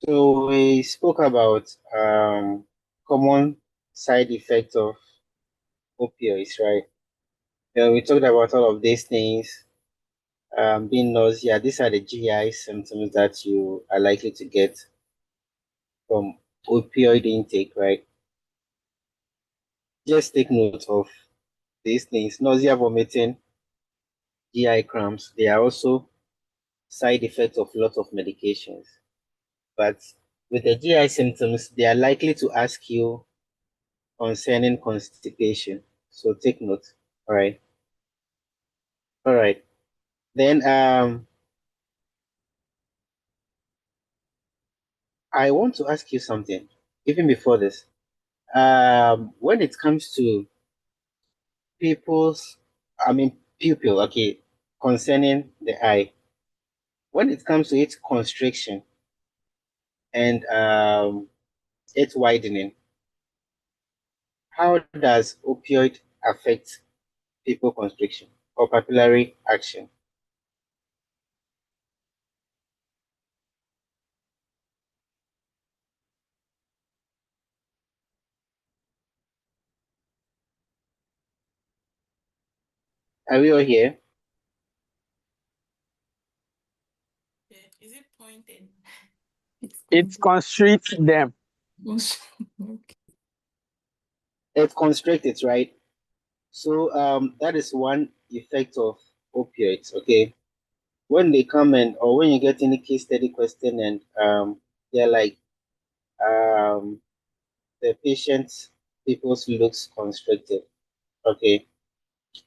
So we spoke about common side effects of opioids, right? We talked about all of these things, being nausea. These are the GI symptoms that you are likely to get from opioid intake, right? Just take note of these things. Nausea, vomiting, GI cramps. They are also side effects of lots of medications. But with the GI symptoms, they are likely to ask you concerning constipation. So take note. All right. All right. Then I want to ask you something, even before this. When it comes to people's, I mean pupil, okay, concerning the eye, when it comes to its constriction and its widening, how does opioid affect pupil constriction or papillary action? Are we all here? Is it pointed? It constricts them. Okay. It's constricted, right? So that is one effect of opioids, okay? When they come in or when you get any case study question and they're like um the patient's people's looks constricted, okay?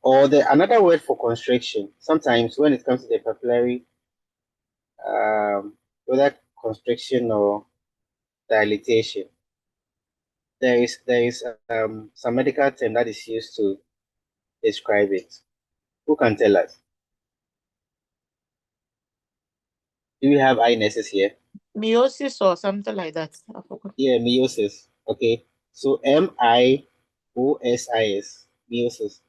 Or the another word for constriction, sometimes when it comes to the papillary whether constriction or dilatation, there is some medical term that is used to describe it. Who can tell us? Do we have eyenesses here? Meiosis or something like that. I forgot. Yeah, meiosis. Okay. So Meiosis, meiosis.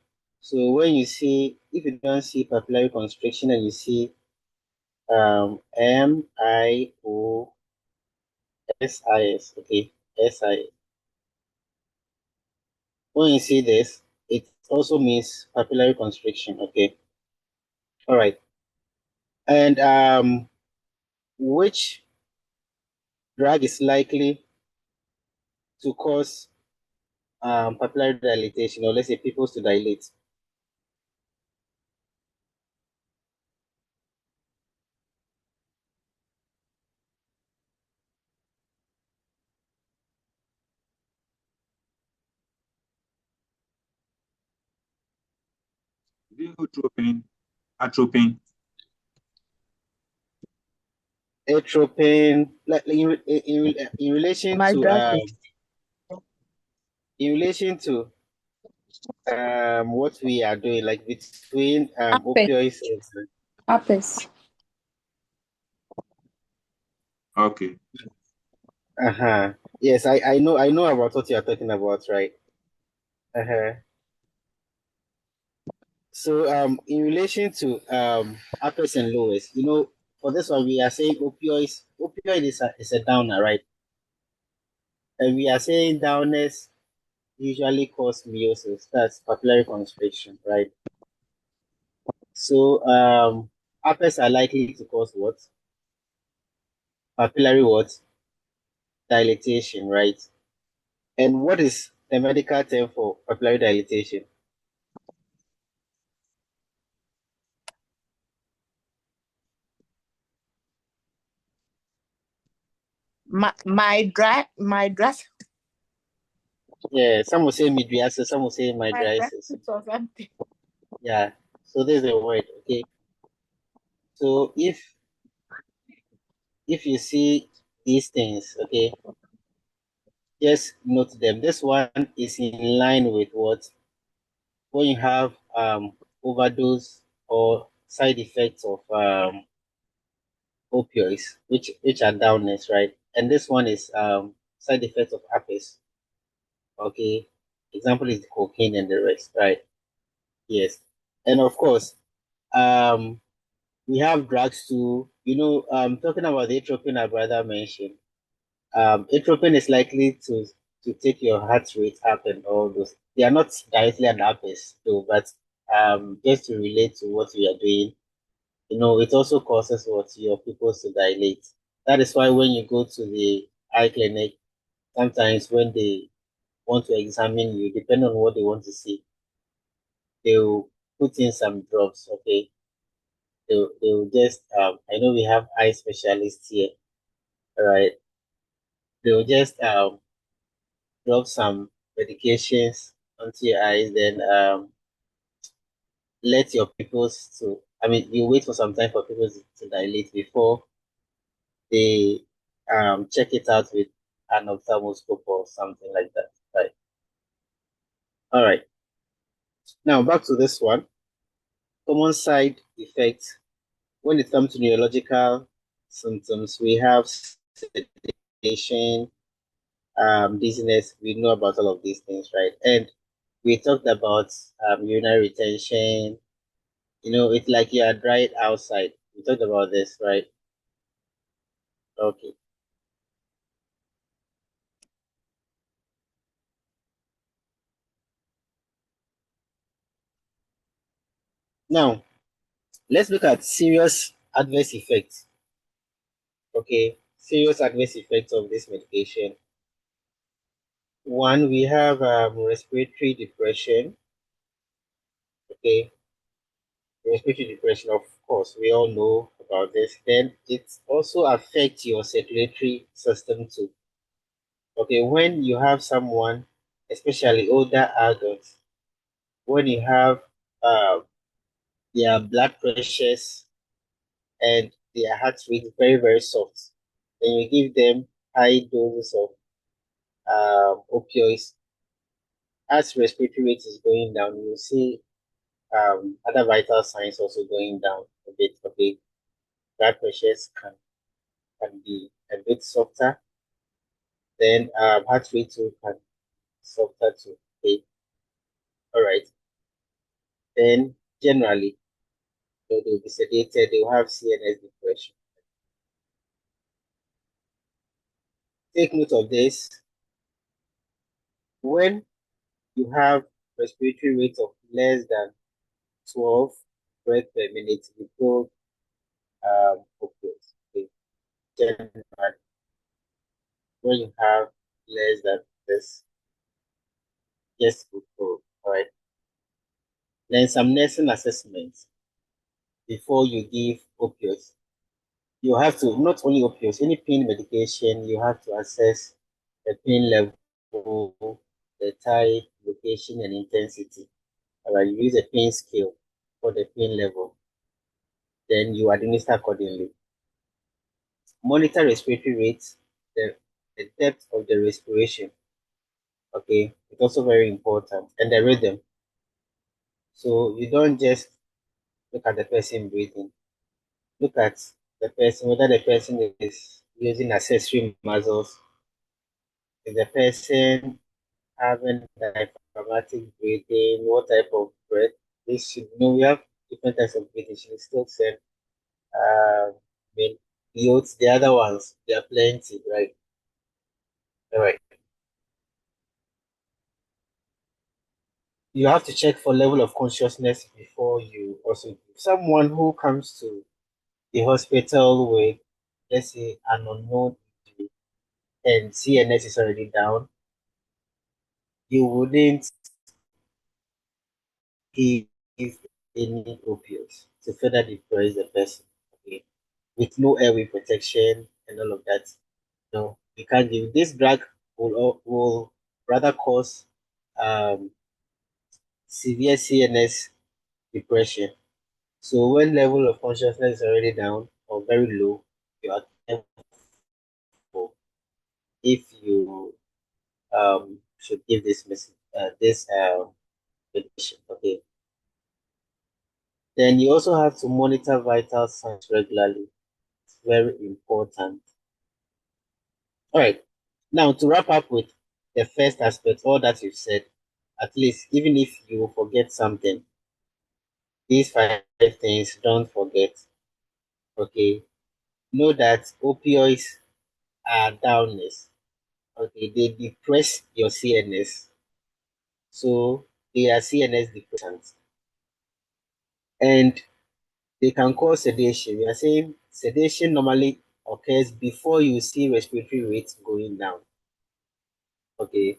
So when you see, if you don't see papillary constriction and you see Meiosis, okay, SIS. When you see this, it also means papillary constriction, okay. All right. And which drug is likely to cause papillary dilatation, or let's say pupils to dilate? Atropine. Atropine. Atropine, like in relation My to graphics. what we are doing, like between Apple. opioids and Apples. Okay. uh-huh. Yes, I know about what you are talking about, right? Uh-huh. So in relation to uppers and lowers, for this one we are saying opioid is a downer, right? And we are saying downers usually cause meiosis, that's papillary constriction, right? So uppers are likely to cause what? Papillary what? Dilatation, right? And what is the medical term for papillary dilatation? My dress. Yeah, some will say midriasis, some will say My mydriasis. graphics or something. Yeah, so there's a word, okay? So if you see these things, okay, just note them. This one is in line with what when you have overdose or side effects of opioids, which are downers, right? And this one is side effects of herpes. Okay. Example is the cocaine and the rest, right? Yes. And of course, um we have drugs too. Talking about the atropine our brother mentioned. atropine is likely to take your heart rate up and all those. They are not directly an herpes though, but just to relate to what we are doing, it also causes what your pupils to dilate. That is why when you go to the eye clinic, sometimes when they want to examine you, depending on what they want to see, they'll put in some drops. Okay, they'll just I know we have eye specialists here, all right? They'll just drop some medications onto your eyes, then let your pupils to. I mean, you wait for some time for pupils to dilate before they check it out with an ophthalmoscope or something like that. Right. All right. Now back to this one. Common side effects when it comes to neurological symptoms, we have sedation, dizziness. We know about all of these things, right? And we talked about urinary retention. It's like you are dried outside. We talked about this, right? Okay. Now, let's look at serious adverse effects. Okay, serious adverse effects of this medication. One, we have respiratory depression. Okay, respiratory depression, of course, we all know about this. Then it also affects your circulatory system too. Okay, when you have someone, especially older adults, when you have uh, their blood pressures and their heart rate is very, very soft, then you give them high doses of opioids, as respiratory rate is going down, you see other vital signs also going down a bit. Okay, blood pressures can be a bit softer. Then heart rate too can softer too. Okay, all right. Then generally they'll be sedated. They'll have CNS depression. Take note of this. When you have respiratory rate of less than 12 breaths per minute, you go opioids. Okay, generally when you have less than this, just go for. All right. Then some nursing assessments before you give opioids. You have to, not only opioids, any pain medication, you have to assess the pain level, the type, location, and intensity. All right, you use a pain scale for the pain level. Then you administer accordingly. Monitor respiratory rates, the depth of the respiration. Okay, it's also very important, and the rhythm. So you don't just look at the person breathing. Look at the person, whether the person is using accessory muscles, is the person having diaphragmatic breathing, what type of breath. This should, we have different types of breathing. Should still send, I mean, yields, the other ones, there are plenty, right? All right. You have to check for level of consciousness before you also give. Someone who comes to the hospital with, let's say, an unknown injury and CNS is already down, you wouldn't give any opioids to further depress the person. Okay, with no airway protection and all of that. No, you can't give this drug will rather cause um, severe CNS depression. So when level of consciousness is already down or very low, you are careful if you should give this medication. Okay. Then you also have to monitor vital signs regularly. It's very important. All right. Now to wrap up with the first aspect, all that you've said, at least even if you forget something, these five things don't forget. Okay. Know that opioids downers. Okay, they depress your CNS. So they are CNS depressants. And they can cause sedation. We are saying sedation normally occurs before you see respiratory rates going down. Okay,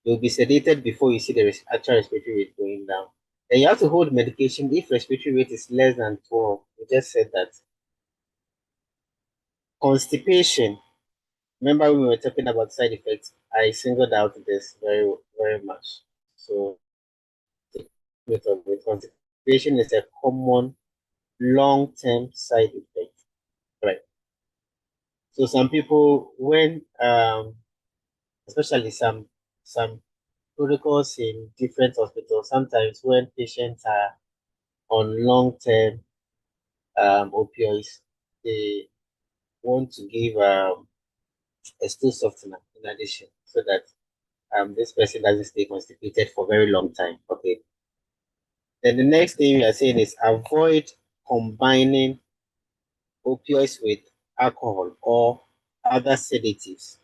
you'll be sedated before you see the actual respiratory rate going down. And you have to hold medication if respiratory rate is less than 12. We just said that. Constipation. Remember when we were talking about side effects? I singled out this very, very much. So, with constipation is a common long-term side effect, right? So some people, when especially some protocols in different hospitals, sometimes when patients are on long-term opioids, they want to give a stool softener in addition, so that this person doesn't stay constipated for a very long time. Okay. Then the next thing we are saying is avoid combining opioids with alcohol or other sedatives.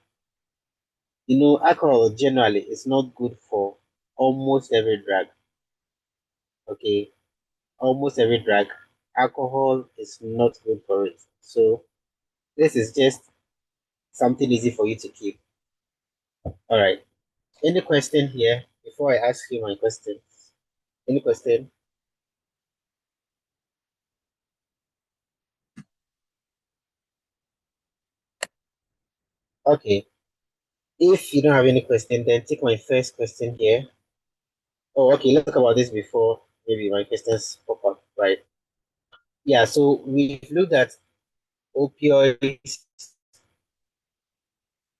You know, alcohol generally is not good for almost every drug. Okay, almost every drug, alcohol is not good for it. So this is just something easy for you to keep. All right. Any question here before I ask you my question? Any question? Okay. If you don't have any question, then take my first question here. Oh, okay. Let's talk about this before maybe my questions pop up, right? Yeah. So we've looked at opioids.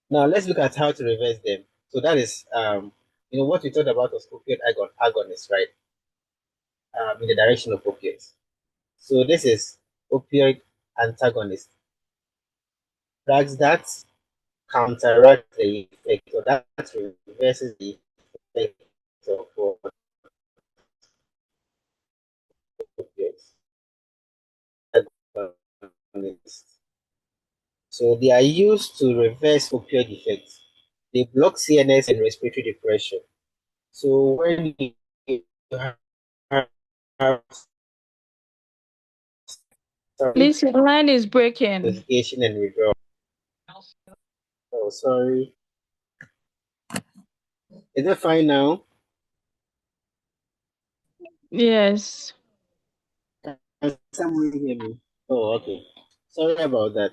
Now let's look at how to reverse them. So that is, what we talked about was opioid agonists, right? In the direction of opioids. So this is opioid antagonist. Drugs that counteract the effect, or that reverses the effect of opioids. So they are used to reverse opioid effects. They block CNS and respiratory depression. So when you have sorry, Please, your line is breaking. notification and withdrawal. Oh, sorry. Is it fine now? Yes. Can someone hear me? Oh, okay. Sorry about that.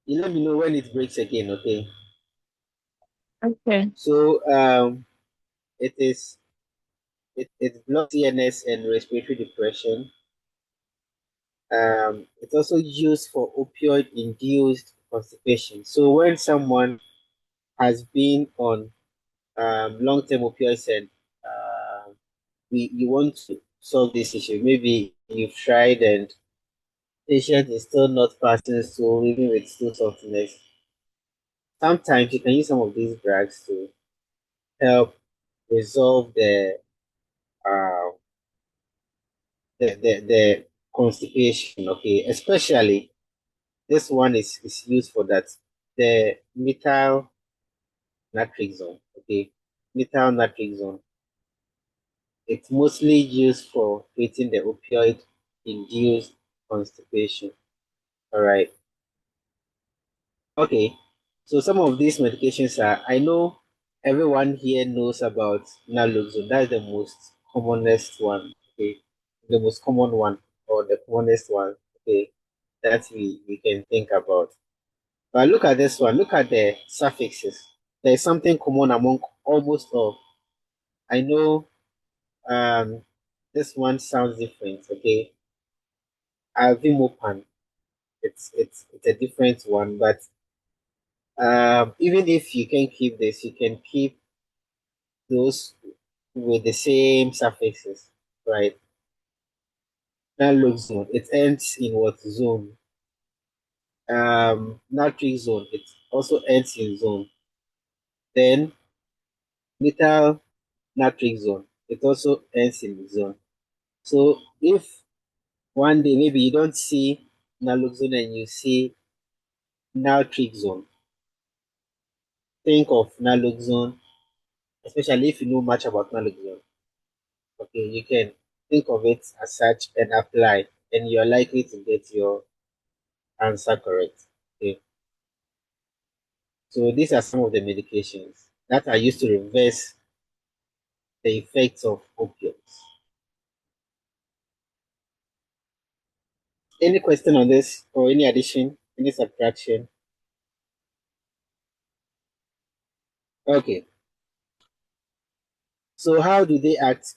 You let me know when it breaks again, okay? Okay. So it is it blocks CNS and respiratory depression. It's also used for opioid induced constipation. So when someone has been on long term opioids and you want to solve this issue, maybe you've tried and patient is still not passing through even with stool softness. Sometimes you can use some of these drugs to help resolve uh, the constipation. Okay, especially this one is used for that. The methyl naltrexone. Okay, methyl naltrexone. It's mostly used for treating the opioid induced constipation. All right. Okay. So some of these medications are, I know everyone here knows about naloxone. That's the most commonest one. Okay. The most common one, or the commonest one. Okay. That we can think about. But look at this one. Look at the suffixes. There's something common among almost all. I know this one sounds different. Okay. Alvimopan. It's a different one, but even if you can keep this, you can keep those with the same suffixes, right? Naloxone, it ends in what zone? Naltrexone, it also ends in zone. Then methyl naltrexone, it also ends in zone. So if one day maybe you don't see naloxone and you see naltrexone, think of naloxone, especially if you know much about naloxone. Okay, you can think of it as such and apply, and you're likely to get your answer correct. Okay, so these are some of the medications that are used to reverse the effects of opioids. Any question on this or any addition, any subtraction? Okay, so how do they act?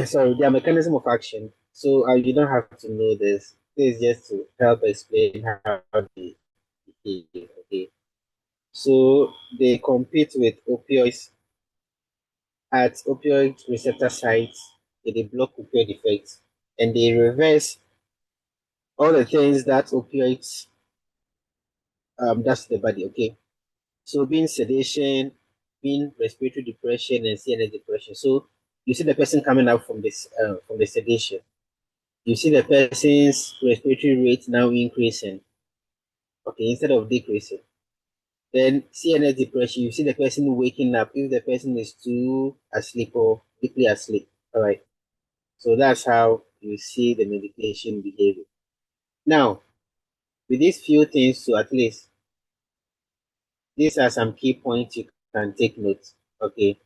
Sorry, their mechanism of action. So you don't have to know this. This is just to help explain how they behave. Okay, so they compete with opioids at opioid receptor sites. They block opioid effects and they reverse all the things that opioids does to the body. Okay, so being sedation, being respiratory depression, and CNS depression. So you see the person coming out from the sedation. You see the person's respiratory rate now increasing. Okay, instead of decreasing. Then CNS depression, you see the person waking up if the person is too asleep or deeply asleep. All right. So that's how you see the medication behaving. Now, with these few things, so at least these are some key points you can take note. Okay.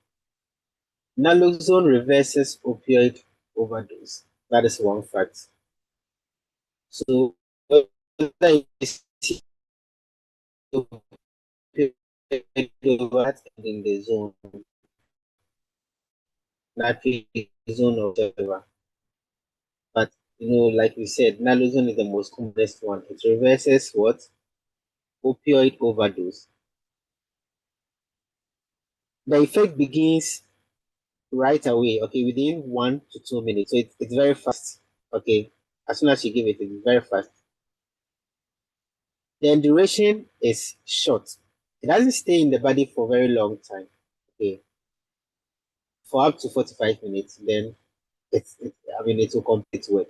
Naloxone reverses opioid overdose. That is one fact. So whether you see opioid overdose in the zone, naltrexone or whatever. But like we said, naloxone is the most commonest one. It reverses what? Opioid overdose. The effect begins right away, okay, within 1 to 2 minutes. So it's very fast, okay. As soon as you give it, it's very fast. Then duration is short. It doesn't stay in the body for a very long time, okay, for up to 45 minutes. Then it will complete work.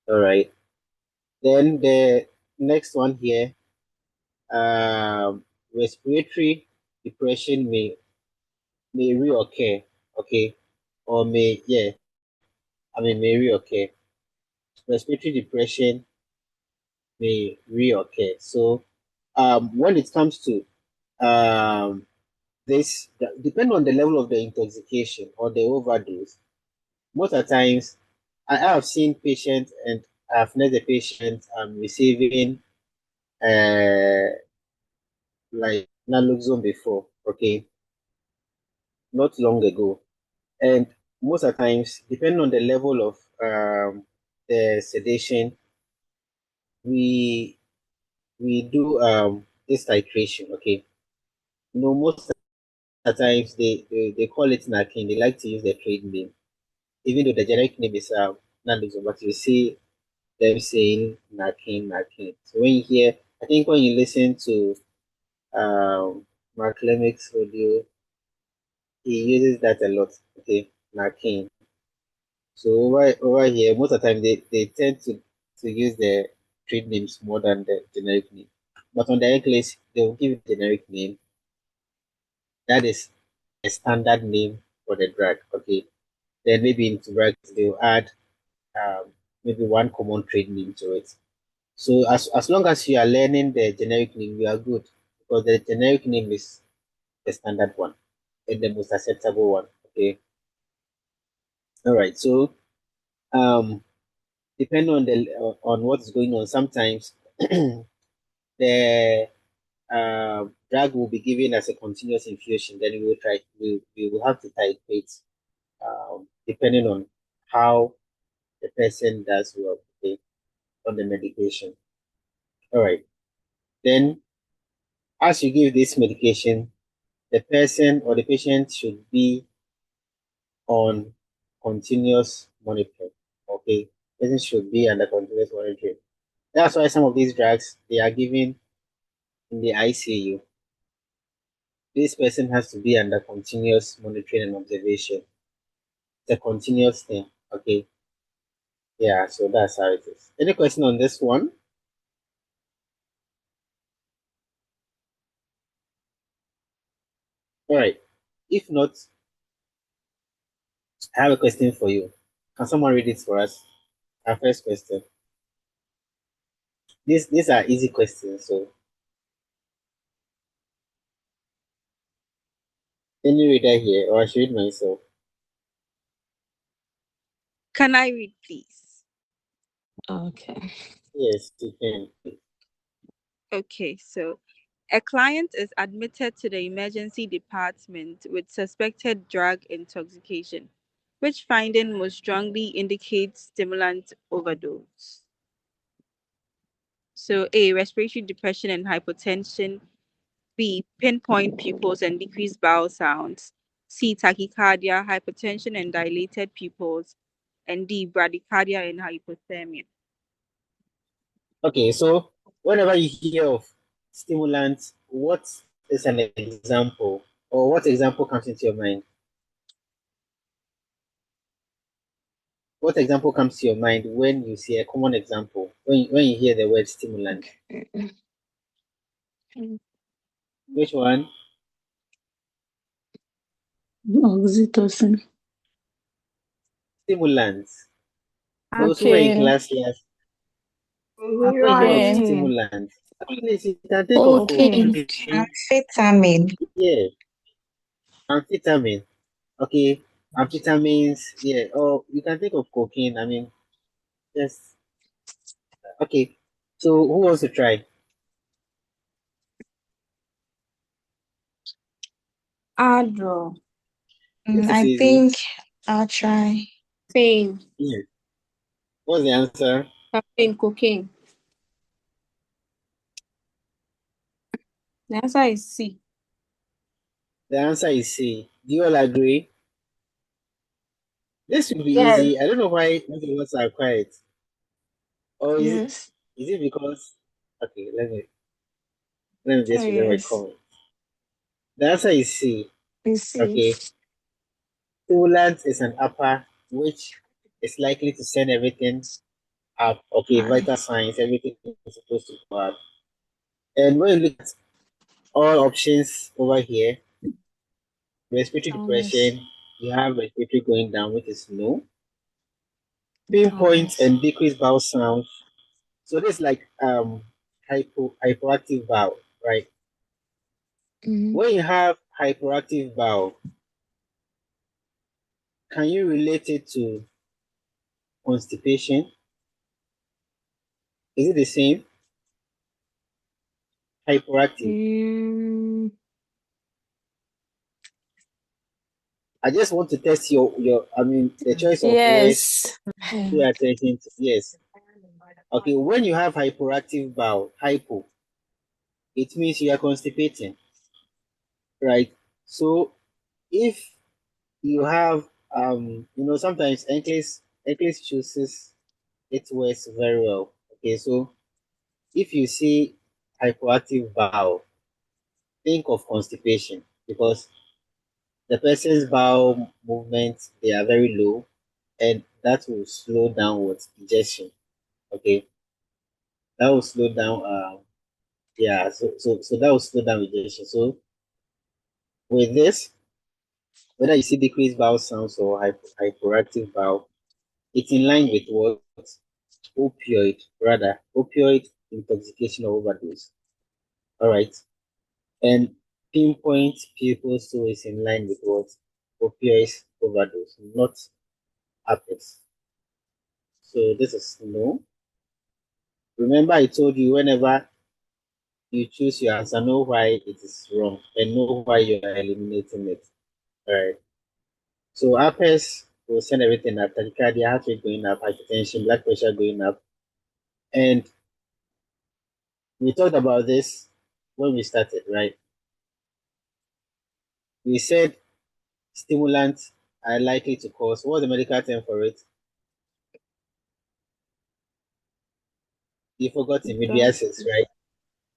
All right. Then the next one here, respiratory depression may reoccur, okay, or may reoccur. Respiratory depression may reoccur. So, when it comes to this, depending on the level of the intoxication or the overdose, most of the times I have seen patients and I've met the patient receiving uh, like naloxone before, okay, not long ago. And most of the times, depending on the level of the sedation, we do this titration, okay. Most of the times they call it narcan. They like to use the trade name, even though the generic name is naloxone, but you see them saying narcan. So when you hear, I think when you listen to Mark Lemick's audio, he uses that a lot, okay, narcan. So over here, most of the time they tend to use the trade names more than the generic name. But on the English, they will give a generic name. That is a standard name for the drug. Okay. Then maybe into drugs they'll add maybe one common trade name to it. So as long as you are learning the generic name, you are good because the generic name is the standard one and the most acceptable one. Okay. All right. So um depending on the on what's going on, sometimes the drug will be given as a continuous infusion. Then we will have to titrate depending on how the person does well, okay, on the medication. All right. Then as you give this medication, the person or the patient should be on continuous monitoring. Okay. Person should be under continuous monitoring. That's why some of these drugs they are given in the ICU. This person has to be under continuous monitoring and observation. It's a continuous thing. Okay. Yeah, so that's how it is. Any question on this one? All right. If not, I have a question for you. Can someone read it for us? Our first question. These are easy questions, so any reader here, or I should read myself. Can I read, please? Okay. Yes, you can. Okay, so a client is admitted to the emergency department with suspected drug intoxication. Which finding most strongly indicates stimulant overdose? So A, respiratory depression and hypotension. B, pinpoint pupils and decreased bowel sounds. C, tachycardia, hypertension and dilated pupils. And D, bradycardia and hypothermia. Okay, so whenever you hear of stimulants, what is an example, or what example comes into your mind? What example comes to your mind when you see a common example, when you hear the word stimulant? Which one? Oxytocin. Stimulants. Those who were in Okay. class last, when you hear of Okay. stimulants, please, you can think of Okay. cocaine, Amphetamine. yeah, amphetamine, okay, amphetamines, yeah, or you can think of cocaine. I mean, yes, okay. So who wants to try? Adro. This is I easy. think I'll try. Caffeine. Yeah. What's the answer? Caffeine, cocaine. The answer is C. The answer is C. Do you all agree? This will be Yes. easy. I don't know why the words are quiet. Or Yes. is it because okay, let me Oh, just read my yes. comment. The answer is C. It's C. Okay. Stimulant is an upper which is likely to send everything up. Okay, vital signs, everything is supposed to go up. And when you look at all options over here, respiratory Oh, yes. depression, you have respiratory going down, which is no. Pinpoint Yes. and decreased bowel sound. So this is like hyperactive bowel, right? Mm. When you have hyperactive bowel, can you relate it to constipation? Is it the same? Hyperactive. Mm. I just want to test your I mean the choice of words. Yes. Pay attention to yes. Okay, when you have hyperactive bowel, hypo, it means you are constipating, right? So if you have sometimes English chooses its words very well. Okay, so if you see hyperactive bowel, think of constipation because the person's bowel movements they are very low and that will slow down with digestion. Okay, that will slow down yeah, so that will slow down digestion. So with this, whether you see decreased bowel sounds or hyperactive bowel, it's in line with what opioid intoxication or overdose. All right. And pinpoint people so is in line with what opioid overdose, not herpes. So this is no. Remember, I told you whenever you choose your answer, know why it is wrong and know why you are eliminating it. All right. So herpes will send everything up, tachycardia, heart rate going up, hypertension, blood pressure going up. And we talked about this when we started, right? We said stimulants are likely to cause what's the medical term for it? You forgot immediasis, right?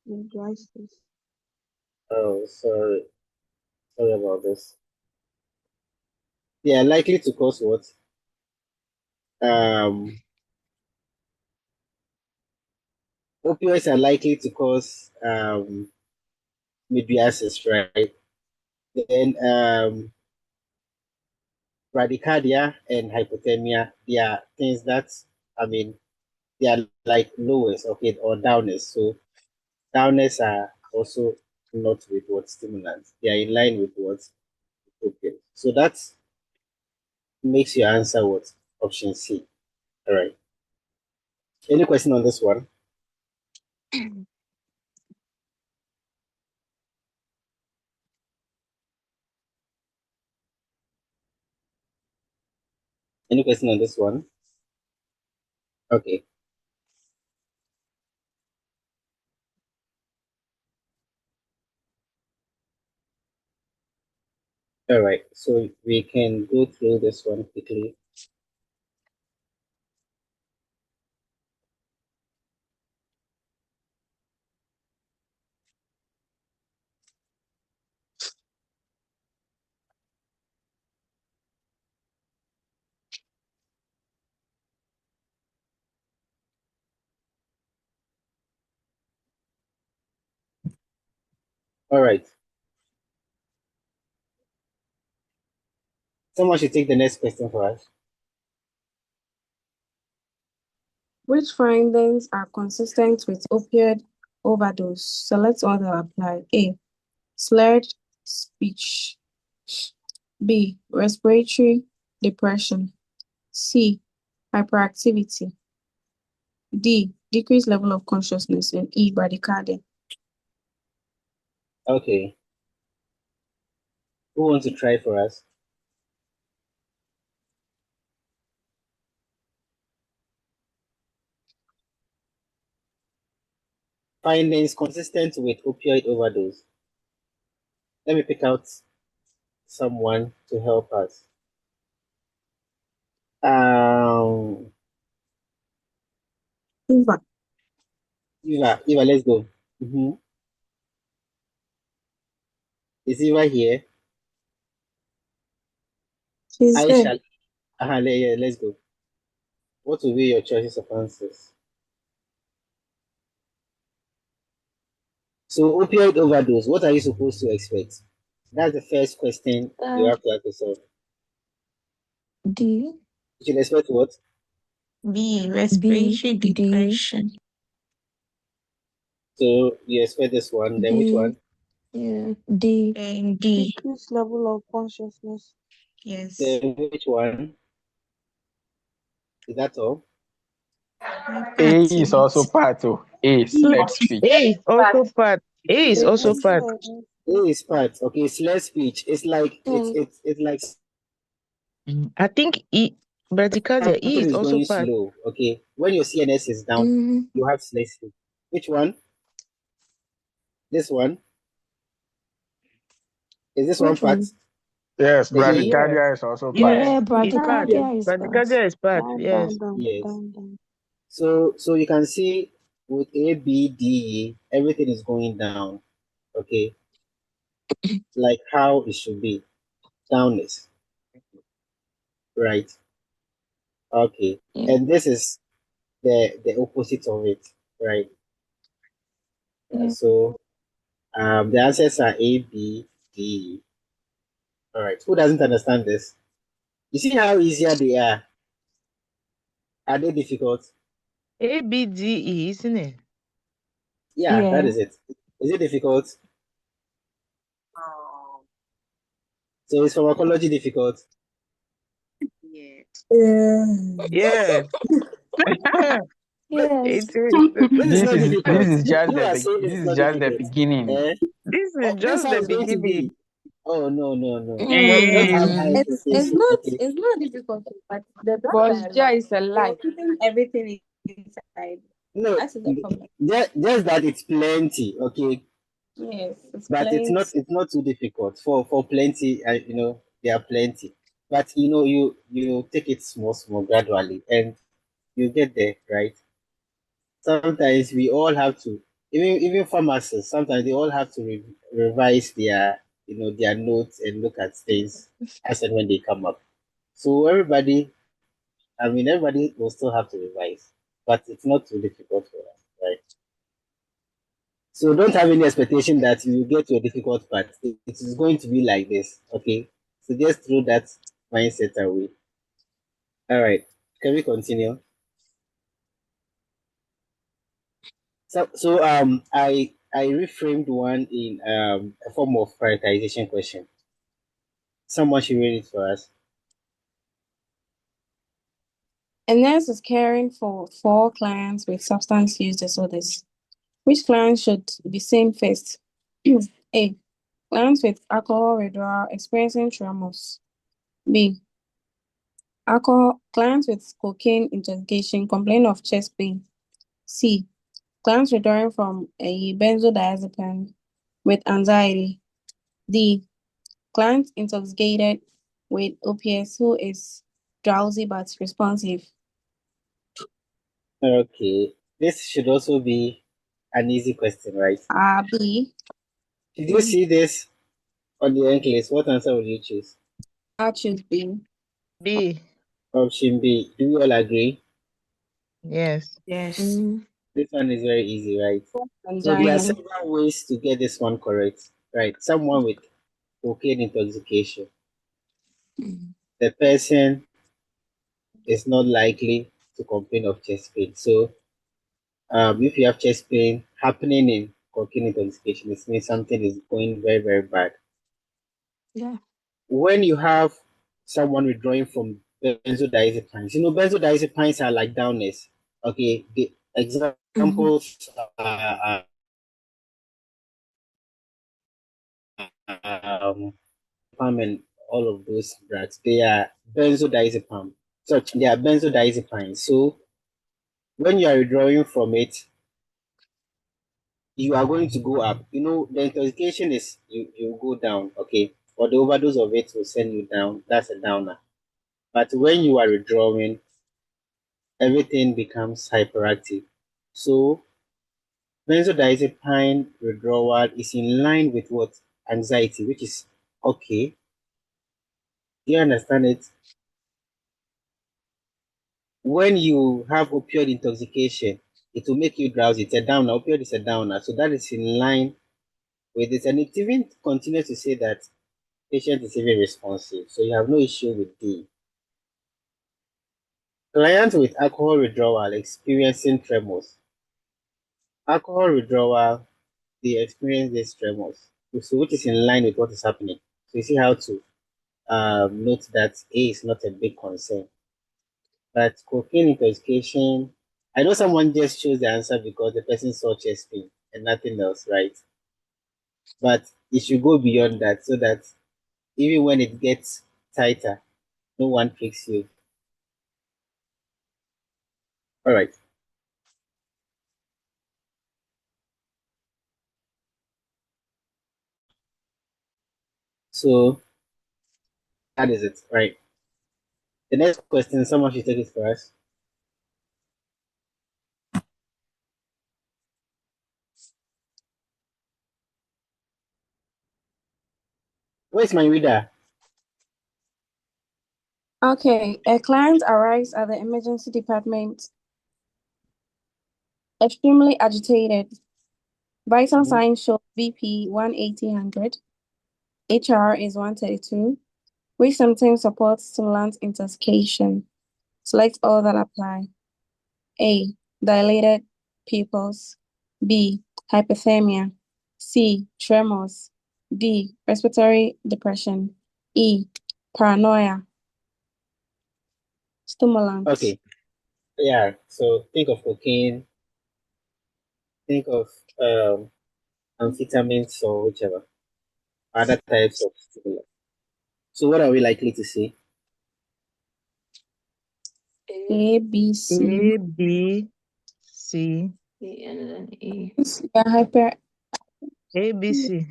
Mydriasis. Oh, sorry about this. They are likely to cause what? Um, opioids are likely to cause mydriasis, right? Then bradycardia and hypothermia, they are things that, I mean, they are like lowest, okay, or downers. So downers are also not with what stimulants. They are in line with what opiates. So that makes your answer what? Option C. All right. Any question on this one? Any question on this one? Okay. All right. So we can go through this one quickly. All right. Someone should take the next question for us. Which findings are consistent with opioid overdose? Select all that apply. A. Slurred speech. B. Respiratory depression. C. Hyperactivity. D. Decreased level of consciousness. And E. Bradycardia. Okay. Who wants to try for us? Findings consistent with opioid overdose. Let me pick out someone to help us. Eva. Eva, let's go. Is Eva here? She's there. Aisha. Yeah, let's go. What will be your choices of answers? So, opioid overdose, what are you supposed to expect? That's the first question you have to ask yourself. D. You should expect what? B. Respiratory D. depression. So, you expect this one, then which D. one? Yeah. D. And D. Decreased level of consciousness. Yes. Then which one? Is that all? A is also part of A. Slurred speech. A is also part. A is also part. A is part. Okay, slurred speech. It's like it's like I think E, bradycardia. E something is is also going part. slow. Okay, when your CNS is down, you have slurred speech. Which one? This one? Is this one Which part? one? Yes, The E? Yeah, bradycardia is also part. yeah, Yeah, it's part. bradycardia is part. Bradycardia is part. Yes. Yes. So you can see with A, B, D, E, everything is going down. Okay, like how it should be. Downest, right? Okay, Yeah. and this is the opposite of it, right? Yeah. So the answers are A, B, D. E. All right. Who doesn't understand this? You see how easier they are. Are they difficult? A, B, D, E, isn't it? Yeah, that Yeah. is it. Is it difficult? So is pharmacology difficult? Yeah. Yes. It is. This is not This difficult. is just You are saying this it's is not just the difficult. beginning. Eh? This Oh, is this is just how the it's going to be. beginning. Oh no, no, no. What have Mm, I It's expectations? not Okay. it's not difficult, but the drugs But are Joy like is a lie. keeping everything inside. No, That's the problem. just that it's plenty, okay. Yes, it's But plenty. it's not too difficult for plenty. There are plenty. But you take it small gradually, and you get there, right? Sometimes we all have to, even pharmacists. Sometimes they all have to revise their notes and look at things as and when they come up. So everybody will still have to revise, but it's not too difficult for us, right? So don't have any expectation that you get to a difficult part. It is going to be like this, okay? So just throw that mindset away. All right, can we continue? I reframed one in a form of prioritization question. Someone should read it for us. A nurse is caring for 4 clients with substance use disorders. Which clients should be seen first? A. Clients with alcohol withdrawal experiencing tremors. B. Clients with cocaine intoxication complain of chest pain. C. Clients withdrawing from a benzodiazepine with anxiety. D. Client intoxicated with opiates who is drowsy but responsive. Okay, this should also be an easy question, right? B. Did you see this on the end list? What answer would you choose? I choose B. B. Option B. Do we all agree? Yes. Yes. This one is very easy, right? So there are Angina. several ways to get this one correct, right? Someone with cocaine intoxication, the person is not likely to complain of chest pain. So if you have chest pain happening in cocaine intoxication, it means something is going very, very bad. Yeah. When you have someone withdrawing from benzodiazepines, benzodiazepines are like downers. Okay, the examples are and all of those drugs. They are benzodiazepine. So they are benzodiazepines. So when you are withdrawing from it, you are going to go up. The intoxication is you go down, okay, or the overdose of it will send you down. That's a downer. But when you are withdrawing, everything becomes hyperactive. So benzodiazepine withdrawal is in line with what anxiety, which is okay. Do you understand it? When you have opioid intoxication, it will make you drowsy. It's a downer. Opioid is a downer. So that is in line with it. And it even continues to say that patient is even responsive. So you have no issue with D. Client with alcohol withdrawal experiencing tremors. Alcohol withdrawal, they experience these tremors, so which is in line with what is happening. So you see how to note that A is not a big concern. But cocaine intoxication, I know someone just chose the answer because the person saw chest pain and nothing else, right? But it should go beyond that so that even when it gets tighter, no one tricks you. All right. So that is it, right? The next question, someone should take it for us. Where's my reader? Okay, a client arrives at the emergency department extremely agitated. Vital signs show BP 180/100, HR is 132, which sometimes supports stimulant intoxication. Select all that apply. A. Dilated pupils. B. Hypothermia. C. Tremors. D. Respiratory depression. E. Paranoia. Stimulants. Okay. Yeah. So think of cocaine, think of amphetamines or whichever other types of stimulants. So what are we likely to see? A, B, C. A, B, C. And then E. Yeah, hyper. A, B, C.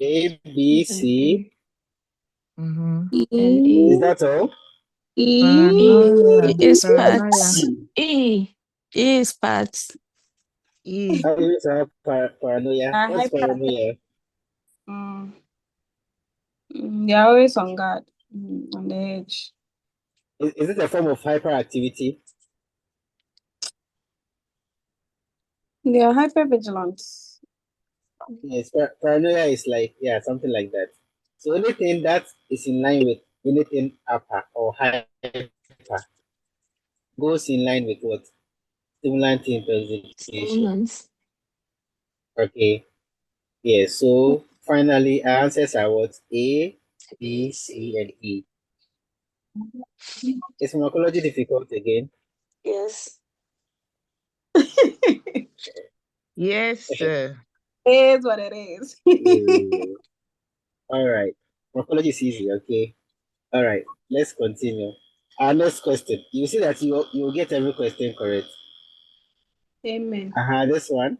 A, B, And C. E. Mm-hmm. And E. Is E. that all? E. Paranoia. Is Paranoia. parts. E. E is parts. E. I always have paranoia. What's Hyper. paranoia? Mm. They're always on guard, on the edge. Is it a form of hyperactivity? They are hypervigilant. Yes, paranoia is like, yeah, something like that. So anything that is in line with anything upper or hyper goes in line with what? Stimulant intoxication. Stimulants. Okay. Yeah, so finally our answers are what? A, B, C, and E. Is pharmacology difficult again? Yes. Yes, sir. It is what it is. Mm, all right. Pharmacology is easy, okay? All right, let's continue. Our next question. You see that you get every question correct. Amen. This one.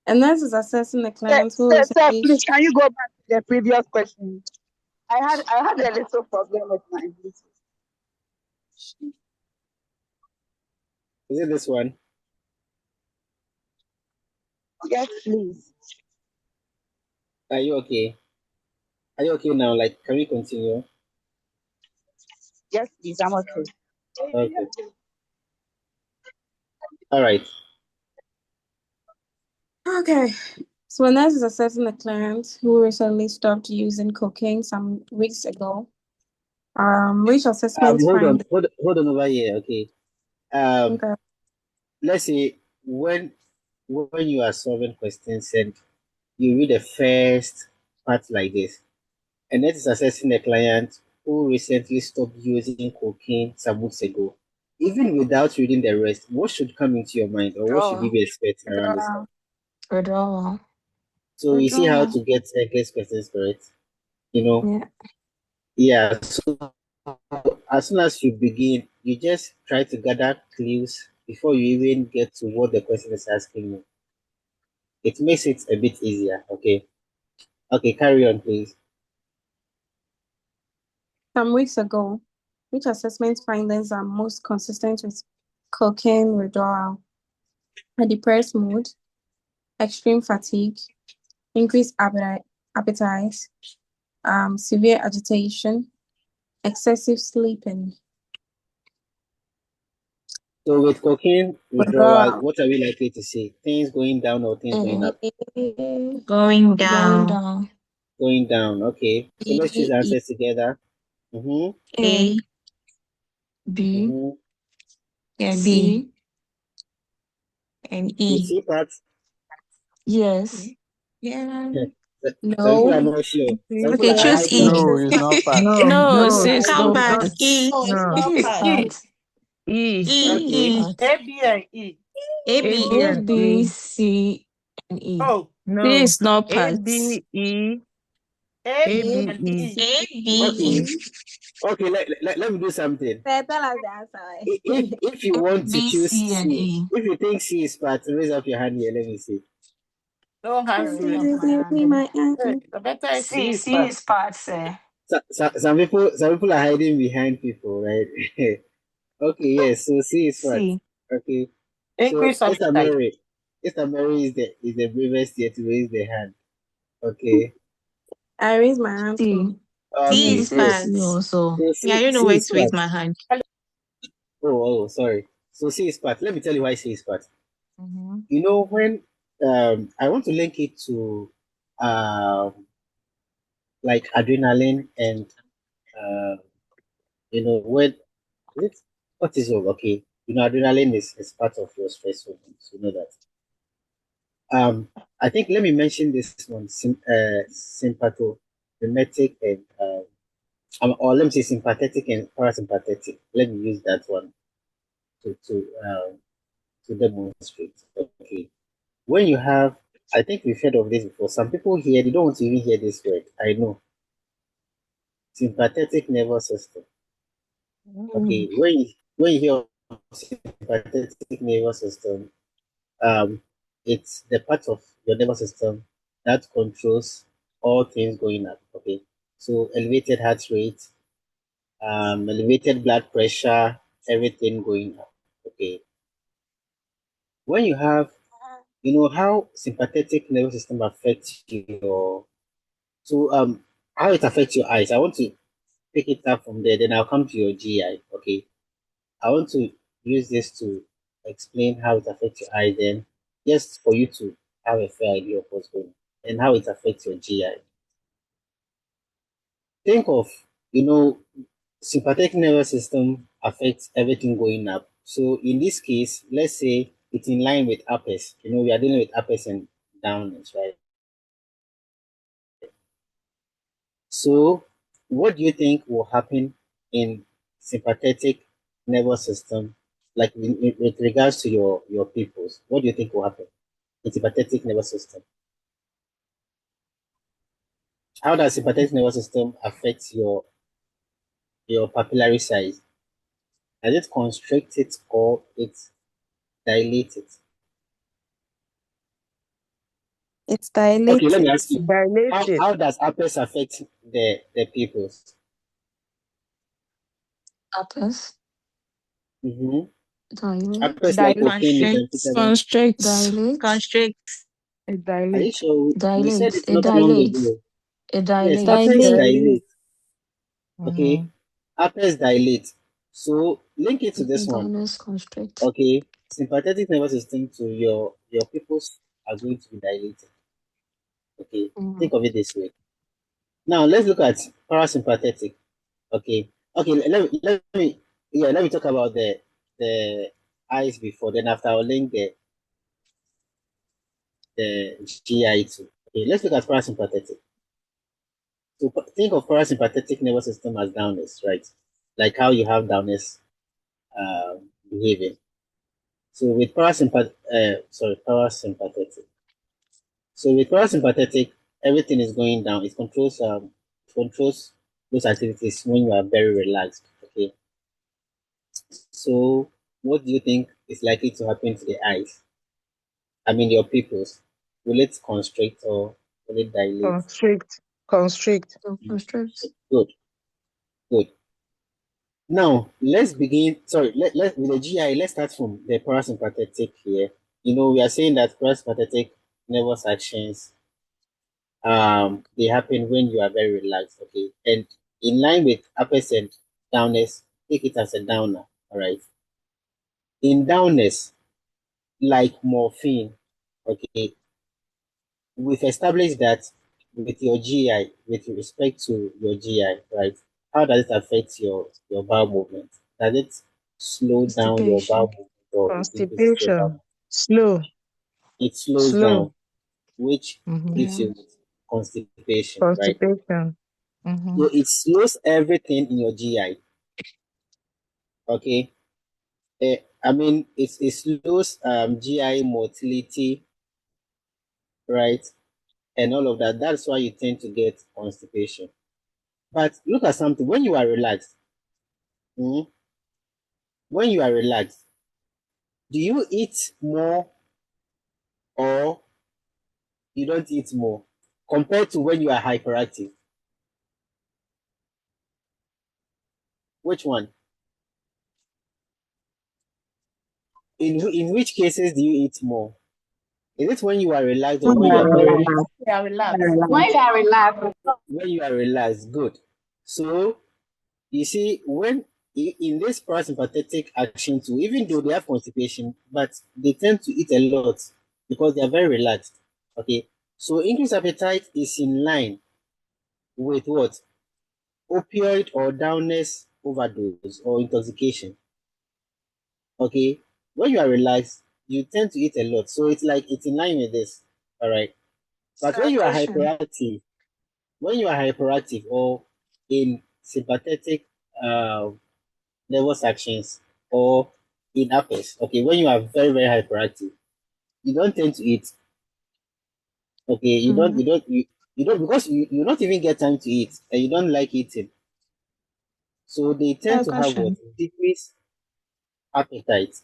And nurse is assessing the Sir, client who sir, recently. please, can you go back to the previous question? I had a little problem with my Bluetooth. Is it this one? Yes, please. Are you okay? Are you okay now? Like, can we continue? Yes, please. I'm okay. Okay. All right. Okay. So a nurse is assessing a client who recently stopped using cocaine some weeks ago. Which assessments Hold on. find Hold on over here. Okay. Um, okay. let's say when you are solving questions and you read the first part like this, and that is assessing a client who recently stopped using cocaine some weeks ago. Even without reading the rest, what should come into your mind or what should you Withdrawal. be expecting around this time? Withdrawal. So you see how Withdrawal. to get case questions correct. You know, Yeah. yeah. So as soon as you begin, you just try to gather clues before you even get to what the question is asking you. It makes it a bit easier. Okay. Okay, carry on, please. Some weeks ago, which assessment findings are most consistent with cocaine withdrawal? A depressed mood, extreme fatigue, increased appetite, severe agitation, excessive sleeping. So with cocaine withdrawal, Withdrawal. what are we likely to see? Things going down or things going up? Going Going down. down. Going down. Okay. So let's choose answers together. Mm-hmm. A, A. B, Mm-hmm. Yeah, B C. and The E. C part. Yes. Yeah. Some people are No. not sure. Some people Okay, are choose hiding E. on No, this it's part. not part. No, No, no. sis, Come no back. parts. E. No, it's No. not Sis part. part. E. E, Sis Okay. E, part. A, B, and E. A, A, B, B, A, and and E. B, E. C, and E. Oh, No. Sis not A, parts. B, E. A, A, B, A, B, and E. E. B, Okay. E. Okay. Let me do something. Tell us the answer. If you want to B, choose C, and C, E. if you think C is part, raise up your hand here. Let me see. No hands Raise up raised. my Give hand. me my Hey, answer. the better is C, C is C part. is parts. Eh. Some people are hiding behind people, right? Okay. Yes. So C is part. C. Okay. So Increase appetite. Esther Mary is the bravest here to raise the hand. Okay. I raise my hand C. too. C C, Okay. is C, So C part. also. Yeah, I don't know C where is to raise part. my hand. Sorry. So C is part. Let me tell you why C is part. Mm-hmm. You know, when I want to link it to um like adrenaline and uh when it's cortisol, okay. You know, adrenaline is part of your stress hormones. You know that. I think let me mention this one, sympathomimetic and or let me say sympathetic and parasympathetic. Let me use that one to demonstrate. Okay. When you have, I think we've heard of this before. Some people here they don't want to even hear this word. I know. Sympathetic nervous system. Mm. Okay. When you hear of sympathetic nervous system, um, it's the part of your nervous system that controls all things going up. Okay. So elevated heart rate, elevated blood pressure, everything going up. Okay. When you have, you know how sympathetic nervous system affects your how it affects your eyes. I want to pick it up from there, then I'll come to your GI. Okay. I want to use this to explain how it affects your eyes then just for you to have a fair idea of what's going on and how it affects your GI. Think of, sympathetic nervous system affects everything going up. So in this case, let's say it's in line with uppers. We are dealing with uppers and downers, right? So what do you think will happen in sympathetic nervous system, like with regards to your pupils? What do you think will happen in sympathetic nervous system? How does sympathetic nervous system affect your papillary size? Does it constrict it or it dilate it? It's Okay, let dilated. me ask you, how, Dilate it. how does herpes affect the pupils? Uppers. Mm-hmm. Dilate. Herpes like cocaine, Constricts. methamphetamine. Constricts. Dilate. Constricts. It Are you dilates. sure? We said Dilate. it It not long dilates. ago. It Yes, dilates. herpes Dilate. dilate. Dilate. Okay, Mm-hmm. herpes dilate. So link it to this one. Downers constrict. Okay, sympathetic nervous system to your pupils are going to be dilated. Okay, Mm. think of it this way. Now let's look at parasympathetic. Okay, okay. Let me talk about the eyes before. Then after I'll link the GI too. Okay, let's look at parasympathetic. So think of parasympathetic nervous system as downers, right? Like how you have downers behaving. So with parasympathetic. So with parasympathetic, everything is going down. It controls those activities when you are very relaxed. Okay. So what do you think is likely to happen to the eyes? I mean your pupils. Will it constrict or will it dilate? Constrict. Constrict. Constrict. Good, good. Now let's begin. Sorry, let with the GI. Let's start from the parasympathetic here. We are saying that parasympathetic nervous actions they happen when you are very relaxed. Okay, and in line with uppers and downers, take it as a downer. All right. In downers, like morphine, okay, we've established that with your GI, with respect to your GI, right? How does it affect your bowel movement? Does it slow down your bowel Constipation. movement or it increases your bowel Constipation. movement? Slow. It slows Slow. down, which Mm-hmm. gives Yeah. you constipation, right? Constipation. Mm-hmm. So it slows everything in your GI. Okay. I mean, it slows GI motility, right? And all of that. That's why you tend to get constipation. But look at something. When you are relaxed, mm, when you are relaxed, do you eat more or you don't eat more compared to when you are hyperactive? Which one? In which cases do you eat more? Is it when you are relaxed or When when you you are are very relaxed. Yeah, relax. When you are relaxed. when you are relaxed? Good. So you see, when in this parasympathetic action too, even though they have constipation, but they tend to eat a lot because they are very relaxed. Okay, so increased appetite is in line with what? Opioid or downers overdose or intoxication. Okay, when you are relaxed, you tend to eat a lot, so it's in line with this. All right, but Starvation. when you are hyperactive or in sympathetic uh, nervous actions or in uppers. Okay, when you are very, very hyperactive, you don't tend to eat. Okay, Mm. you don't because you don't even get time to eat and you don't like eating. So they tend to have what? Percussion. Decreased appetite.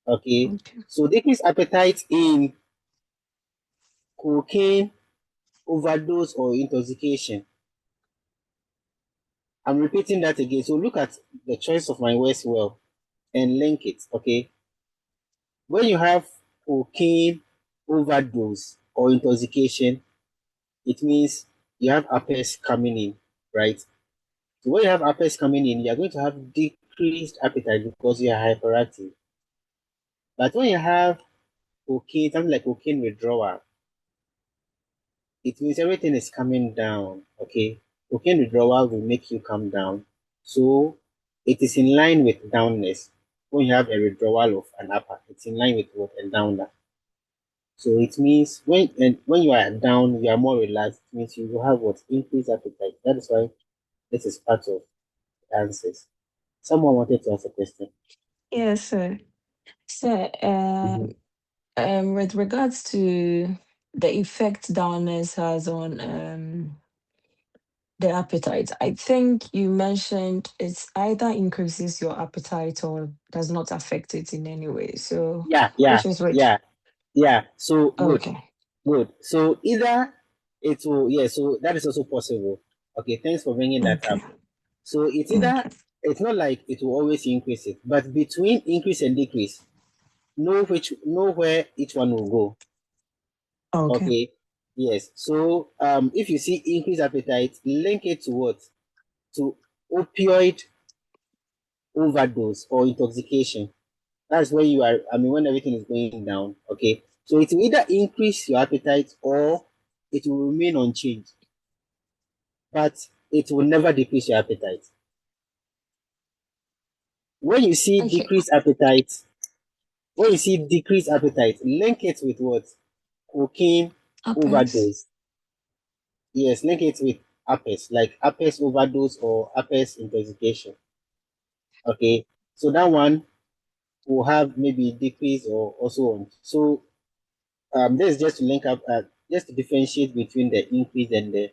Okay. Okay. So decreased appetite in cocaine, overdose, or intoxication. I'm repeating that again. So look at the choice of my words well and link it. Okay. When you have cocaine overdose or intoxication, it means you have herpes coming in, right? So when you have herpes coming in, you're going to have decreased appetite because you are hyperactive. But when you have cocaine, something like cocaine withdrawal, it means everything is coming down. Okay, cocaine withdrawal will make you come down. So it is in line with downness. When you have a withdrawal of an upper, it's in line with what a downer. So it means when you are down, you are more relaxed. It means you will have what increased appetite. That is why this is part of the answers. Someone wanted to ask a question. Yes, sir. So, Mhm. with regards to the effect downers has on the appetite, I think you mentioned it's either increases your appetite or does not affect it in any way. So, Yeah, yeah, which is which? yeah, yeah. So good, Okay. good. So either it will, yeah. So that is also possible. Okay, thanks for bringing that Okay. up. So it's either Okay. it's not like it will always increase it, but between increase and decrease, know where each one will go. Okay. Okay. Yes. So if you see increased appetite, link it to what? To opioid overdose or intoxication. That's where you are, I mean, when everything is going down. Okay. So it will either increase your appetite or it will remain unchanged. But it will never decrease your appetite. When you see Okay. decreased appetite, when you see decreased appetite, link it with what? Cocaine Happens. overdose. Yes, link it with herpes, like herpes overdose or herpes intoxication. Okay, so that one will have maybe decrease or also on. So this is just to link up, just to differentiate between the increase and the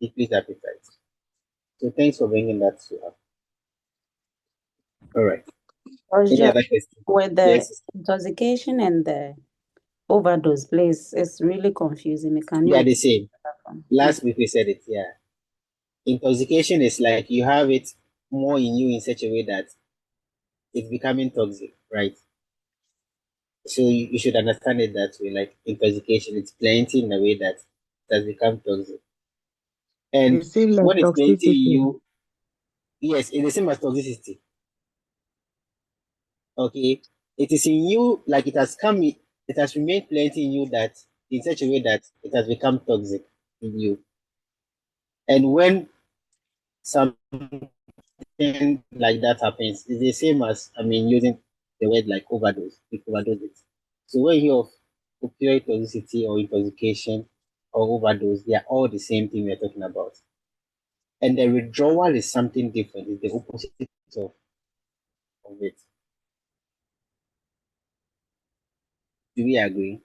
decreased appetite. So thanks for bringing that to up. All right. Was Any just other question? with the Yes, intoxication and the overdose, please. It's really confusing me. Can they you are the explain same. that one? Last week we said it. Yeah, intoxication is like you have it more in you in such a way that it's becoming toxic, right? So you should understand it that way, like intoxication. It's plenty in a way that it has become toxic. It And seems like when it's plenty in toxicity. you, yes, it's the same as toxicity. Okay, it is in you, like it has remained plenty in you that in such a way that it has become toxic in you. And when something like that happens, it's the same as I mean using the word like overdose. If overdose it. So when you hear of opioid toxicity or intoxication or overdose, they are all the same thing we're talking about. And the withdrawal is something different. It's the opposite of it. Do we agree?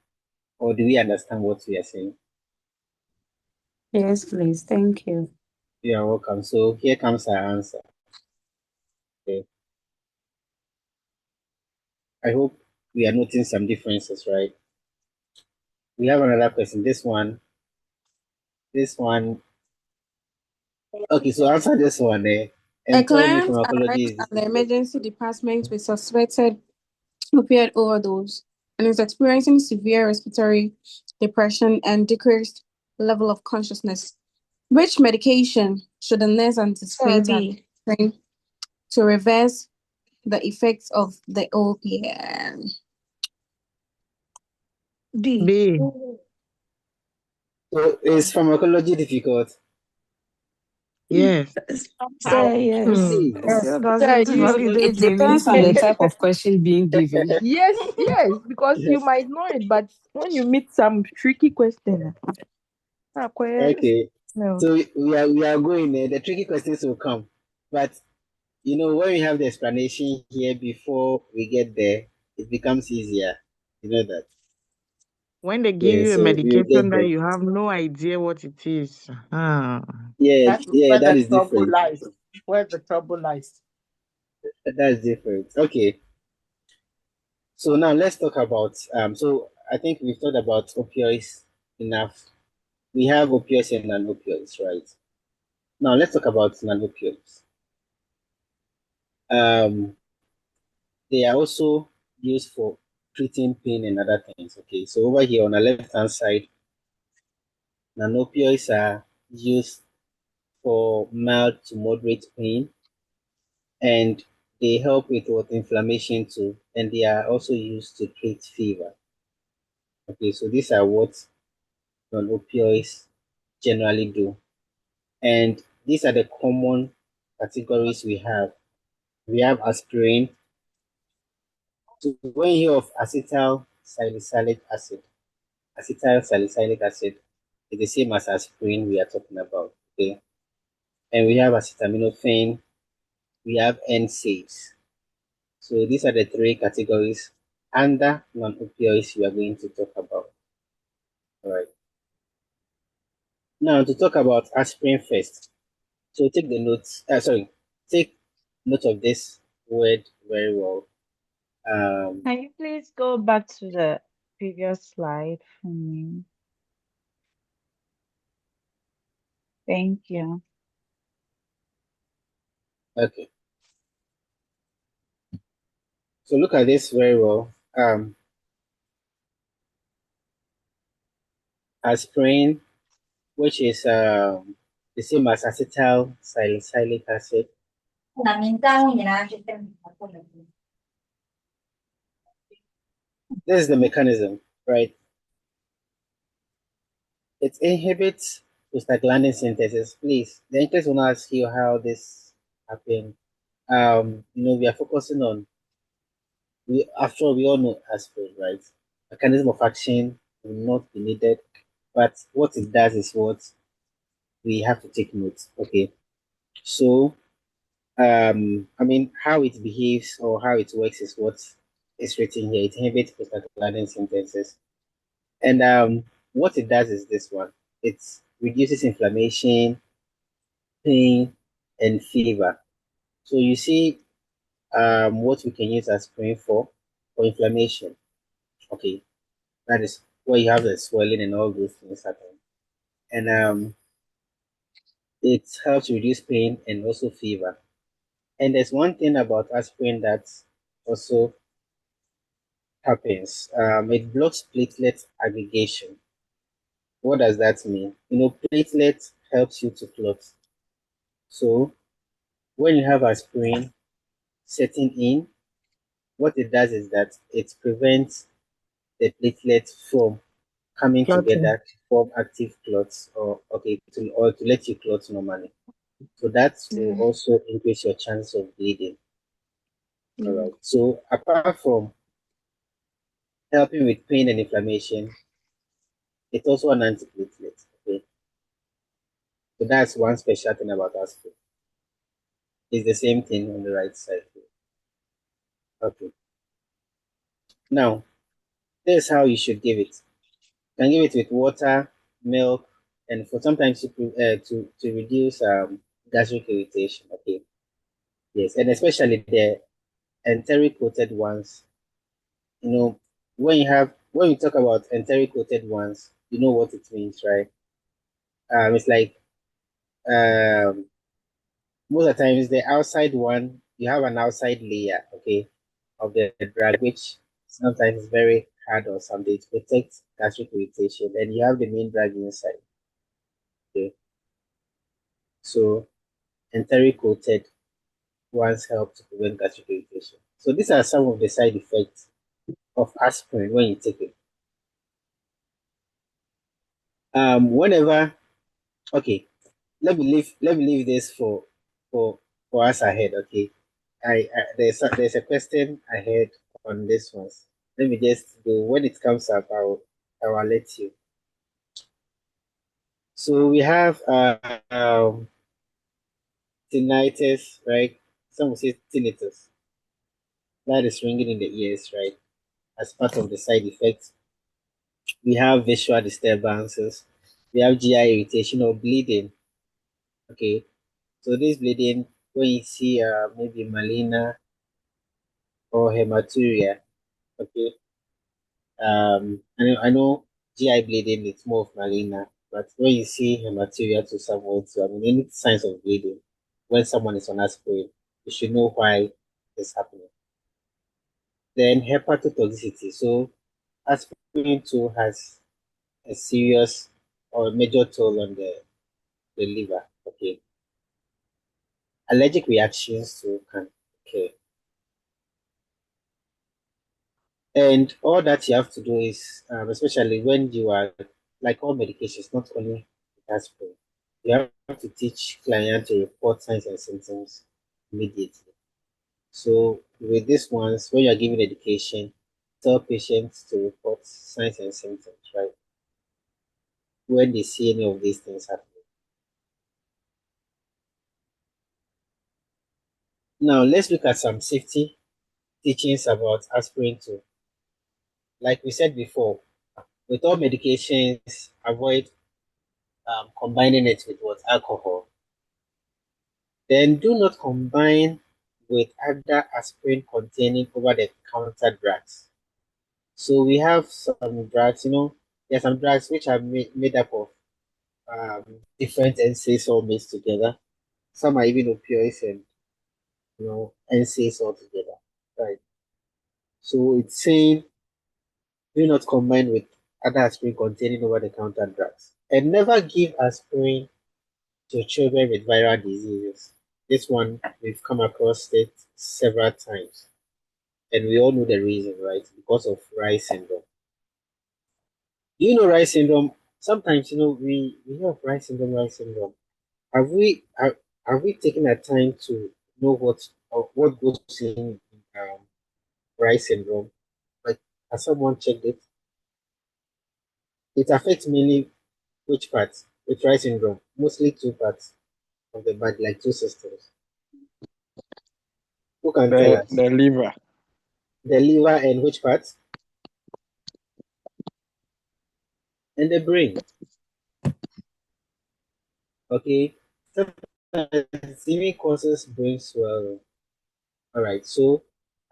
Or do we understand what we are saying? Yes, please. Thank you. You are welcome. So here comes our answer. Okay. I hope we are noting some differences, right? We have another question. This one. Okay, so answer this one. A And tell me client pharmacology arrives is at this the thing. emergency department with suspected opioid overdose and is experiencing severe respiratory depression and decreased level of consciousness. Which medication should the nurse Sir anticipate B. administering to reverse the effects of the opiate? D. B. So is pharmacology difficult? Yes. Sir, yes. Hmm. It Yes. still Yeah, doesn't you validate It the depends on the meaning. type of question being given. yes, yes, because you might know it, but when you meet some tricky question, Okay. no. So we are going there. The tricky questions will come. But when we have the explanation here before we get there, it becomes easier. You know that. When they give Yeah, you a so we'll medication get that there. you have no idea what it is. Ah. Yeah, That's yeah, where that the is trouble different. lies. Where the trouble lies. That's different. Okay. So now let's talk about so I think we've talked about opioids enough. We have opioids and non-opioids, right? Now let's talk about non-opioids. Um, they are also used for treating pain and other things. Okay, so over here on the left-hand side, non-opioids are used for mild to moderate pain, and they help with what inflammation too, and they are also used to treat fever. Okay, so these are what non-opioids generally do. And these are the common categories we have. We have aspirin. So when you hear of acetyl salicylic acid, acetyl salicylic acid is the same as aspirin we are talking about. Okay. And we have acetaminophen, we have NSAIDs. So these are the three categories under non-opioids we are going to talk about. All right. Now to talk about aspirin first. So take the notes. Take note of this word very well. Can you please go back to the previous slide for me? Thank you. Okay. So look at this very well. Aspirin, which is the same as acetyl salicylic acid. This is the mechanism, right? It inhibits prostaglandin synthesis. Please, the interest will ask you how this happened. We are focusing on after all, we all know aspirin, right? Mechanism of action will not be needed, but what it does is what we have to take note. Okay, so how it behaves or how it works is what is written here. It inhibits prostaglandin synthesis, and what it does is this one. It reduces inflammation, pain, and fever. So you see, what we can use aspirin for inflammation. Okay, that is where you have the swelling and all those things happen. And it helps reduce pain and also fever. And there's one thing about aspirin that also happens. It blocks platelet aggregation. What does that mean? Platelet helps you to clot. So when you have aspirin setting in, what it does is that it prevents the platelets from coming Clotting. together to form active clots or to let you clot normally. So that will Yeah. also increase your chance of bleeding. All right. So apart from helping with pain and inflammation, it's also an antiplatelet. Okay. So that's one special thing about aspirin. It's the same thing on the right side here. Okay. Now, this is how you should give it. You can give it with water, milk, and for sometimes to reduce gastric irritation. Okay. Yes, and especially the enteric coated ones. When you talk about enteric coated ones, you know what it means, right? It's like um, most of the times the outside one, you have an outside layer, okay, of the drug, which sometimes is very hard or something to protect gastric irritation, and you have the main drug inside. Okay, so enteric coated ones help to prevent gastric irritation. So these are some of the side effects of aspirin when you take it. Whenever Okay, let me leave this for for us ahead. Okay, there's a question ahead on this one. Let me just go when it comes up. I will let you. So we have tinnitus, right? Some will say tinnitus. That is ringing in the ears, right? As part of the side effects, we have visual disturbances. We have GI irritation or bleeding. Okay, so this bleeding, when you see maybe melena or hematuria. Okay. I know GI bleeding is more of melena, but when you see hematuria to someone, so any signs of bleeding when someone is on aspirin, you should know why it's happening. Then hepatotoxicity. So aspirin too has a serious or major toll on the liver. Okay. Allergic reactions too can occur. And all that you have to do is, especially when you are, like all medications, not only aspirin, you have to teach client to report signs and symptoms immediately. So with these ones, when you are giving education, tell patients to report signs and symptoms, right? When they see any of these things happening. Now let's look at some safety teachings about aspirin too. Like we said before, with all medications, avoid combining it with what alcohol. Then do not combine with other aspirin containing over-the-counter drugs. So we have some drugs, there are some drugs which are made up of different NSAIDs all mixed together. Some are even opioids and NSAIDs all together. Right. So it's saying do not combine with other aspirin containing over-the-counter drugs. And never give aspirin to children with viral diseases. This one, we've come across it several times. And we all know the reason, right? Because of Rice syndrome. Do you know Rice syndrome? Sometimes, we hear of Rice syndrome. Have we taken the time to know what goes in um, Rice syndrome? Like, has someone checked it? It affects mainly which parts? With Rice syndrome, mostly two parts of the body, like two systems. Who can tell The us? the liver. The liver and which parts? And the brain. Okay. Sometimes it even causes brain swelling. All right. So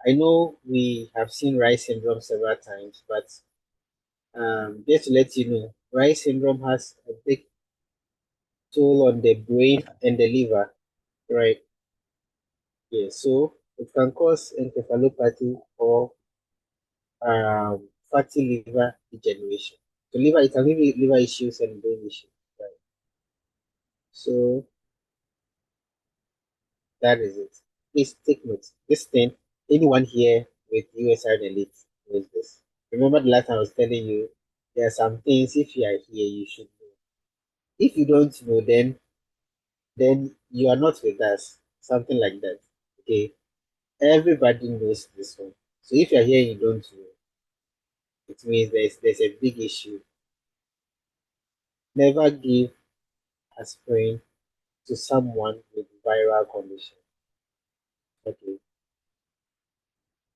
I know we have seen Rice syndrome several times, but just to let you know, Rice syndrome has a big toll on the brain and the liver, right? Yeah. So it can cause encephalopathy or fatty liver degeneration. So it can give you liver issues and brain issues. Right? So that is it. Please take note. This thing, anyone here with USRN Elite knows this. Remember the last time I was telling you there are some things if you are here you should know. If you don't know, then you are not with us. Something like that. Okay. Everybody knows this one. So if you are here and you don't know, it means there's a big issue. Never give aspirin to someone with viral condition. Okay.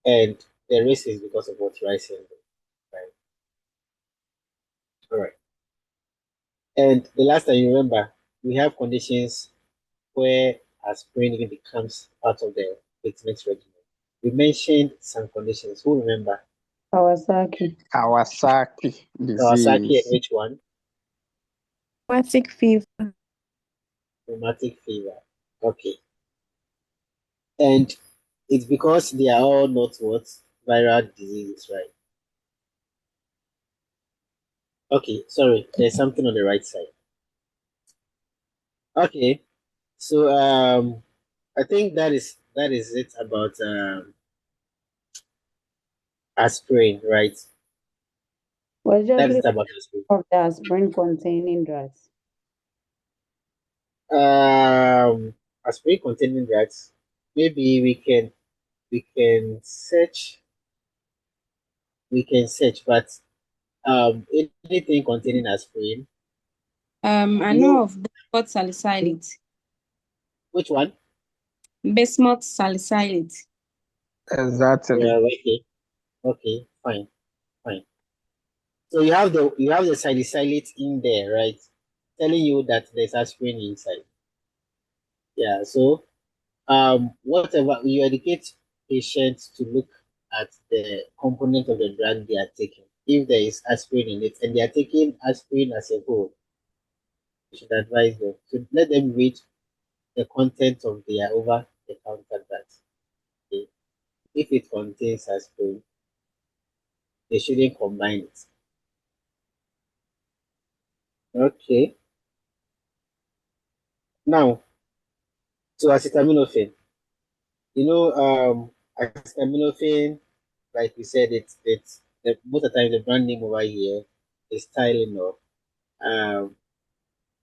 And the risk is because of what Rice syndrome. Right. All right. And the last time you remember, we have conditions where aspirin even becomes part of the treatment regimen. We mentioned some conditions. Who remember? Kawasaki. Kawasaki Kawasaki and disease. which one? Rheumatic fever. Rheumatic fever. Okay. And it's because they are all not what? Viral diseases, right? Okay, sorry. There's something on the right side. Okay. So I think that is it about aspirin, right? Was That just is leave it about aspirin. of the aspirin containing drugs. Um, aspirin containing drugs. Maybe we can search, but anything containing aspirin. I You know know of bismuth salicylate. which one? Bismuth salicylate. Exactly. Yeah, okay, fine, fine. So you have the salicylate in there, right? Telling you that there's aspirin inside. Yeah. So whatever you educate patients to look at the component of the drug they are taking. If there is aspirin in it and they are taking aspirin as a whole, you should advise them to let them read the content of their over the counter drugs. Okay? If it contains aspirin, they shouldn't combine it. Okay. Now to acetaminophen. Acetaminophen like we said, most of the time the brand name over here is Tylenol.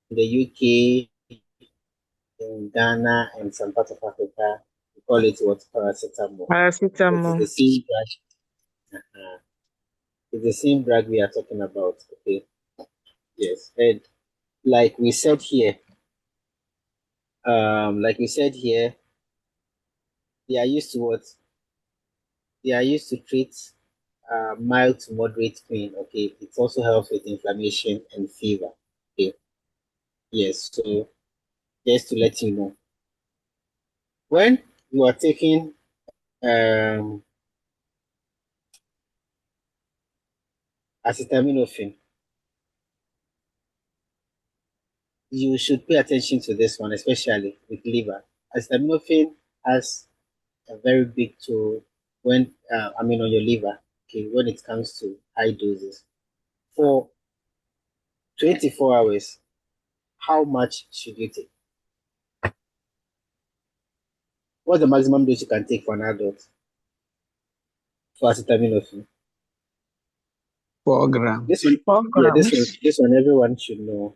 In the UK, in Ghana, and some parts of Africa, we call it what paracetamol. It is Paracetamol. the same drug. It's the same drug we are talking about. Okay. Yes. And like we said here, like we said here, they are used to what? They are used to treat mild to moderate pain. Okay. It also helps with inflammation and fever. Okay. Yes. So just to let you know, when you are taking um, acetaminophen, you should pay attention to this one, especially with liver. Acetaminophen has a very big toll when on your liver. Okay, when it comes to high doses for 24 hours, how much should you take? What's the maximum dose you can take for an adult for acetaminophen? 4 grams. This one, 4 grams. this one, everyone should know.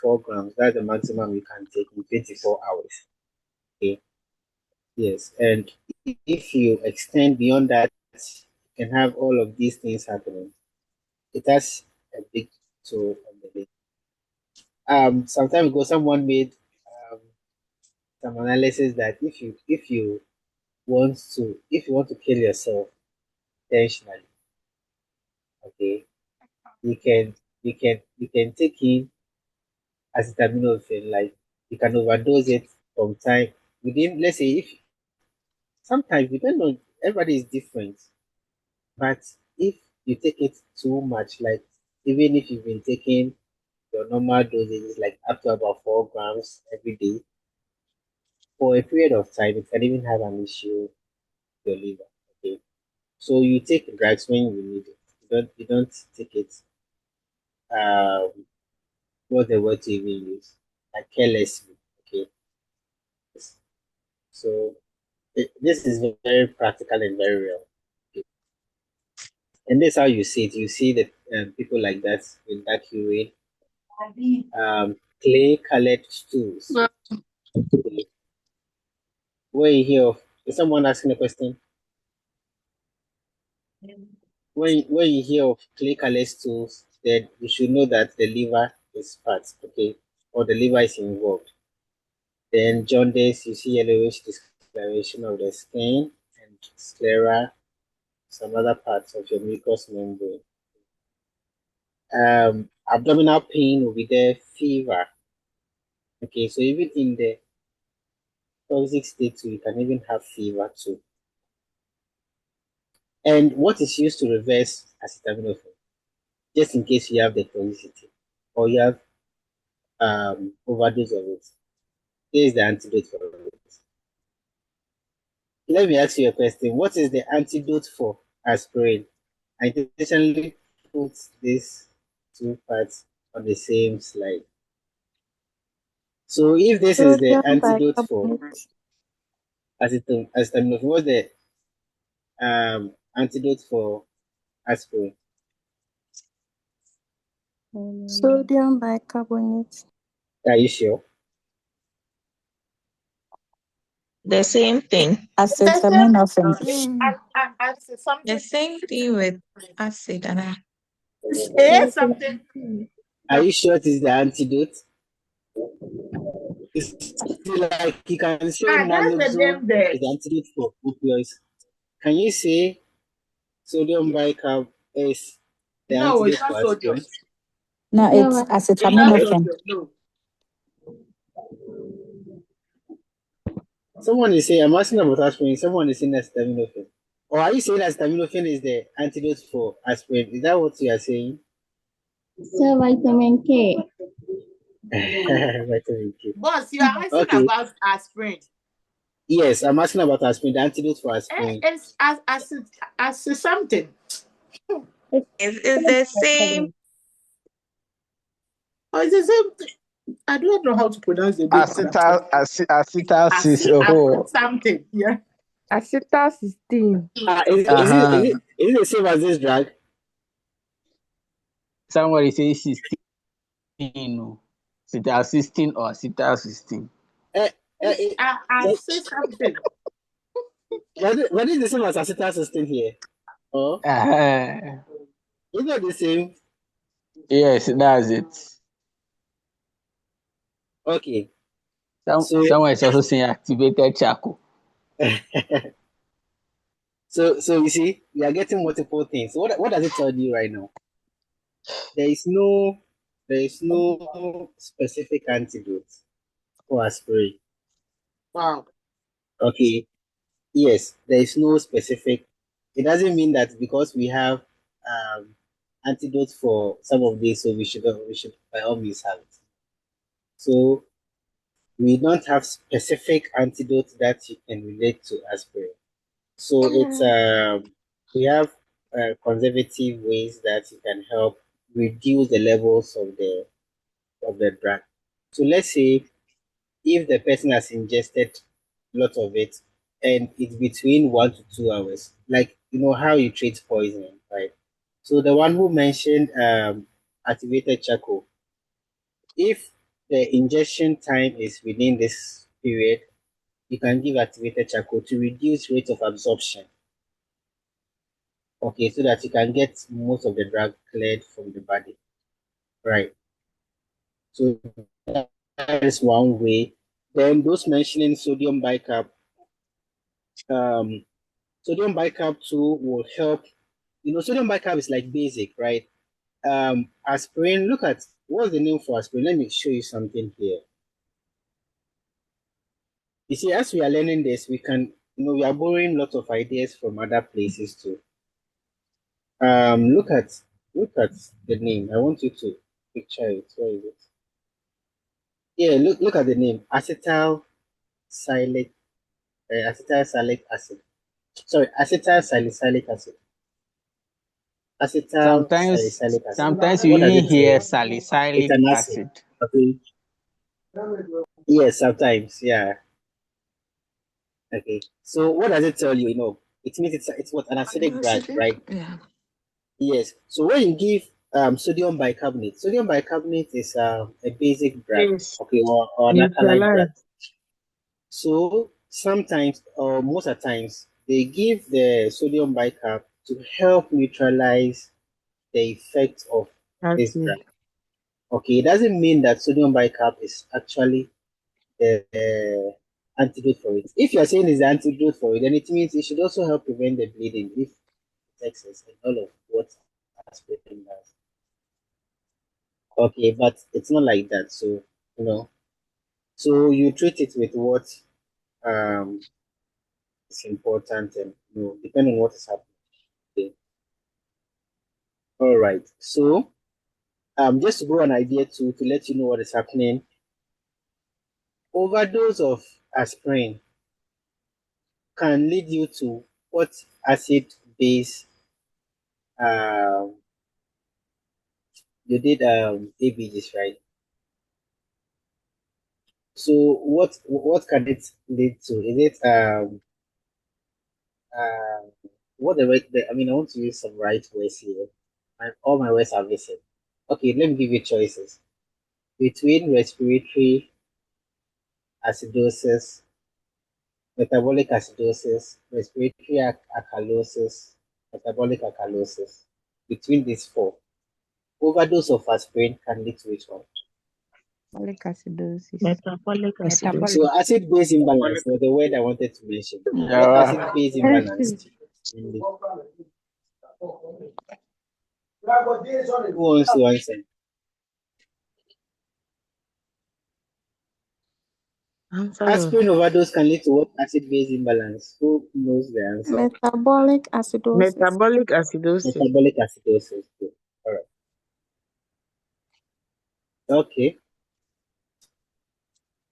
4 grams. That's the maximum you can take in 24 hours. Okay. Yes, and if you extend beyond that, you can have all of these things happening. It has a big toll on the day. Some time ago, someone made um, some analysis that if you want to kill yourself intentionally, okay, you can take in acetaminophen, like you can overdose it from time within, let's say, if sometimes depending on everybody is different, but if you take it too much, like even if you've been taking your normal dosage, like up to about 4 grams every day for a period of time, it can even have an issue with your liver. Okay, so you take drugs when you need it. You don't take it. Um, what the word to even use, like carelessly. Okay, so this is very practical and very real. Okay. And this is how you see it. You see that people like that with dark urine, clay colored stools. Okay. When you hear of, is someone asking a question? When you hear of clay colored stools, then you should know that the liver is fat, okay, or the liver is involved. Then jaundice, you see yellowish discoloration of the skin and sclera, some other parts of your mucous membrane. Abdominal pain will be there, fever. Okay, so even in the toxic state too, you can even have fever too. And what is used to reverse acetaminophen, just in case you have the toxicity or you have overdose of it? Here is the antidote for it. Let me ask you a question. What is the antidote for aspirin? I intentionally put these two parts on the same slide. So if this is the Sodium antidote for bicarbonate. acetaminophen, what's the antidote for aspirin? Sodium bicarbonate. Are you sure? The same thing. Acetaminophen. The same thing with acid. And It's something. Are you sure it is the antidote? It's like you can say That's the naloxone name there. is the antidote for opioids. Can you say sodium bicarb is the No, it's antidote for not sodium. aspirin? No, No, it's It's not Eh? acetaminophen. sodium. No. Someone is saying, I'm asking about aspirin. Someone is saying acetaminophen. Or are you saying acetaminophen is the antidote for aspirin? Is that what you are saying? so vitamin K. Vitamin K. Boss, you are asking Okay. about aspirin. Yes, I'm asking about aspirin, the antidote for aspirin. It's as something. it's the same. Oh, it's the same thing. I don't know how to pronounce the name. Acetal cis. Oh, Something. Yeah. Acetylcysteine. Is it the same as this drug? Somebody say 16. No. Acetylcysteine or acetylcysteine. Uh, uh, I say something. what is the same as acetylcysteine here? Oh, it's not the same. Yes, that's it. Okay, so Someone is also saying activated charcoal. so you see, we are getting multiple things. So what does it tell you right now? There is no specific antidote for aspirin. Wow. Okay, yes, there is no specific. It doesn't mean that because we have antidotes for some of these, so we should by all means have it. So we don't have specific antidote that you can relate to aspirin. So it's we have conservative ways that you can help reduce the levels of the drug. So let's say if the person has ingested a lot of it and it's between 1 to 2 hours, like you know how you treat poisoning, right? So the one who mentioned activated charcoal, if the ingestion time is within this period, you can give activated charcoal to reduce rate of absorption. Okay, so that you can get most of the drug cleared from the body. Right. So that is one way. Then those mentioning sodium bicarb, um, sodium bicarb too will help. You know, sodium bicarb is like basic, right? Aspirin. Look at what's the name for aspirin. Let me show you something here. You see, as we are learning this, we can, you know, we are borrowing lots of ideas from other places too. Look at the name. I want you to picture it. Where is it? Yeah, look at the name. Acetyl salicylic acid. Sorry, acetyl salicylic acid. Acetyl Sometimes, salicylic acid. sometimes you What does even it say? hear It's salicylic an acid. acid. Okay. Yes, sometimes. Yeah. Okay. So what does it tell you? You know, it means it's what an acidic drug, Acidic? right? Yeah. Yes. So when you give sodium bicarbonate is a basic drug, Yes. okay, or an alkaline drug. Neutralize. So sometimes, or most of the times, they give the sodium bicarb to help neutralize the effects of this Acid. drug. Okay, it doesn't mean that sodium bicarb is actually the antidote for it. If you're saying it's the antidote for it, then it means it should also help prevent the bleeding if it's excess and all of what aspirin does. Okay, but it's not like that. So, you know, so you treat it with what um is important and you know, depending on what is happening. Okay. All right. So, just to go an idea to let you know what is happening, overdose of aspirin can lead you to what acid base you did ABGs, right? So what can it lead to? Is it uh what I mean I want to use some right words here. All my words are missing. Okay, let me give you choices. Between respiratory acidosis, metabolic acidosis, respiratory alkalosis, metabolic alkalosis. Between these four, overdose of aspirin can lead to which one? Metabolic acidosis. Metabolic acidosis. So Metabolic. acid base imbalance was the word I wanted to mention. What Yeah. acid base imbalance? Acid. Who wants to answer? Answer your Aspirin overdose can lead to what acid base imbalance? Who knows the answer? Metabolic acidosis. metabolic acidosis. Metabolic acidosis. Good. All right. Okay.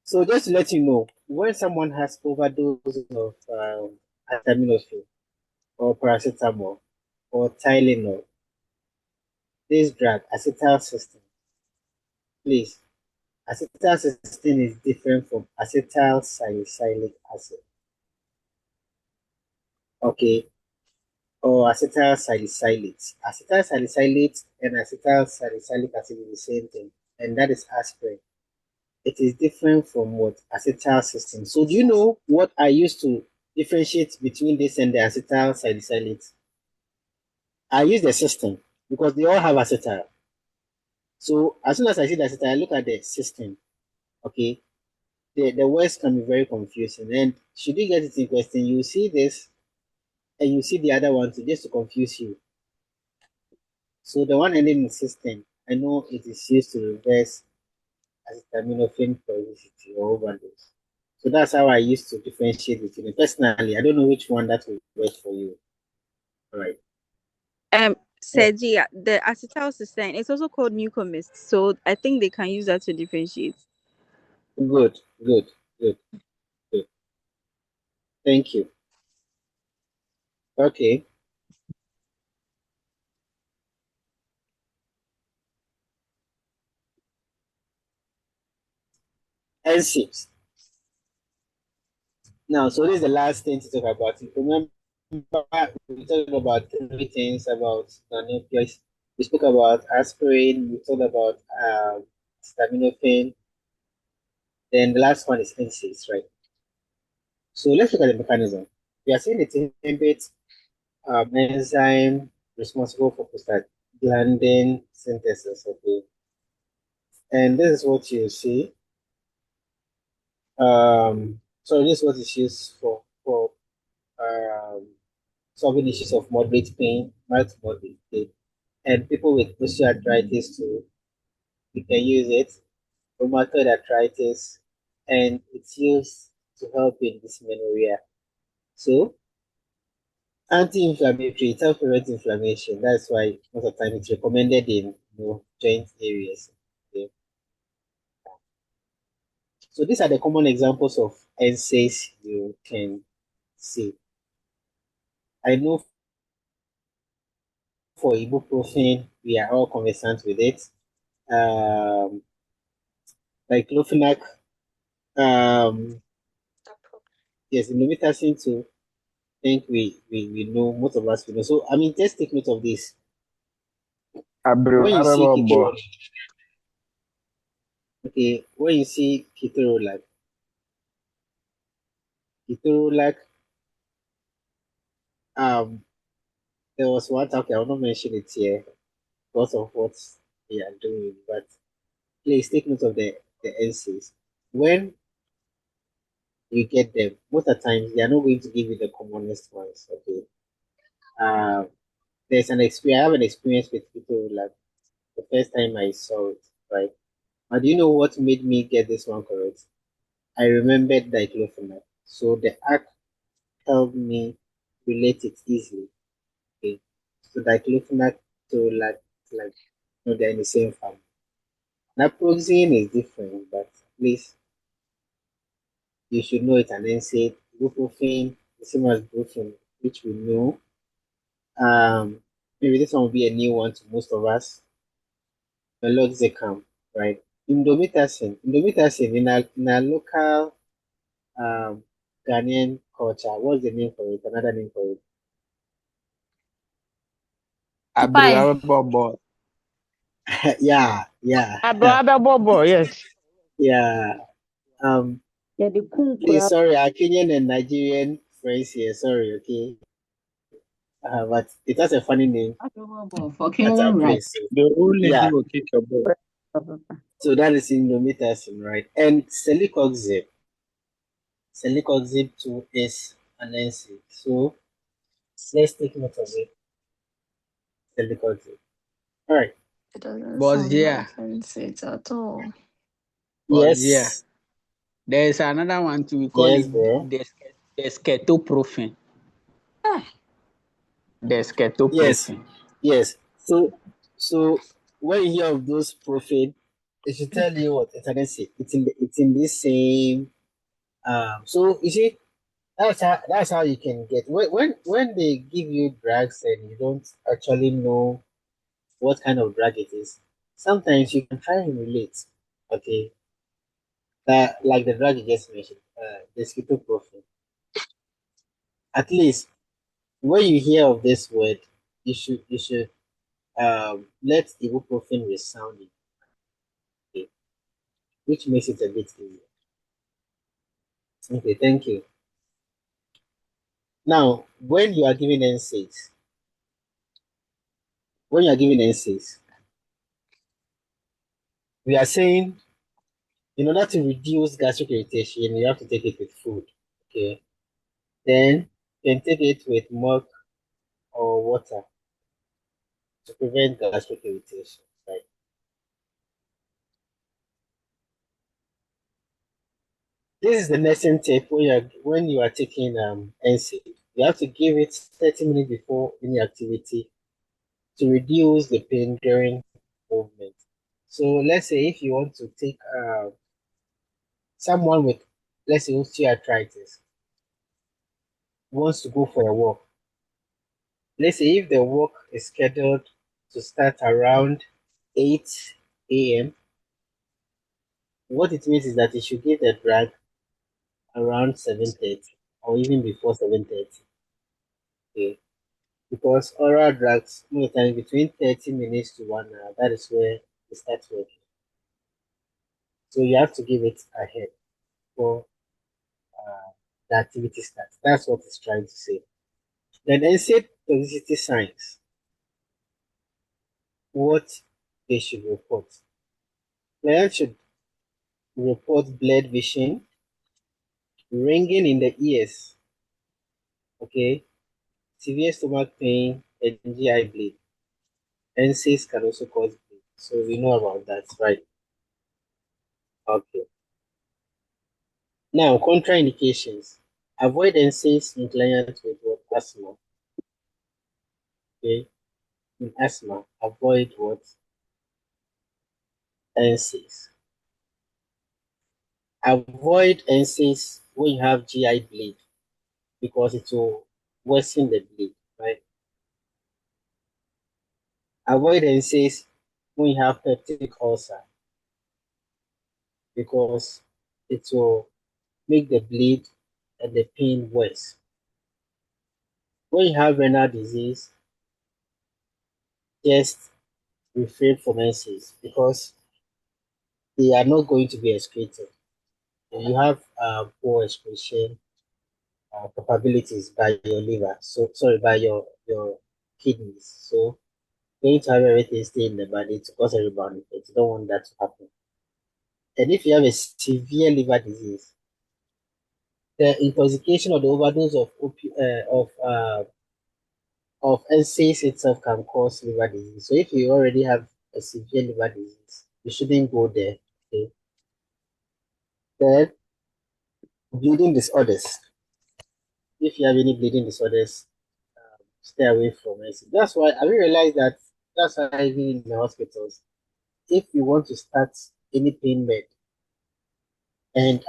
So just to let you know, when someone has overdose of acetaminophen or paracetamol or Tylenol, this drug, acetylcysteine, please, acetylcysteine is different from acetyl salicylic acid. okay, or acetyl salicylate. Acetyl salicylate and acetyl salicylic acid is the same thing, and that is aspirin. It is different from what acetyl system. So do you know what I used to differentiate between this and the acetyl salicylate? I use the system because they all have acetyl. So as soon as I see the acetyl, I look at the system. Okay, the words can be very confusing. And should you get it in question, you see this and you see the other one to just to confuse you. So the one ending in system, I know it is used to reverse acetaminophen toxicity or overdose. So that's how I used to differentiate between it. Personally, I don't know which one that will work for you. All right. Sergi, the acetylcysteine is also called mucomist, so I think they can use that to differentiate. Good, good, good, good. Thank you. Okay. NSAIDs. Now, so this is the last thing to talk about. Remember, we talked about three things about non-opioids. We spoke about aspirin. We talked about acetaminophen. Then the last one is NSAIDs, right? So let's look at the mechanism. We are seeing it inhibits enzyme responsible for prostaglandin synthesis. Okay, and this is what you see. So this is what is used for solving issues of moderate pain, mild to moderate pain, and people with osteoarthritis too. You can use it, rheumatoid arthritis, and it's used to help in dysmenorrhea. So anti-inflammatory, it helps prevent inflammation. That's why most of the time it's recommended in joint areas. Okay. So these are the common examples of NSAIDs you can see. I know for ibuprofen, we are all conversant with it. Like Clofenac, yes, indomitacin too. I think we know, most of us we know. So I mean, just take note of this. When you see ketorolac, okay, when you see ketorolac, there was one, okay, I will not mention it here because of what we are doing, but please take note of the NCs. When you get them, most of the times they are not going to give you the commonest ones. Okay. Uh, there's an experience. I have an experience with ketorolac. The first time I saw it, right? But do you know what made me get this one correct? I remembered diclofenac. So the act helped me relate it easily. Okay. So diclofenac to like they're in the same family. Naproxen is different, but at least you should know it and then say ibuprofen, the same as ibuprofen, which we know. Maybe this one will be a new one to most of us. Meloxicam, right? Indomitacin in our local Ghanaian culture. What's the name for it? Another name for it? Bobo. Yeah, yeah, Bobo, yes. yeah. Um, Yeah, the please, kunkura. sorry, our Kenyan and Nigerian friends here. Sorry, okay. But it has a funny name For at our Kenyan right. place. So, The old lady yeah, will kick your butt. so that is indomitacin, right? And celecoxib too is an NSAID. So let's take note of it. Celecoxib. All right. It doesn't But sound yeah, like it at all. Yes, there is another one too. We call yes, it bro. descetoprofen. Ah, Yes, Descetoprofen. yes. So when you hear of those profane, it should tell you what it's an NSAID. It's in this same. So you see, that's how you can get when they give you drugs and you don't actually know what kind of drug it is. Sometimes you can try and relate. Okay, that like the drug you just mentioned, the schizoprofen. At least When you hear of this word, you should let ibuprofen resound in, okay, which makes it a bit easier. Okay, thank you. Now, when you are giving NSAIDs, we are saying in order to reduce gastric irritation, you have to take it with food. Okay. Then you can take it with milk or water to prevent gastric irritation. Right. This is the nursing tip when you are taking NSAID. You have to give it 30 minutes before any activity to reduce the pain during movement. So let's say if you want to take someone with, let's say, osteoarthritis wants to go for a walk. Let's say if the walk is scheduled to start around 8 a.m., what it means is that you should give the drug around 7:30 or even before 7:30. Okay. Because oral drugs, most of the time between 30 minutes to 1 hour, that is where it starts working. So you have to give it ahead before the activity starts. That's what it's trying to say. Then NSAID toxicity signs, what they should report. Clients should report blurred vision, ringing in the ears, okay, severe stomach pain, and GI bleed. NSAIDs can also cause bleed. So we know about that, right? Okay. Now, contraindications. Avoid NSAIDs in clients with what? Asthma. Okay. In asthma, avoid what? NSAIDs. Avoid NSAIDs when you have GI bleed because it will worsen the bleed, right? Avoid NSAIDs when you have peptic ulcer because it will make the bleed and the pain worse. When you have renal disease, just refrain from NSAIDs because they are not going to be excreted. You have poor excretion capabilities by your liver, so sorry, by your kidneys. So you need to have everything stay in the body to cause a rebound effect. You don't want that to happen. And if you have a severe liver disease, the intoxication or the overdose of NSAIDs itself can cause liver disease. So if you already have a severe liver disease, you shouldn't go there. Okay. Then bleeding disorders. If you have any bleeding disorders, stay away from NSAIDs. That's why I realized that that's why even in the hospitals, if you want to start any pain med and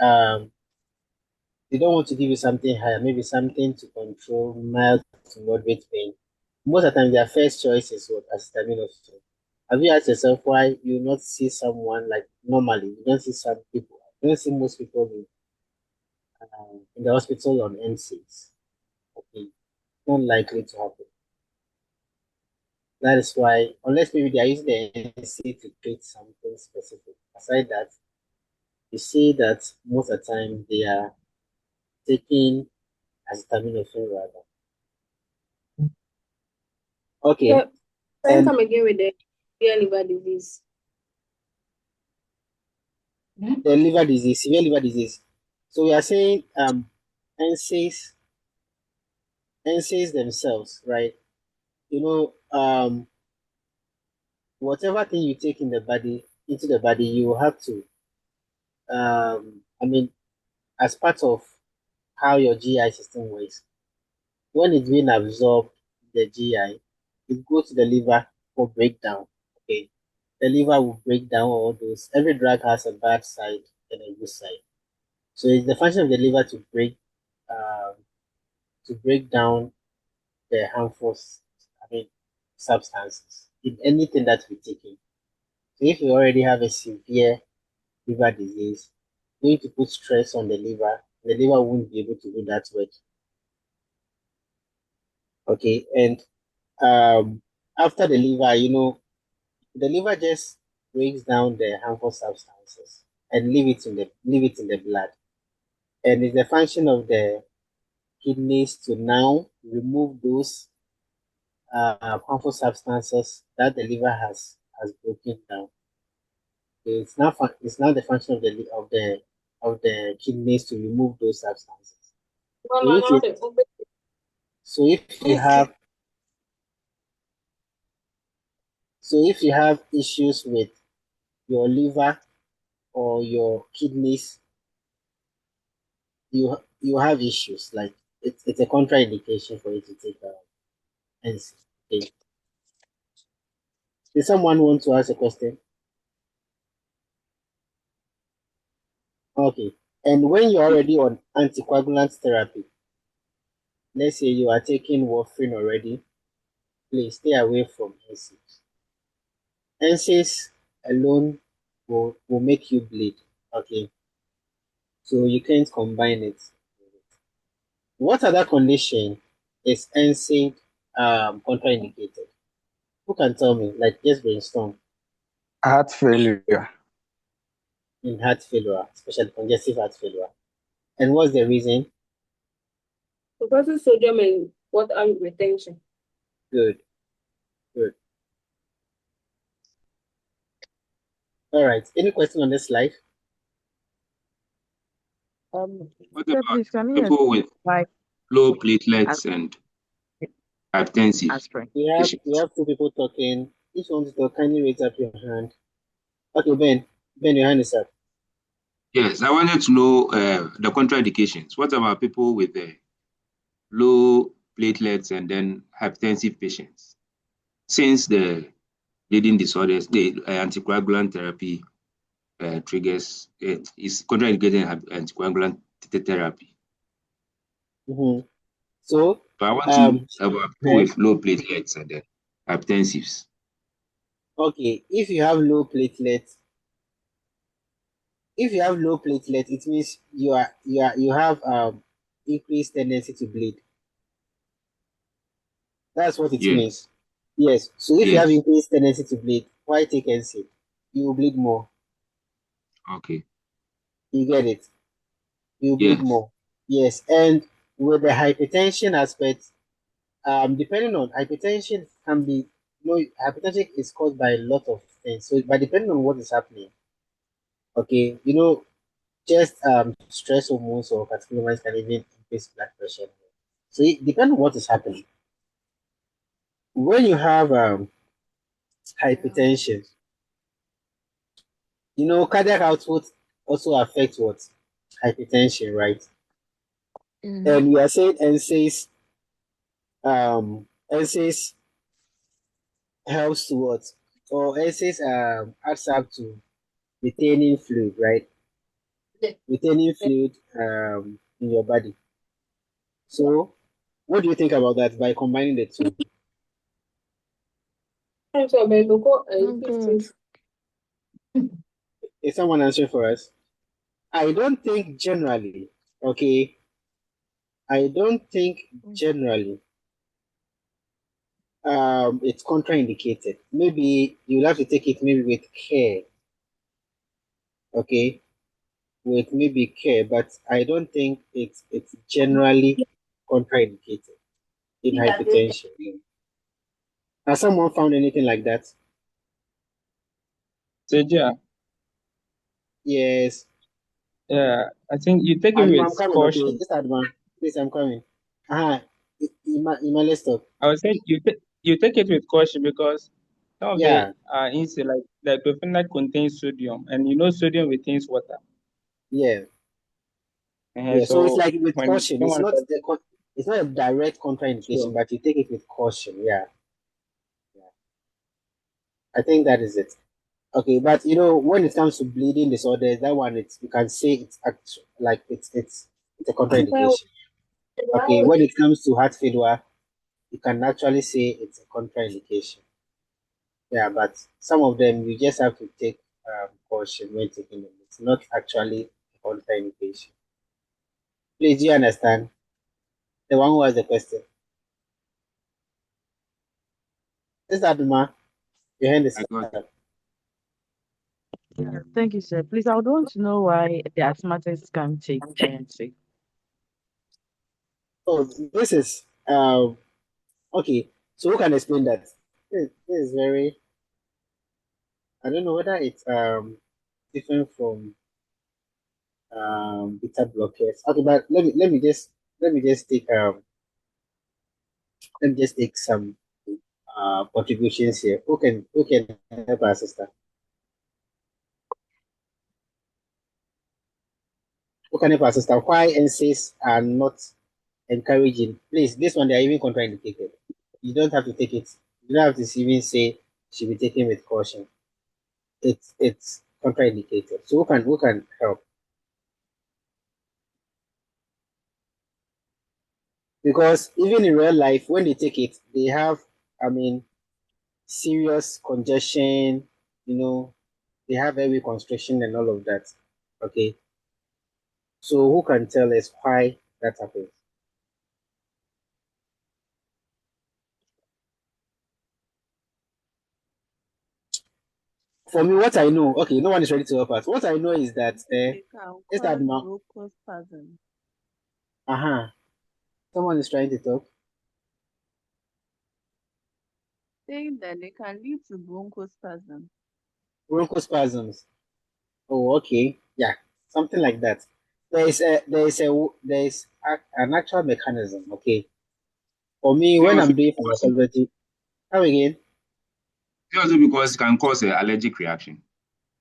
they don't want to give you something higher, maybe something to control mild to moderate pain. Most of the time, their first choice is what acetaminophen. Have you asked yourself why you not see someone like normally? You don't see some people. You don't see most people in the hospital on NSAIDs. Okay, not likely to happen. That is why, unless maybe they are using the NSAID to treat something specific. Aside that, you see that most of the time they are taking acetaminophen rather. Okay, So, can and come again with the severe liver disease. the liver disease, severe liver disease. So we are saying NSAIDs, NSAIDs themselves, right? You know, whatever thing you take in the body into the body, you have to I mean, as part of how your GI system works, when it's being absorbed, the GI, it goes to the liver for breakdown. Okay. The liver will break down all those. Every drug has a bad side and a good side. So it's the function of the liver um, to break down the harmful, I mean, substances in anything that we take in. So if you already have a severe liver disease, you need to put stress on the liver. The liver won't be able to do that work. Okay, and after the liver, the liver just breaks down the harmful substances and leave it in the blood. And it's the function of the kidneys to now remove those harmful substances that the liver has broken down. It's now the function of the kidneys to remove those substances. So if you so if you have issues with your liver or your kidneys, you have issues like it's a contraindication for you to take NC. Okay. Does someone want to ask a question? Okay. And when you're already on anticoagulant therapy, let's say you are taking warfarin already, please stay away from NSAIDs. NSAIDs alone will make you bleed. Okay. So you can't combine it. What other condition is NSAID contraindicated? Who can tell me? Like just brainstorm. Heart failure. In heart failure, especially congestive heart failure. And what's the reason? Because sodium and water retention. Good, good. All right. Any question on this slide? What So about please, can you people with like low platelets and hypertensive aspirin? We patients? have two people talking. Each one to talk, kindly raise up your hand. Okay, Ben. Ben, your hand is up. Yes, I wanted to know the contraindications. What about people with low platelets and then hypertensive patients? Since the bleeding disorders, the anticoagulant therapy triggers it is contraindicated in anticoagulant therapy. Mm-hmm. So, So I want to know um, about people eh, with low platelets and then hypertensives. okay, if you have low platelet, it means you have increased tendency to bleed. That's what it Yes, means. Yes. So if you have yes, increased tendency to bleed, why take NSAID? You will bleed more. okay, You get it? You bleed yes, more. Yes. And with the hypertension aspect, depending on hypertension can be hypertension is caused by a lot of things. So but depending on what is happening, okay, just stress hormones or catecholamines can even increase blood pressure. So it depends on what is happening. When you have hypertension, cardiac output also affects what? Hypertension, right? Mm. And we are saying NSAIDs helps to what? Or NSAIDs adds up to retaining fluid, right? Retaining fluid in your body. So, what do you think about that by combining the two? Oh, good. Is someone answering for us? I don't think generally, okay? I don't think generally it's contraindicated. Maybe you'll have to take it maybe with care, okay? With maybe care, but I don't think it's generally contraindicated in hypertension. Has someone found anything like that? So yeah, Yes. yeah, I think you take it Adma, with I'm coming, okay? caution. Just Adma. Please, I'm coming. Let's stop. I was saying you take it with caution because some of the Yeah, insect like diclofenac contains sodium, and sodium retains water. yeah, And yeah. So it's so like with when caution. someone says It's not a direct contraindication, sure, but you take it with caution. Yeah, yeah. I think that is it. Okay, but when it comes to bleeding disorders, that one you can say it's like it's a contraindication. Okay, when it comes to heart failure, you can actually say it's a contraindication. Yeah, but some of them you just have to take caution when taking them. It's not actually a contraindication. Please, do you understand? The one who has the question. Is that Ma? Your hand is I got it. up. Yeah, thank you, sir. Please, I would want to know why the asthmatics can take ANC. Oh, this is okay. So who can explain that? This is very. I don't know whether it's different from beta blockers. Okay, but let me just take let me just take some contributions here. Who can help our sister? Who can help our sister? Why NSAIDs are not encouraging? Please, this one they are even contraindicated. You don't have to take it. You don't have to even say should be taken with caution. It's contraindicated. So who can help? Because even in real life, when they take it, they have, I mean, serious congestion, you know, they have airway constriction and all of that. Okay. So who can tell us why that happens? For me, what I know, okay, no one is ready to help us. What I know is that It can is that cause bronchospasm. uh-huh. Someone is trying to talk. Saying that they can lead to bronchospasm. Bronchospasms. Oh, okay. Yeah, something like that. An actual mechanism, okay. For me, It when also I'm doing pharmacology, come again. because it can cause an allergic reaction,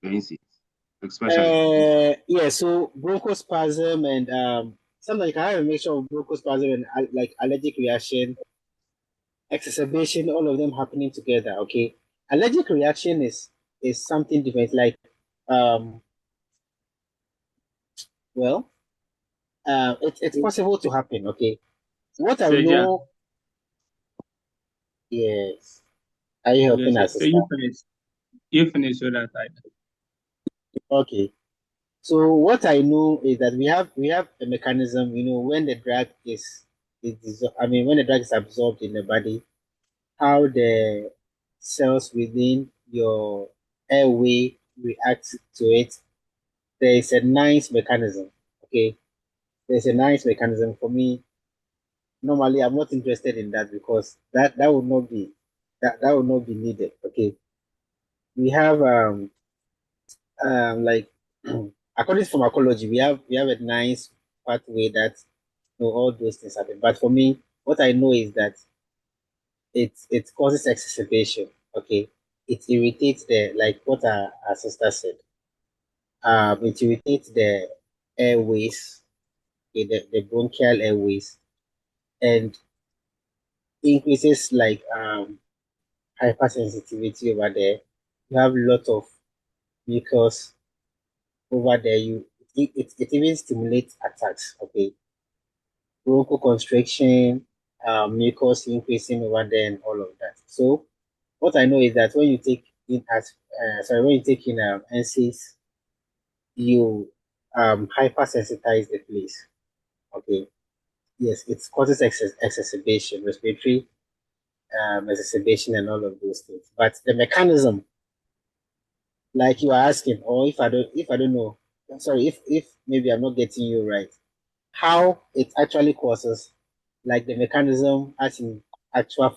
for instance, especially. Yeah, so bronchospasm and sometimes you can have a mixture of bronchospasm and like allergic reaction, exacerbation, all of them happening together. Okay, allergic reaction is something different. Like, um, well, it's So, possible to happen. Okay, what I so yeah, know, yes, are you okay, helping so, our so sister? you finish so that I Okay, so what I know is that we have a mechanism. When the drug when the drug is absorbed in the body, how the cells within your airway react to it. There is a nice mechanism. Okay, there's a nice mechanism for me. Normally, I'm not interested in that because that would not be that would not be needed. Okay, we have like according to pharmacology, we have a nice pathway that all those things happen. But for me, what I know is that it causes exacerbation. Okay, it irritates the like what our sister said. It irritates the airways, okay, the bronchial airways, and increases like hypersensitivity over there. You have a lot of mucus over there. It even stimulates attacks. Okay, bronchoconstriction, mucus increasing over there, and all of that. So what I know is that when you take in as when you take in NSAIDs, you hypersensitize the place. Okay. Yes, it causes exacerbation, respiratory exacerbation, and all of those things. But the mechanism, like you are asking, or if I don't know, sorry, if maybe I'm not getting you right, how it actually causes, like the mechanism as in actual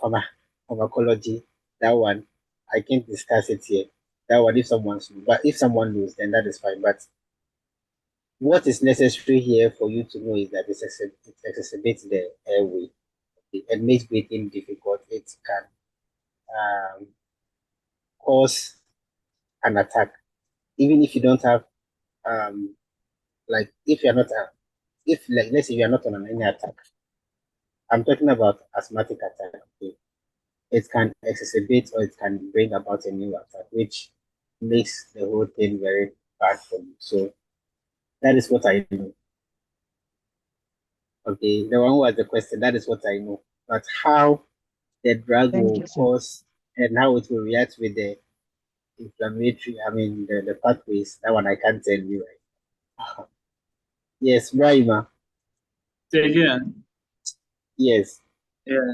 pharmacology, that one I can't discuss it here. That one, if someone knows, then that is fine. But what is necessary here for you to know is that it exacerbates the airway. It makes breathing difficult. It can um, cause an attack, even if you don't have like if you're not if like let's say you're not on any attack. I'm talking about asthmatic attack. Okay? It can exacerbate or it can bring about a new attack, which makes the whole thing very bad for you. So that is what I know. Okay, the one who has the question, that is what I know. But how the drug thank will you, sir. cause and how it will react with the inflammatory, I mean the pathways, that one I can't tell you right. Yes, Brahima. so yeah, Yes. yeah.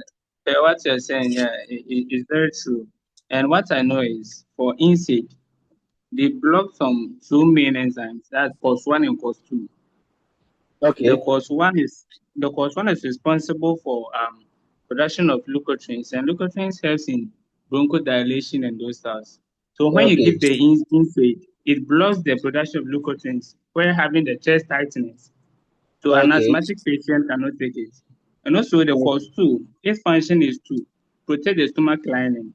What you're saying, yeah, is very true. And what I know is for NSAID, they block some two main enzymes. That's cause one and cause two. The Okay. cause one is the cause one is responsible for production of leukotrienes, and leukotrienes helps in bronchodilation and those stuff. So when you Okay. give the NSAID, it blocks the production of leukotrienes, where having the chest tightness. So an Okay. asthmatic patient cannot take it. And also the cause two, its function is to protect the stomach lining.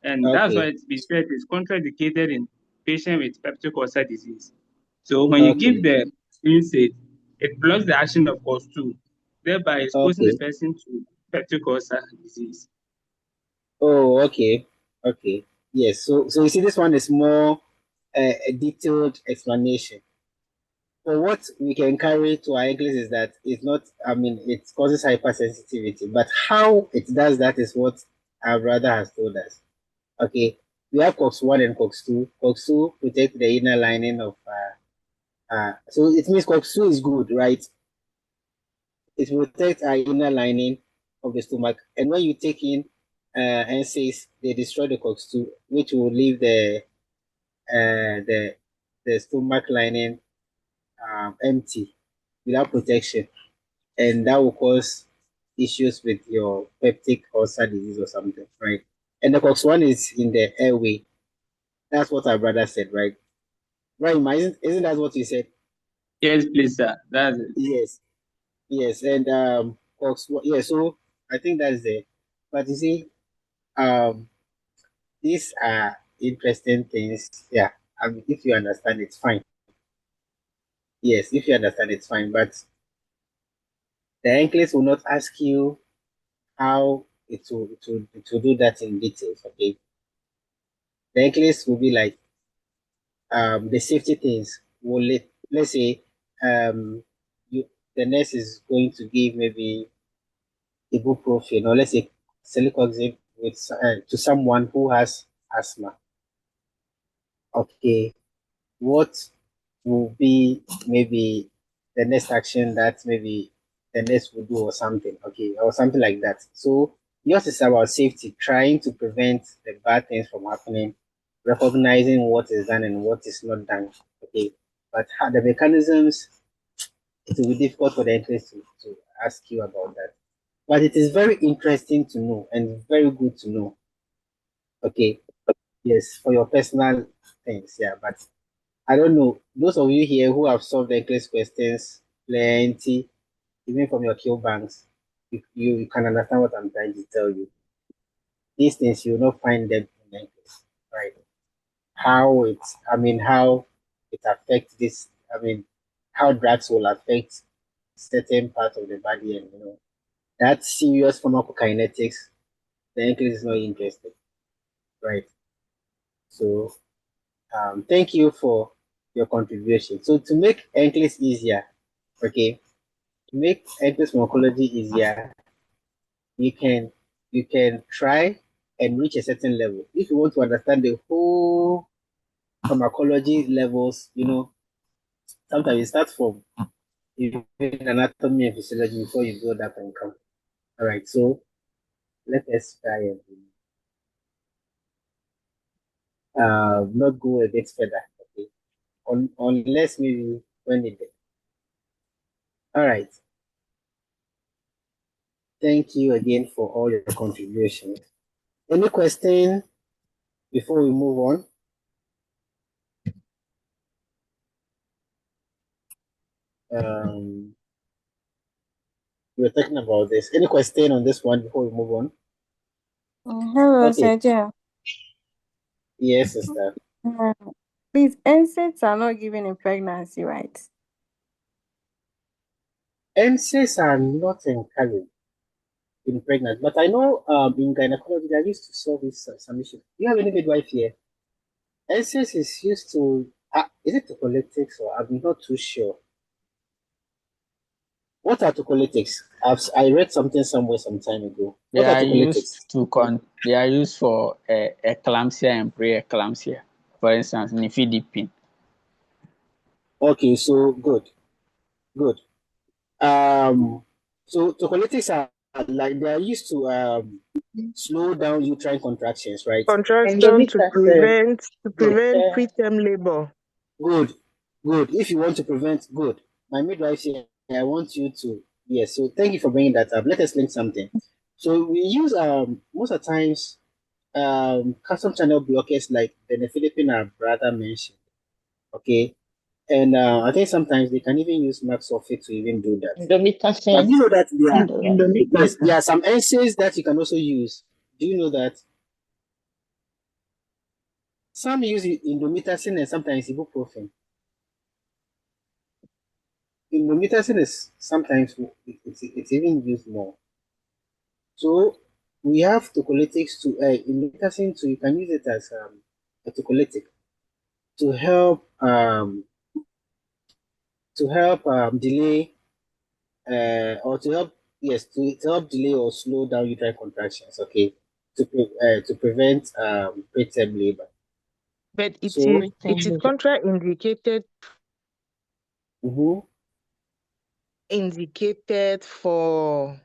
And that's why Okay. it's been said it's contraindicated in patients with peptic ulcer disease. So when you give Okay. the NSAID, it blocks the action of cause two, thereby exposing the Okay. person to peptic ulcer disease. Oh, okay. Okay. Yes. So you see, this one is more a detailed explanation. So what we can carry to our English is that it's not, I mean, it causes hypersensitivity, but how it does that is what our brother has told us. Okay. We have COX-1 and COX-2. COX-2 protect the inner lining of, so it means COX-2 is good, right? It protects our inner lining of the stomach. And when you take in NSAIDs, they destroy the COX-2, which will leave uh, the the stomach lining empty without protection, and that will cause issues with your peptic ulcer disease or something, right? And the COX-1 is in the airway. That's what our brother said, right? Right, Ma, isn't that what you said? Yes, please, sir. That's it. Yes, yes, and COX-1, yeah. So I think that's it. But you see, um, these are interesting things. Yeah, I mean, if you understand, it's fine. Yes, if you understand, it's fine. But the NCLEX will not ask you how it will do that in details. Okay, the NCLEX will be like the safety things. Let's say you the nurse is going to give maybe ibuprofen or let's say celecoxib with to someone who has asthma. Okay, what will be maybe the next action that maybe the nurse will do or something, okay, or something like that. So yours is about safety, trying to prevent the bad things from happening, recognizing what is done and what is not done, okay. But how the mechanisms, it will be difficult for the interest to ask you about that. But it is very interesting to know and very good to know, okay. Yes, for your personal things, yeah. But I don't know. Those of you here who have solved the English questions plenty, even from your Q banks, you can understand what I'm trying to tell you. These things you will not find them in English, right? How it affects this. I mean, how drugs will affect certain parts of the body, and that serious pharmacokinetics. The English is not interested, right? So, thank you for your contribution. So to make English easier, okay, to make ELITES-PHARMACOLOGY easier, you can you can try and reach a certain level. If you want to understand the whole pharmacology levels, sometimes you start from even anatomy and physiology before you go that and come. All right, so let us try and not go a bit further, okay? Unless maybe when needed. All right. Thank you again for all your contributions. Any question before we move on? Um, we were talking about this. Any question on this one before we move on? Hello, Okay. Sergio. Yes, sister. Please, NSAIDs are not given in pregnancy, right? NSAIDs are not encouraged in pregnancy, but I know in gynecology they are used to solve this some issues. Do you have any midwife here? NSAIDs is used to, is it tocolytics or I'm not too sure. What are tocolytics? I read something somewhere some time ago. They What are are tocolytics? used they are used for eclampsia and pre-eclampsia. For instance, nifedipine. Okay, so good, good. So tocolytics are like they are used to slow down uterine contractions, right? Contraction to Endometrium. prevent preterm labor. Good, good. If you want to prevent, good. My midwife here, I want you to, yes. So thank you for bringing that up. Let us link something. So we use most of the times calcium channel blockers like the nifedipine our brother mentioned. Okay, and I think sometimes they can even use max sulfate to even do that. But Indomethacin. you know that yes, Endometrium. there are some NSAIDs that you can also use. Do you know that? Some use indomethacin and sometimes ibuprofen. Indomethacin is sometimes it's even used more. So we have tocolytics to indomethacin, so you can use it as a tocolytic to help delay or to help yes to help delay or slow down uterine contractions. Okay, to prevent preterm labor. But So it is contraindicated mhm, indicated for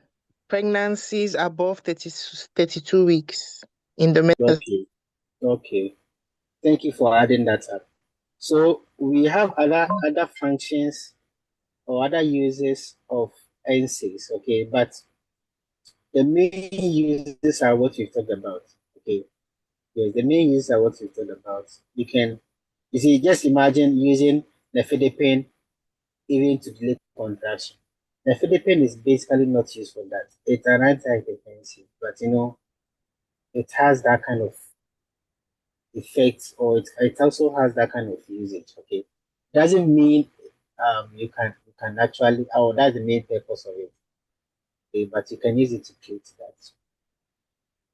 pregnancies above 32 weeks. Endometrium. okay. Thank you for adding that up. So we have other functions or other uses of NSAIDs, okay, but the main uses are what we've talked about. Okay. Yes, the main uses are what we've talked about. You see, just imagine using nifedipine even to delay contraction. Nifedipine is basically not used for that. It's an antihypertensive, but it has that kind of effect, or it also has that kind of usage. Okay, doesn't mean you can actually, oh, that's the main purpose of it. Okay, but you can use it to treat that.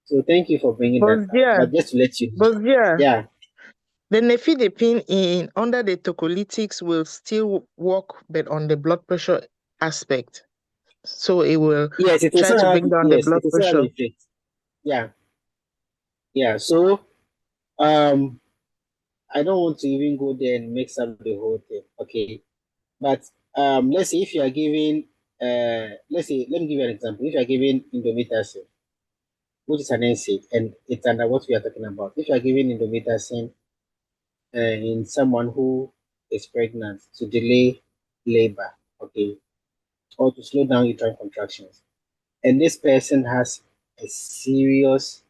So thank you for bringing that up. But just to let you know, But yeah, yeah, the nifedipine in under the tocolytics will still work, but on the blood pressure aspect. So it will yes, it try also to have bring down the yes, blood it also have pressure. effect. Yeah, yeah. So um, I don't want to even go there and mix up the whole thing. Okay, but let's say if you are giving let's say let me give you an example. If you are giving indomethacin, which is an NSAID, and it's under what we are talking about. If you are giving indomethacin in someone who is pregnant to delay labor, okay, or to slow down uterine contractions, and this person has a serious,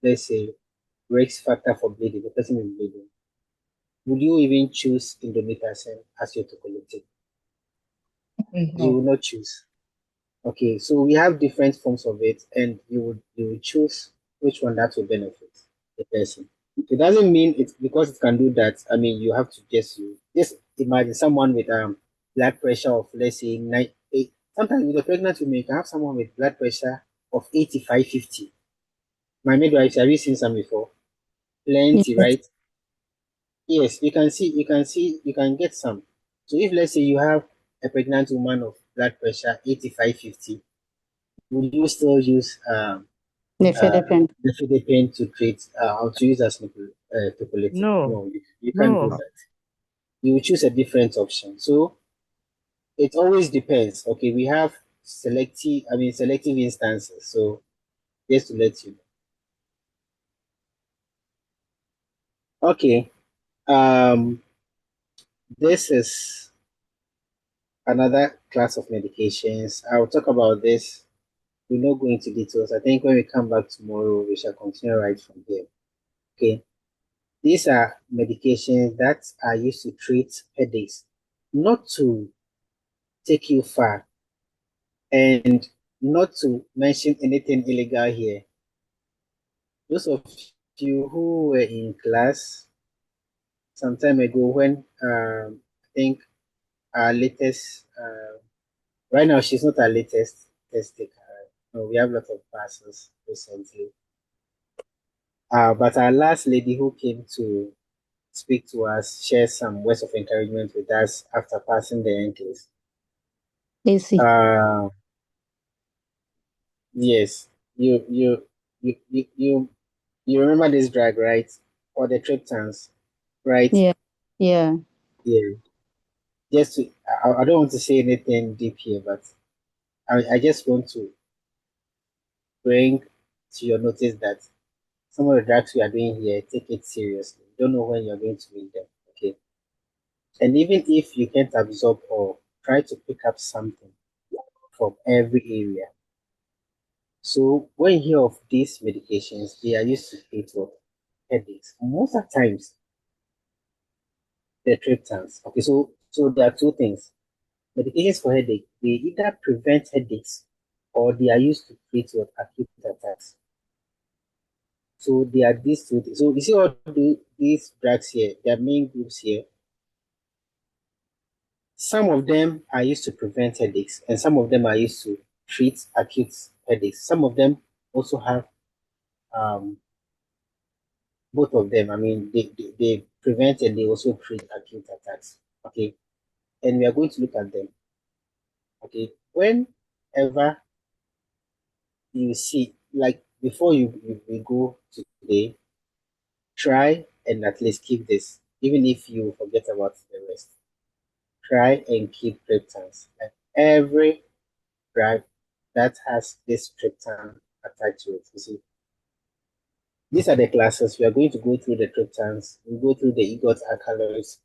let's say, risk factor for bleeding, the person is bleeding, would you even choose indomethacin as your tocolytic? You No. will not choose. Okay, so we have different forms of it, and you would choose which one that will benefit the person. It doesn't mean it's because it can do that. I mean, you have to just imagine someone with blood pressure of, let's say, 8. Sometimes with a pregnant woman, you can have someone with blood pressure of 85, 50. My midwife, have you seen some before? Plenty, Yes. right? Yes, you can get some. So if, let's say, you have a pregnant woman of blood pressure 85, 50, would you still use uh, Nifedipine. nifedipine to treat or to use as tocolytic? No, No, you can't do no. that. You will choose a different option. So it always depends. Okay, we have selective instances. So just to let you know. Okay. Um, this is another class of medications. I'll talk about this. We'll not go into details. I think when we come back tomorrow, we shall continue right from there. Okay. These are medications that are used to treat headaches, not to take you far, and not to mention anything illegal here. Those of you who were in class some time ago when I think our latest, right now she's not our latest test taker. No, we have a lot of passes recently. But our last lady who came to speak to us, share some words of encouragement with us after passing the NCLEX. AC. Yes, you remember this drug, right? Or the triptans, right? Yeah. Yeah. Yeah. Just to, I don't want to say anything deep here, but I just want to bring to your notice that some of the drugs we are doing here, take it seriously. You don't know when you're going to need them. Okay. And even if you can't absorb or try to pick up something from every area. So when you hear of these medications, they are used to treat what? Headaches. Most of the times, they're triptans. Okay, so there are two things. Medications for headache, they either prevent headaches or they are used to treat what acute attacks. So they are these two things. So you see all these drugs here, their main groups here. Some of them are used to prevent headaches, and some of them are used to treat acute headaches. Some of them also have um, both of them. I mean, they prevent and they also treat acute attacks. Okay, and we are going to look at them. Okay, whenever you see, like before we go to today, try and at least keep this, even if you forget about the rest. Try and keep triptans. Like every drug that has this triptan attached to it. You see, these are the classes. We are going to go through the triptans. We go through the EGOT alkaloids,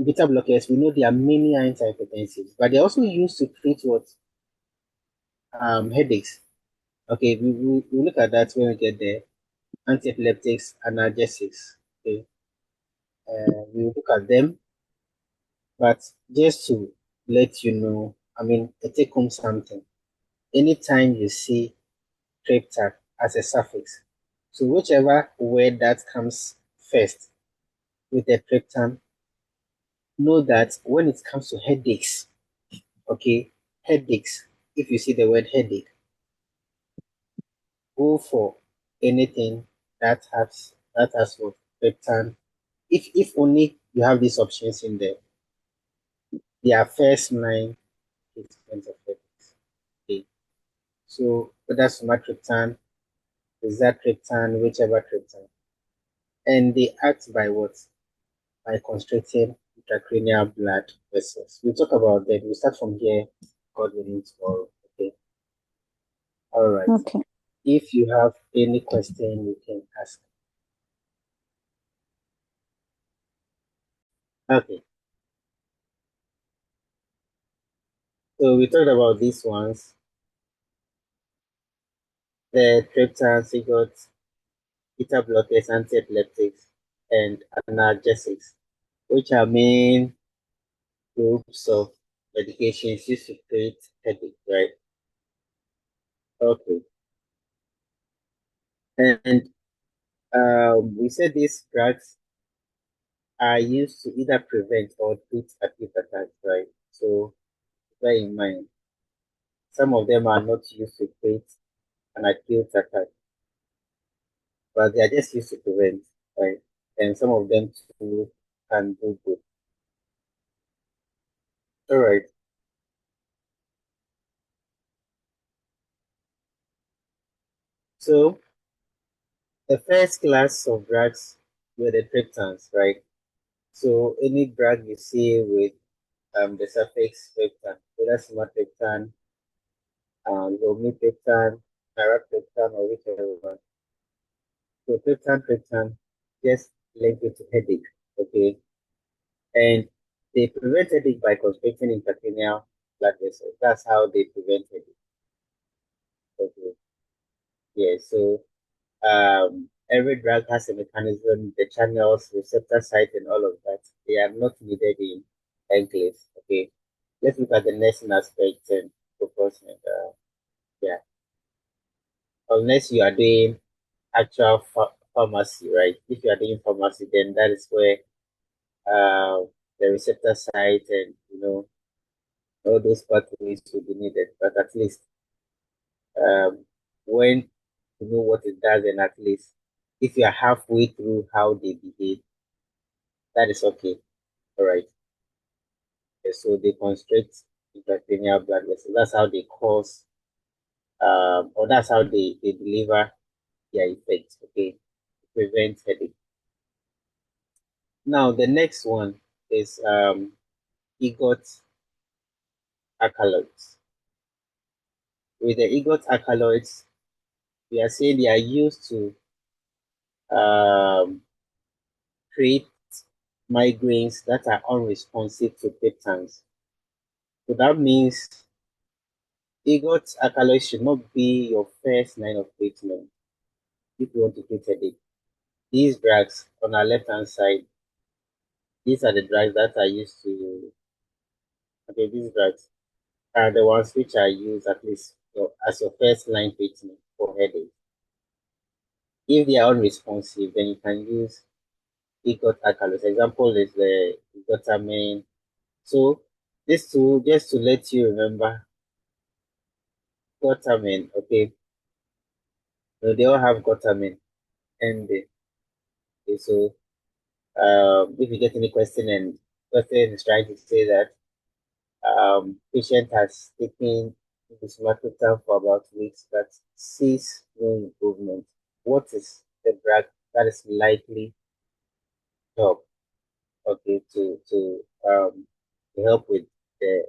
beta blockers. We know there are many antihypertensives, but they're also used to treat what headaches. Okay, we look at that when we get there. Antiepileptics, analgesics. Okay, we will look at them, but just to let you know, I mean, take home something. Anytime you see triptan as a suffix, so whichever word that comes first with the triptan, know that when it comes to headaches, okay, headaches, if you see the word headache, go for anything that has what triptan. If only you have these options in there, their first 9 treatment of headaches. Okay. So whether sumatriptan, rizatriptan, whichever triptan. And they act by what? By constricting intracranial blood vessels. We'll talk about that. We'll start from here, God willing, tomorrow. Okay. All right. Okay. If you have any question, you can ask. Okay. So we talked about these ones. The triptans, got beta blockers, antiepileptics, and analgesics, which are main groups of medications used to treat headache, right? Okay. And we said these drugs are used to either prevent or treat acute attacks, right? So bear in mind, some of them are not used to treat an acute attack, but they are just used to prevent, right? And some of them too can do good. All right. So the first class of drugs were the triptans, right? So any drug you see with the suffix triptan, whether sumatriptan, lomitriptan, naratriptan, or whichever one. So triptan, just link it to headache, okay? And they prevent headache by constricting intracranial blood vessels. That's how they prevent headache. Okay. Yeah. So every drug has a mechanism, the channels, receptor site, and all of that. They are not needed in enclaves. Okay. Let's look at the nursing aspect and focus. And yeah, unless you are doing actual pharmacy, right? If you are doing pharmacy, then that is where uh, the receptor site and all those pathways will be needed. But at least when you know what it does, and at least if you are halfway through how they behave, that is okay. All right. Okay, so they constrict intracranial blood vessels. That's how they cause, or that's how they deliver their effects. Okay, to prevent headache. Now the next one is EGOT alkaloids. with the ergot alkaloids, we are saying they are used to treat migraines that are unresponsive to triptans. So that means ergot alkaloids should not be your first line of treatment if you want to treat headache. These drugs on our left-hand side, these are the drugs that are used to, okay, these drugs are the ones which are used at least as your first line treatment for headache. If they are unresponsive, then you can use ergot alkaloids. Example is the glutamine. So this two, just to let you remember, glutamine, okay, so they all have glutamine ending. Okay, so if you get any question and person is trying to say that patient has taken this matrotan for about weeks but sees no improvement, what is the drug that is likely help, okay, to help with the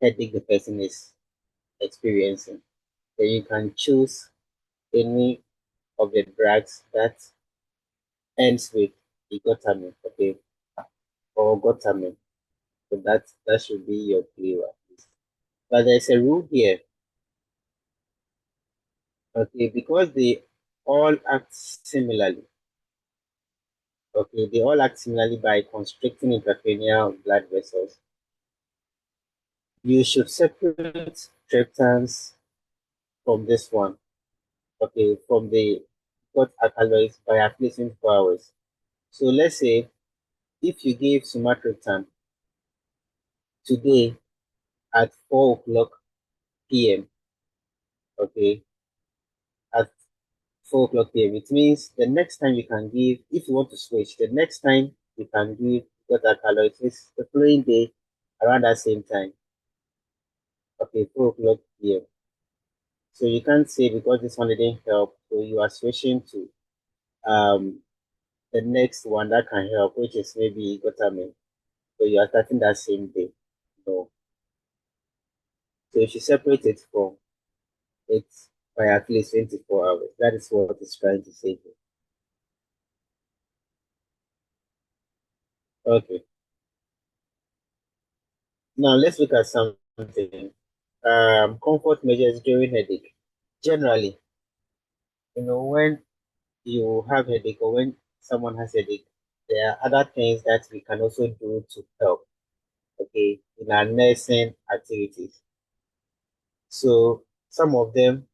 headache the person is experiencing? Then you can choose any of the drugs that ends with glutamine, okay, or glutamine. So that should be your clue at least. But there's a rule here, okay, because they all act similarly. Okay, they all act similarly by constricting intracranial blood vessels. You should separate triptans from this one, okay, from the gut alkaloids by at least 24 hours. So let's say if you gave sumatriptan today at 4 o'clock p.m., okay, at 4 o'clock p.m., it means the next time you can give, if you want to switch, the next time you can give gut alkaloids is the following day around that same time, okay, 4 o'clock p.m. So you can't say because this one didn't help, so you are switching to um the next one that can help, which is maybe glutamine. So you are starting that same day. No. So you should separate it from it by at least 24 hours. That is what it's trying to say here. Okay. Now let's look at something. Comfort measures during headache. Generally, when you have headache or when someone has headache, there are other things that we can also do to help, okay, in our nursing activities. So some of them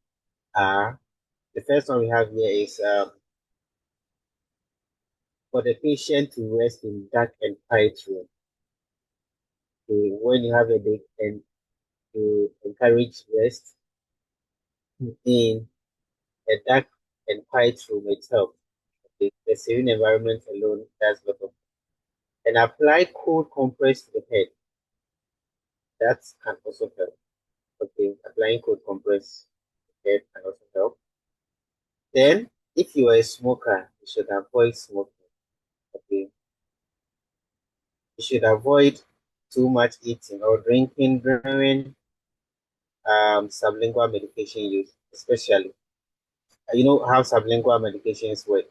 are, the first one we have here is for the patient to rest in dark and quiet room. Okay, when you have a headache and to encourage rest in a dark and quiet room itself. Okay, the serene environment alone does lot of, and apply cold compress to the head. That can also help. Okay, applying cold compress to the head can also help. Then, if you are a smoker, you should avoid smoking. Okay, you should avoid too much eating or drinking during sublingual medication use, especially. You know how sublingual medications work.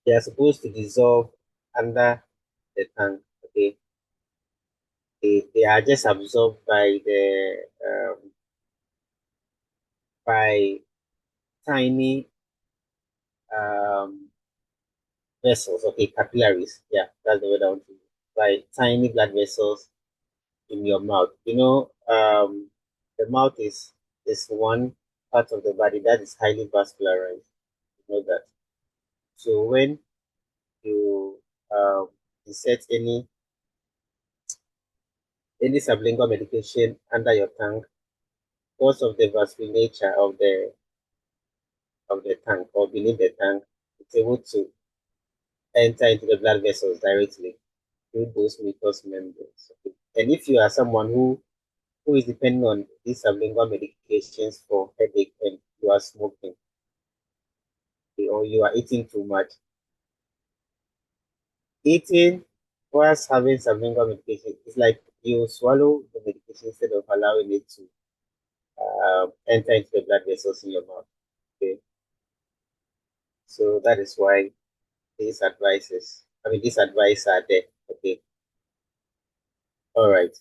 They are supposed to dissolve under the tongue. Okay, they are just absorbed by tiny um, vessels. Okay, capillaries. Yeah, that's the word I want to use. By tiny blood vessels in your mouth. The mouth is one part of the body that is highly vascularized. You know that. So when you insert any sublingual medication under your tongue, because of the vasculature of the tongue or beneath the tongue, it's able to enter into the blood vessels directly through those mucous membranes. Okay. And if you are someone who is depending on these sublingual medications for headache and you are smoking, okay, or you are eating too much, eating whilst having sublingual medication is like you swallow the medication instead of allowing it to enter into the blood vessels in your mouth. Okay, so that is why these advice are there. Okay, all right.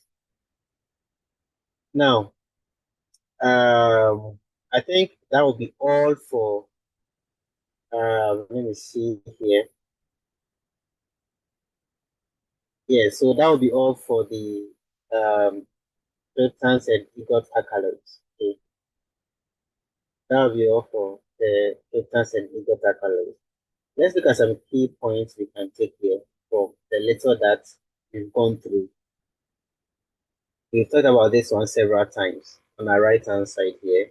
Now, I think that will be all for. Let me see here. Yeah, so that will be all for the triptans and EGOT alkaloids. Okay, that will be all for the triptans and EGOT alkaloids. Let's look at some key points we can take here from the little that we've gone through. We've talked about this one several times on our right hand side here.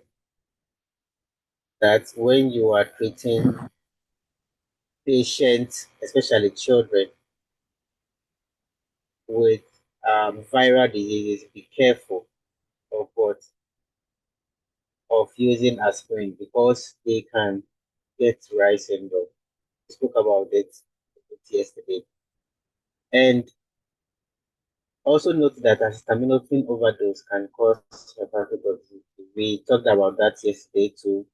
That when you are treating patients, especially children, with viral diseases, be careful of what of using aspirin because they can get rice syndrome. We spoke about it yesterday. And also note that acetaminophen overdose can cause hepatotoxicity. We talked about that yesterday too.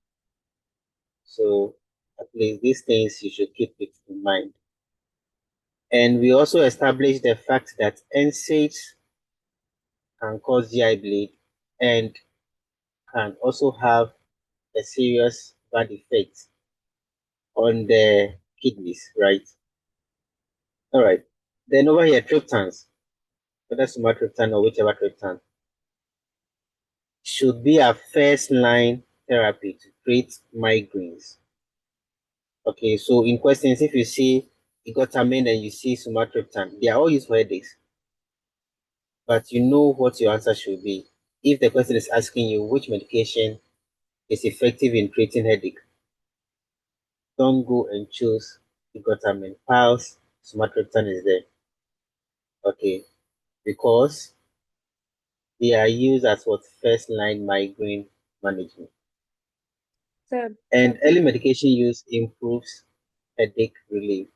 So at least these things you should keep it in mind. And we also established the fact that NSAIDs can cause GI bleed and can also have a serious bad effect on the kidneys, right? All right. Then over here, triptans, whether sumatriptan or whichever triptan, should be a first line therapy to treat migraines. Okay, so in questions, if you see igotamine and you see sumatriptan, they are all used for headaches, but you know what your answer should be. If the question is asking you which medication is effective in treating headache, don't go and choose igotamine. Piles, sumatriptan is there. Okay, because they are used as what first line migraine management. Sir, And please. early medication use improves headache relief.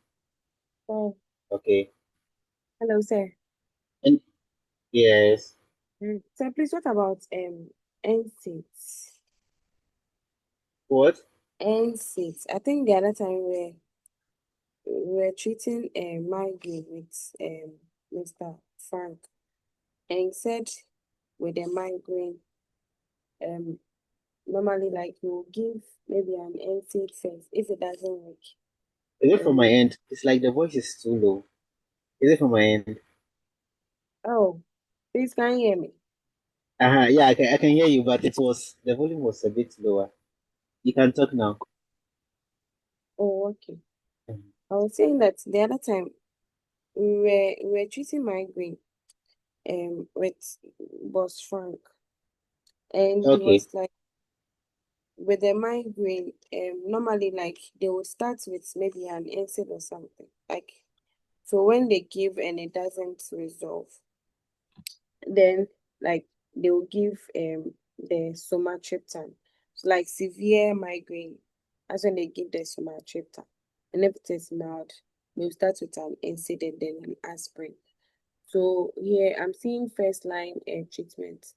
Oh, Okay. hello, sir. And yes. Sir, please, what about NSAIDs? What? NSAIDs. I think the other time we were treating a migraine with Mr. Frank, and he said with the migraine, normally like you will give maybe an NSAID first. If it doesn't work, Is it from my end? It's like the voice is too low. Is it from my end? oh, please can you hear me? Yeah, I can hear you, but the volume was a bit lower. You can talk now. Oh, okay. Mhm. I was saying that the other time we were treating migraine with Boss Frank, and he Okay. was like with the migraine, normally like they would start with maybe an NSAID or something. Like so when they give and it doesn't resolve, then like they will give the somatriptan. So like severe migraine, that's when they give the somatriptan. And if it is mild, they'll start with an NSAID and then an aspirin. So here I'm seeing first line treatment.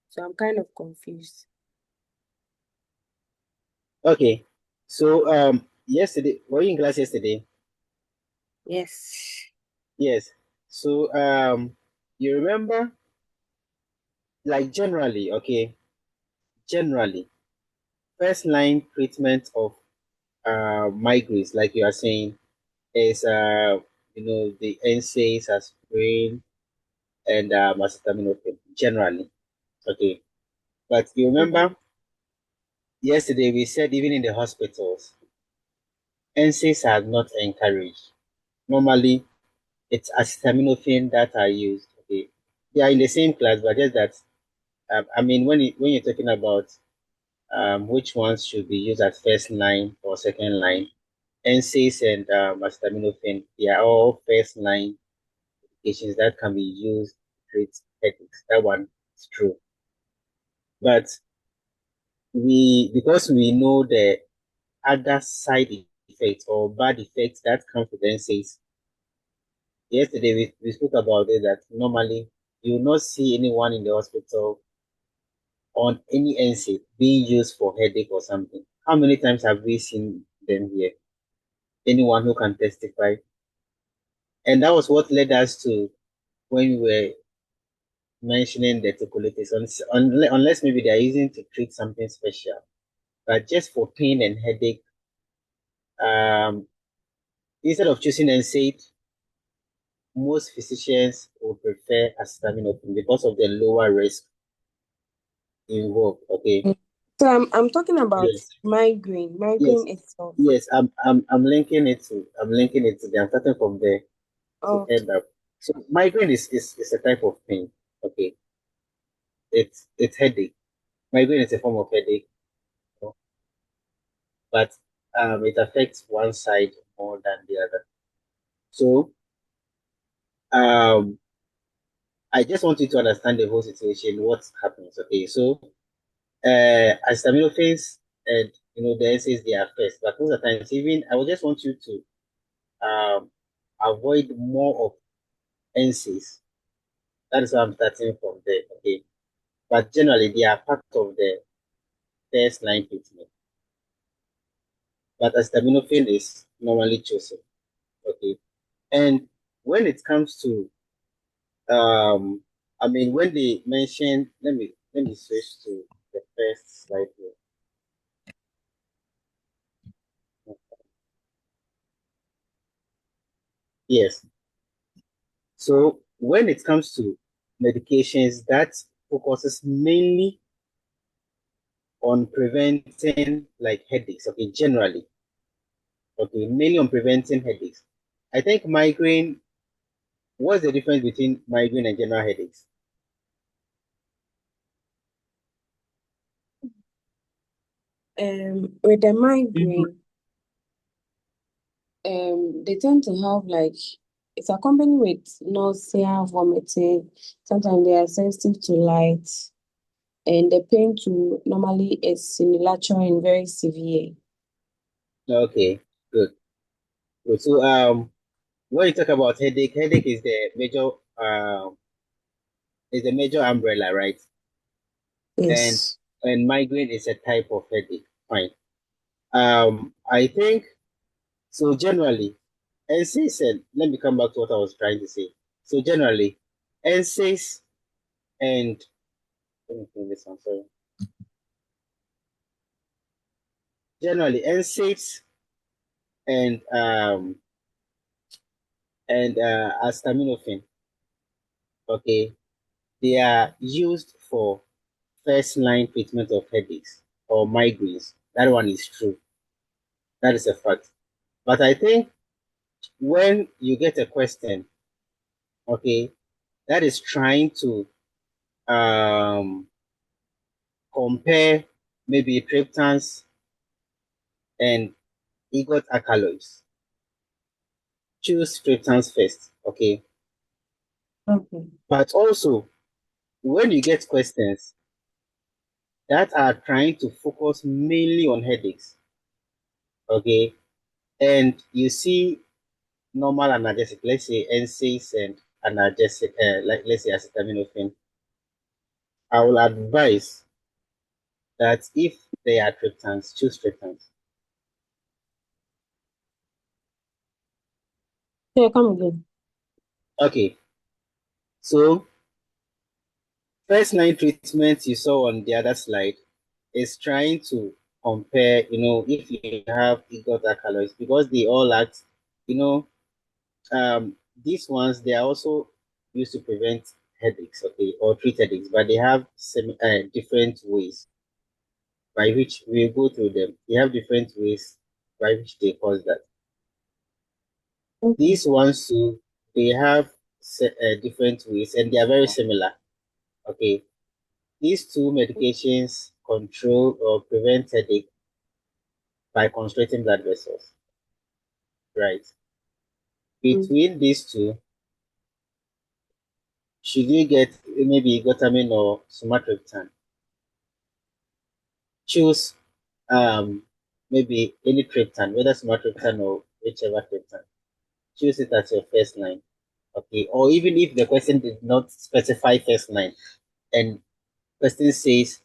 So I'm kind of confused. Okay. So yesterday, were you in class yesterday? Yes. Yes. So you remember, like generally, first line treatment of migraines, like you are saying, is the NSAIDs, aspirin, and acetaminophen. Generally, okay. But you Mm-hmm. remember yesterday we said even in the hospitals, NSAIDs are not encouraged. Normally, it's acetaminophen that are used. Okay, they are in the same class, but just that I mean, when you're talking about which ones should be used as first line or second line, NSAIDs and acetaminophen, they are all first line medications that can be used to treat headaches. That one is true. But because we know the other side effects or bad effects that come with NSAIDs, yesterday we spoke about it that normally you will not see anyone in the hospital on any NSAID being used for headache or something? How many times have we seen them here? Anyone who can testify? And that was what led us to when we were mentioning the tocolytics, unless maybe they are using to treat something special, but just for pain and headache, instead of choosing NSAID, most physicians would prefer acetaminophen because of the lower risk involved. Okay. So I'm talking about Yes. migraine Yes. itself. Yes. I'm linking it to I'm starting from there to end up. So migraine is a type of pain. Okay. It's headache. Migraine is a form of headache, but it affects one side more than the other. So I just want you to understand the whole situation, what happens. Okay, so acetaminophen and the NSAIDs they are first, but most of the times even I would just want you to avoid more of NSAIDs. That is why I'm starting from there. Okay, but generally they are part of the first line treatment. But acetaminophen is normally chosen. Okay, and when it comes to when they mention, let me switch to the first slide here. Yes. So when it comes to medications, that focuses mainly on preventing like headaches. Okay, generally. Okay, mainly on preventing headaches. I think migraine. What's the difference between migraine and general headaches? With the migraine, they tend to have like it's accompanied with nausea, vomiting. Sometimes they are sensitive to light, and the pain to normally is unilateral and very severe. Okay, good. Good. So when you talk about headache, headache is the major umbrella, right? And Yes. migraine is a type of headache. Fine. I think so. Generally, NSAIDs, and let me come back to what I was trying to say. So generally, NSAIDs and let me finish this one. Sorry. Generally, NSAIDs and acetaminophen. Okay, they are used for first line treatment of headaches or migraines. That one is true. That is a fact. But I think when you get a question, okay, that is trying to um, compare maybe triptans and EGOT alkaloids. Choose triptans first, okay? Okay. But also, when you get questions that are trying to focus mainly on headaches, okay, and you see normal analgesic, let's say NSAIDs and analgesic, like let's say acetaminophen, I will advise that if they are triptans, choose triptans. Yeah, come again. Okay, so first line treatment you saw on the other slide is trying to compare, if you have EGOT alkaloids, because they all act, you know, these ones, they are also used to prevent headaches, okay, or treat headaches, but they have different ways by which we go through them. They have different ways by which they cause that. Okay. These ones too, they have different ways and they are very similar, okay. These two medications control or prevent headache by constricting blood vessels, right? Between these two, should you get maybe glutamine or sumatriptan, choose maybe any triptan, whether sumatriptan or whichever triptan. Choose it as your first line, okay? Or even if the question did not specify first line, and question says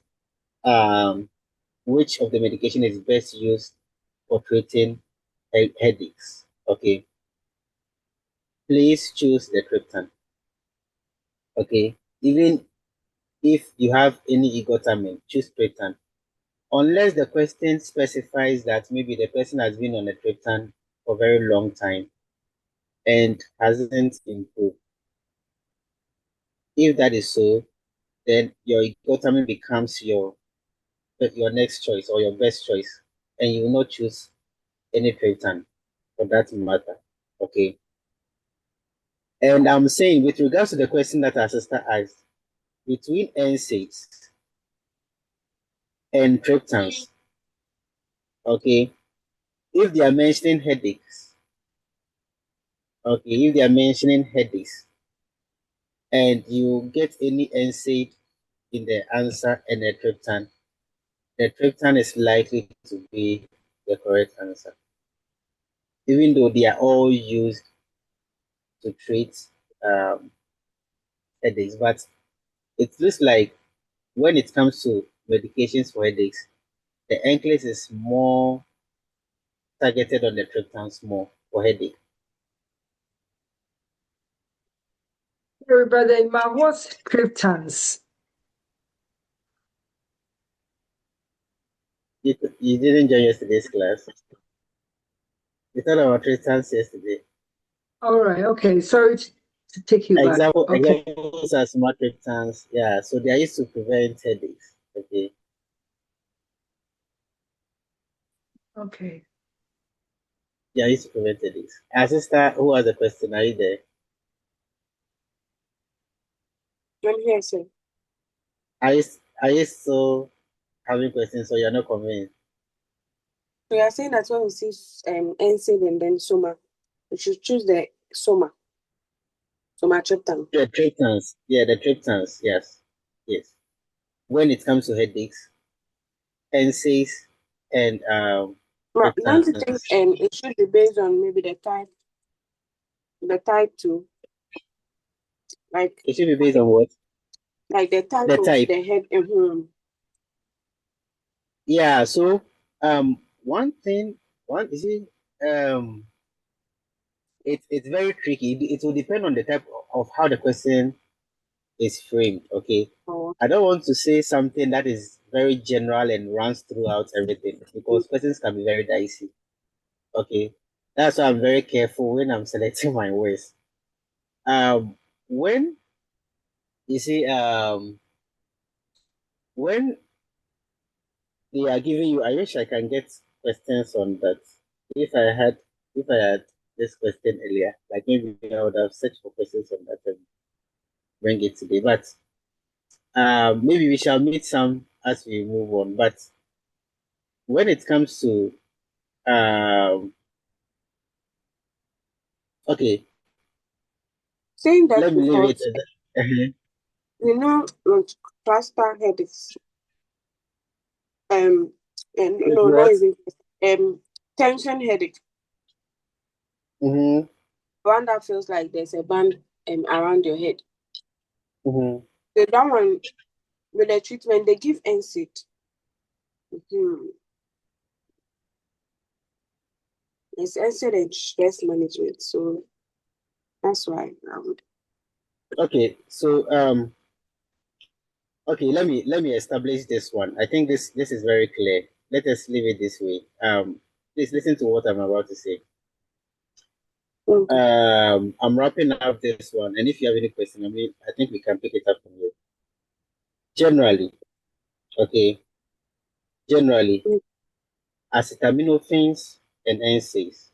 which of the medication is best used for treating headaches. Okay, please choose the triptan. Okay, even if you have any ergotamine, choose triptan. Unless the question specifies that maybe the person has been on a triptan for a very long time and hasn't improved. If that is so, then your ergotamine becomes your next choice or your best choice, and you will not choose any triptan for that matter. Okay. And I'm saying, with regards to the question that our sister asked, between NSAIDs and triptans, okay, if they are mentioning headaches, okay, if they are mentioning headaches, and you get any NSAID in the answer and a triptan, the triptan is likely to be the correct answer, even though they are all used to treat um, headaches. But it looks like when it comes to medications for headaches, the NCLEX is more targeted on the triptans more for headache. Sorry, brother Imam, what's triptans? You didn't join yesterday's class. We thought about triptans yesterday. All right, okay. Sorry to take you back. Okay. Examples are smart triptans. Yeah, so they are used to prevent headaches. Okay. Okay. They are used to prevent headaches. Our sister, who has a question? Are you there? I'm here, sir. Are you still having questions, so you're not convinced? So you're saying that when we see NSAID and then Soma, we should choose the Soma triptan. The triptans. Yeah, the triptans. Yes. Yes. When it comes to headaches, NSAIDs and Right. Don't you triptans. think it should be based on maybe the type 2, like It should be based on what? the type The of type. the head. Yeah, so one thing, one is it it's very tricky. It will depend on the type of how the question is framed. Okay, Oh, I don't want to say something that is very general and runs throughout everything because questions can be very dicey. Okay, that's why I'm very careful when I'm selecting my words. When you see when they are giving you, I wish I can get questions on that. If I had if I had this question earlier, like maybe I would have searched for questions on that and bring it today. But maybe we shall meet some as we move on. But when it comes to okay, saying that let me leave it because at that. with cluster headaches, and With no, not what? even tension headache, Mm-hmm. one that feels like there's a band around your head. Mm-hmm. So that one, with the treatment, they give NSAID. It's NSAID and stress management. So that's why I would. Okay, so okay, let me establish this one. I think this is very clear. Let us leave it this way. Please listen to what I'm about to say. I'm wrapping up this one, and if you have any question, I think we can pick it up from here. Generally, okay, generally, acetaminophen and NSAIDs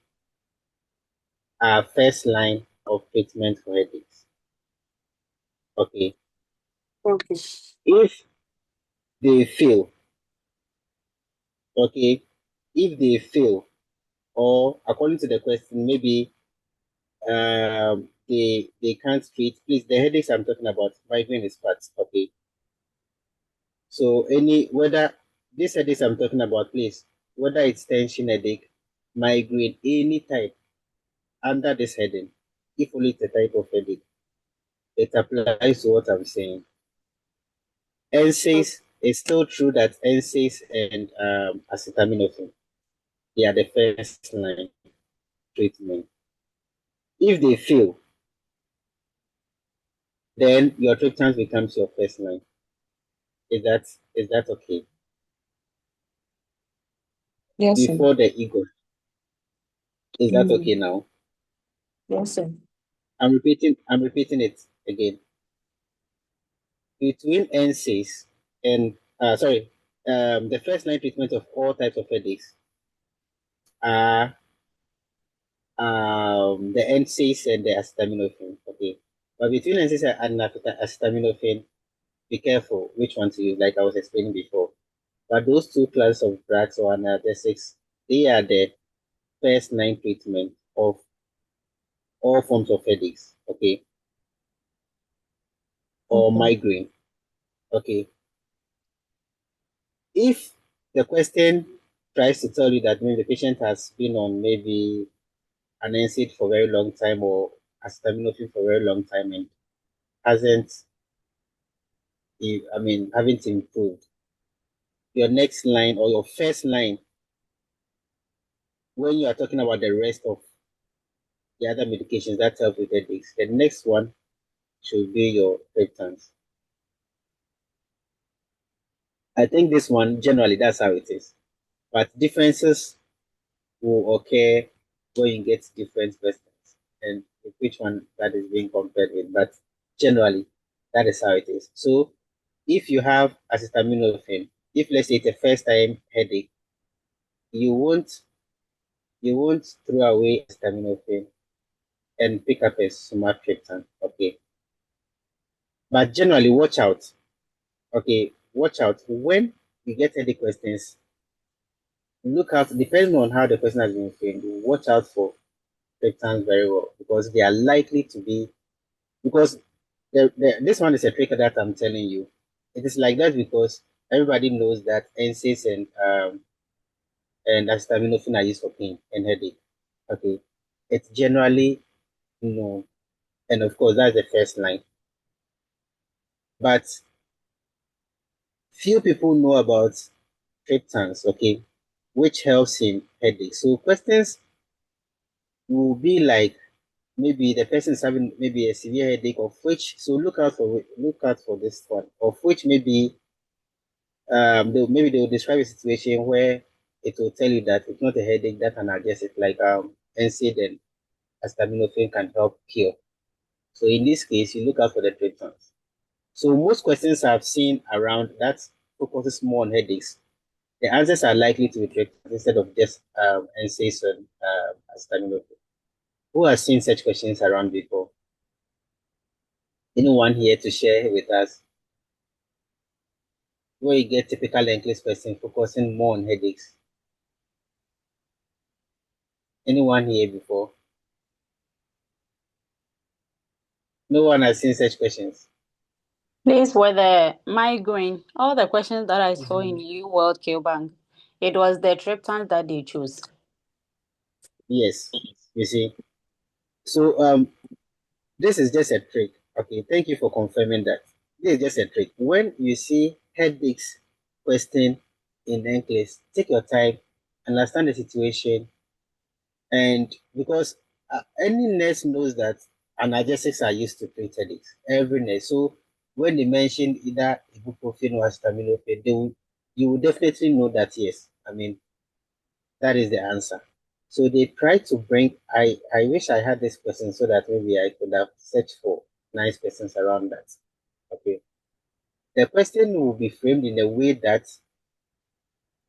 are first line of treatment for headaches. Okay, Okay. if they fail, okay, if they fail, or according to the question, maybe they can't treat. Please, the headaches I'm talking about, migraine is part. Okay, so whether this headaches I'm talking about, please, whether it's tension headache, migraine, any type under this heading, if only it's a type of headache, it applies to what I'm saying. NSAIDs it's still true that NSAIDs and acetaminophen, they are the first line treatment. If they fail, then your triptans becomes your first line. Is that okay? Yes, sir. Before the ego. Is that okay Mm. now? Yes, sir. I'm repeating it again. Between NSAIDs and the first line treatment of all types of headaches are the NSAIDs and the acetaminophen. Okay. But between NSAIDs and acetaminophen, be careful which one to use, like I was explaining before. But those two classes of drugs or analgesics, they are the first line treatment of all forms of headaches, okay, or Okay. migraine, okay. If the question tries to tell you that maybe the patient has been on maybe an NSAID for a very long time or acetaminophen for a very long time and hasn't, haven't improved, your next line or your first line, when you are talking about the rest of the other medications that help with headaches, the next one should be your triptans. I think this one generally that's how it is, but differences will occur when you get different questions and with which one that is being compared with. But generally, that is how it is. So if you have acetaminophen, if let's say it's a first time headache, you won't throw away acetaminophen and pick up a sumatriptan. Okay. But generally watch out. Okay, watch out. When you get any questions, look out, depending on how the question has been framed, watch out for triptans very well because they are likely to be, because this one is a trick that I'm telling you. It is like that because everybody knows that NSAIDs and acetaminophen are used for pain and headache. Okay, it's generally no, and of course that's the first line. But few people know about triptans, okay, which helps in headache. So questions will be like maybe the person is having maybe a severe headache of which, so look out for this one, of which maybe maybe they will describe a situation where it will tell you that it's not a headache, that analgesic like NSAID and acetaminophen can help cure. So in this case, you look out for the treatments. So most questions I've seen around that focuses more on headaches. The answers are likely to be treatments instead of just NSAIDs and acetaminophen. Who has seen such questions around before? Anyone here to share with us where you get typical English question focusing more on headaches? Anyone here before? No one has seen such questions. Please, with the migraine, all the questions that I saw in Mhm. U World Q Bank, it was the triptans that they chose. Yes, you see. So this is just a trick. Okay, thank you for confirming that. This is just a trick. When you see headaches question in English, take your time, understand the situation, and because any nurse knows that analgesics are used to treat headaches, every nurse. So when they mention either ibuprofen or acetaminophen, you will definitely know that yes, that is the answer. So they try to bring. I wish I had this question so that maybe I could have searched for nice questions around that. Okay, the question will be framed in a way that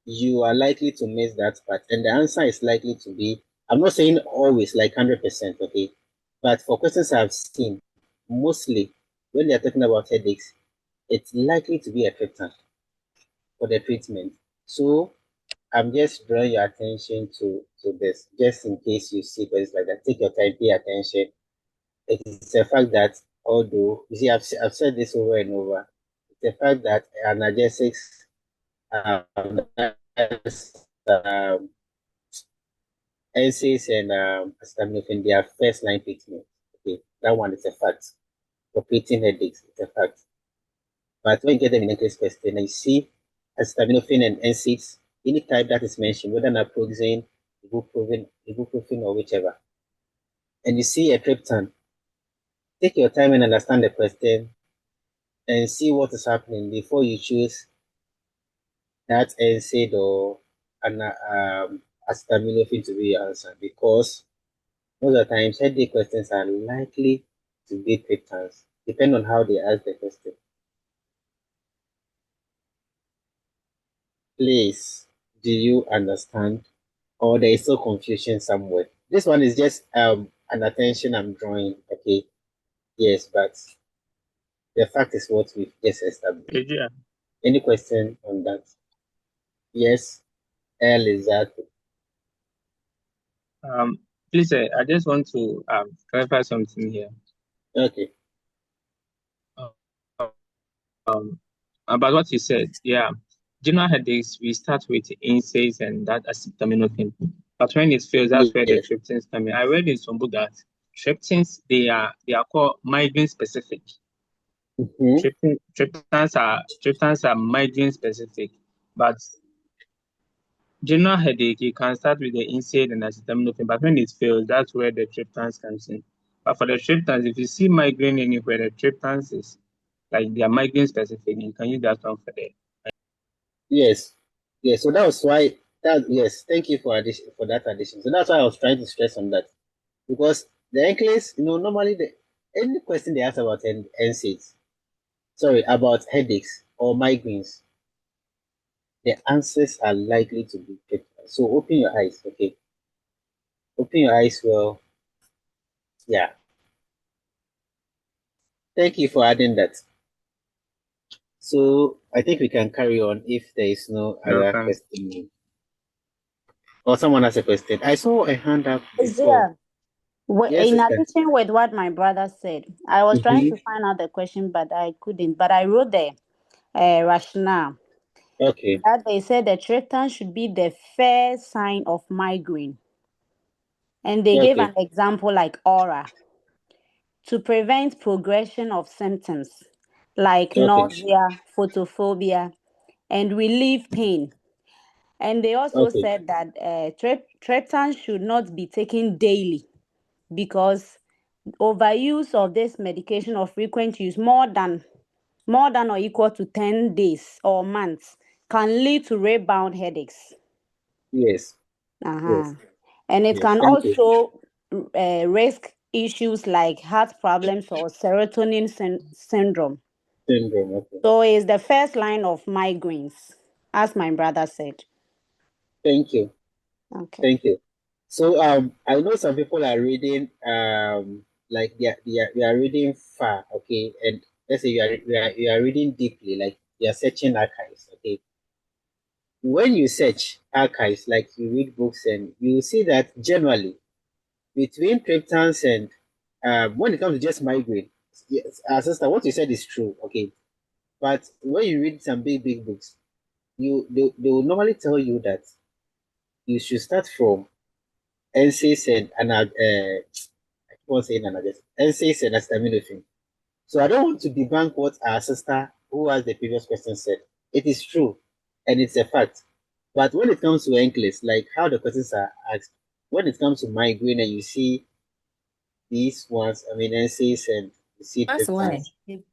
you are likely to miss that part, and the answer is likely to be. I'm not saying always like 100%. Okay, but for questions I've seen, mostly when they're talking about headaches, it's likely to be a triptan for the treatment. So I'm just drawing your attention to this, just in case you see questions like that. Take your time, pay attention. It is a fact that although you see, I've said this over and over. It's a fact that analgesics, that's, NSAIDs and acetaminophen, they are first line treatment. Okay, that one is a fact. For treating headaches, it's a fact. But when you get them in NCLEX question, and you see acetaminophen and NSAIDs, any type that is mentioned, whether naproxen, ibuprofen, or whichever, and you see a triptan, take your time and understand the question and see what is happening before you choose that NSAID or an acetaminophen to be your answer, because most of the times headache questions are likely to be triptans, depending on how they ask the question. Please, do you understand? Or there is still confusion somewhere? This one is just an attention I'm drawing. Okay. Yes, but the fact is what we've just established. Yeah. Any question on that? Yes, L exactly. Please, I just want to clarify something here. Okay. About what you said. Yeah. General headaches, we start with NSAIDs and that acetaminophen. But when it fails, that's where the Yes. triptans come in. I read in some book that triptans they are called migraine specific. Mm-hmm. Triptans are migraine specific, but general headache you can start with the NSAID and acetaminophen. But when it fails, that's where the triptans comes in. But for the triptans, if you see migraine anywhere, the triptans is like they are migraine specific. You can use that one for the. Yes. Yes. So that was why that yes, thank you for that addition. So that's why I was trying to stress on that. Because the NCLEX, normally any question they ask about NSAIDs, sorry, about headaches or migraines, the answers are likely to be different. So open your eyes, okay? Open your eyes well. Yeah. Thank you for adding that. So I think we can carry on if there is no other Okay. question. Or someone has a question. I saw a hand up before. Yeah. Yes, In sister. addition with what my brother said, I was trying to find out the question, but I couldn't. But I wrote the rationale Okay. that they said the triptan should be the first sign of migraine. And they gave Okay. an example like aura to prevent progression of symptoms like Okay. nausea, photophobia, and relieve pain. And they also Okay. said that triptan should not be taken daily because overuse of this medication or frequent use more than or equal to 10 days or months can lead to rebound headaches. Yes. Uh-huh. Yes. And it Yes. can Thank you. also risk issues like heart problems or serotonin syndrome. Syndrome. Okay. So it's the first line of migraines, as my brother said. Thank you. Okay. Thank you. So I know some people are reading like they are reading far, okay, and let's say you are reading deeply, like you are searching archives, okay. When you search archives, like you read books, and you see that generally between triptans and when it comes to just migraine, yes, sister, what you said is true, okay. But when you read some big books, they will normally tell you that you should start from NSAIDs and I keep on saying analgesic, NSAIDs and acetaminophen. So I don't want to debunk what our sister who asked the previous question said. It is true and it's a fact. But when it comes to NCLEX, like how the questions are asked, when it comes to migraine and you see these ones, I mean NSAIDs and you see That's why. triptans,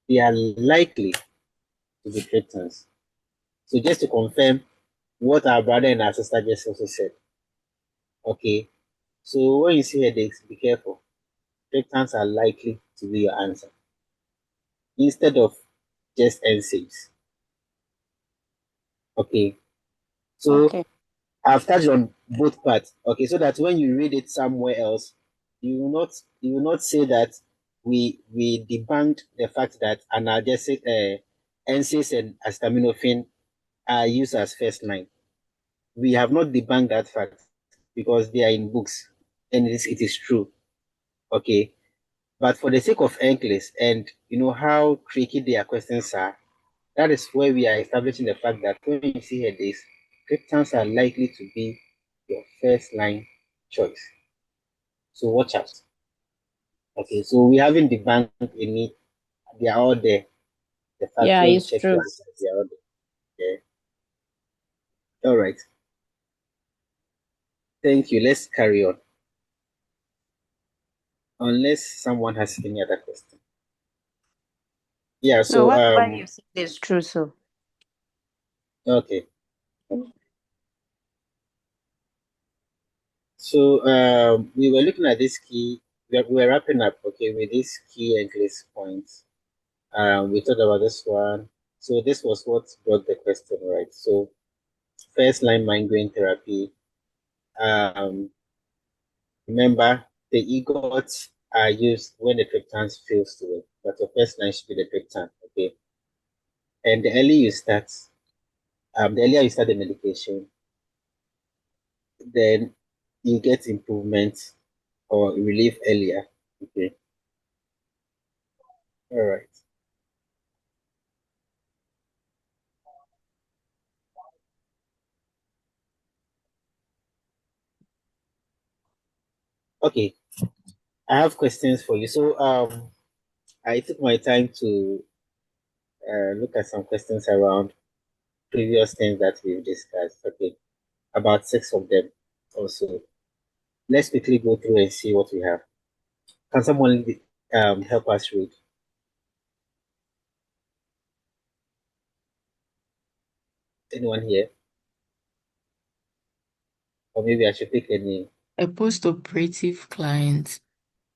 they are likely to be triptans. So just to confirm what our brother and our sister just also said. Okay. So when you see headaches, be careful. Triptans are likely to be your answer instead of just NSAIDs. Okay. So Okay. I've touched on both parts. Okay, so that when you read it somewhere else, you will not say that we debunked the fact that analgesic NSAIDs and acetaminophen are used as first line. We have not debunked that fact because they are in books and it is true. Okay. But for the sake of NCLEX and how tricky their questions are, that is where we are establishing the fact that when you see headaches, triptans are likely to be your first line choice. So watch out. Okay, so we haven't debunked any, they are all there. the fact Yeah, when you it's check your true. answers, they are all there. All right. Thank you. Let's carry on. Unless someone has any other question. Yeah, No, so whatever you said is true, so. okay. So we were looking at this key. We're wrapping up, okay, with these key English points. We talked about this one. So this was what brought the question, right? So first line migraine therapy. Remember, the EGOTs are used when the triptans fails to work, but the first line should be the triptan, okay? And the earlier you start, the earlier you start the medication, then you get improvement or relief earlier, okay? All right. Okay, I have questions for you. So I took my time to look at some questions around previous things that we've discussed. Okay, about 6 of them also. Let's quickly go through and see what we have. Can someone help us read? Anyone here? Or maybe I should pick a name. A post-operative client